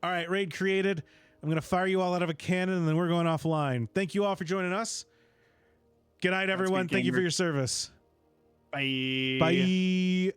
All right, raid created. I'm going to fire you all out of a cannon, and then we're going offline. Thank you all for joining us. Good night, everyone. Thank you for your service. Bye. Bye.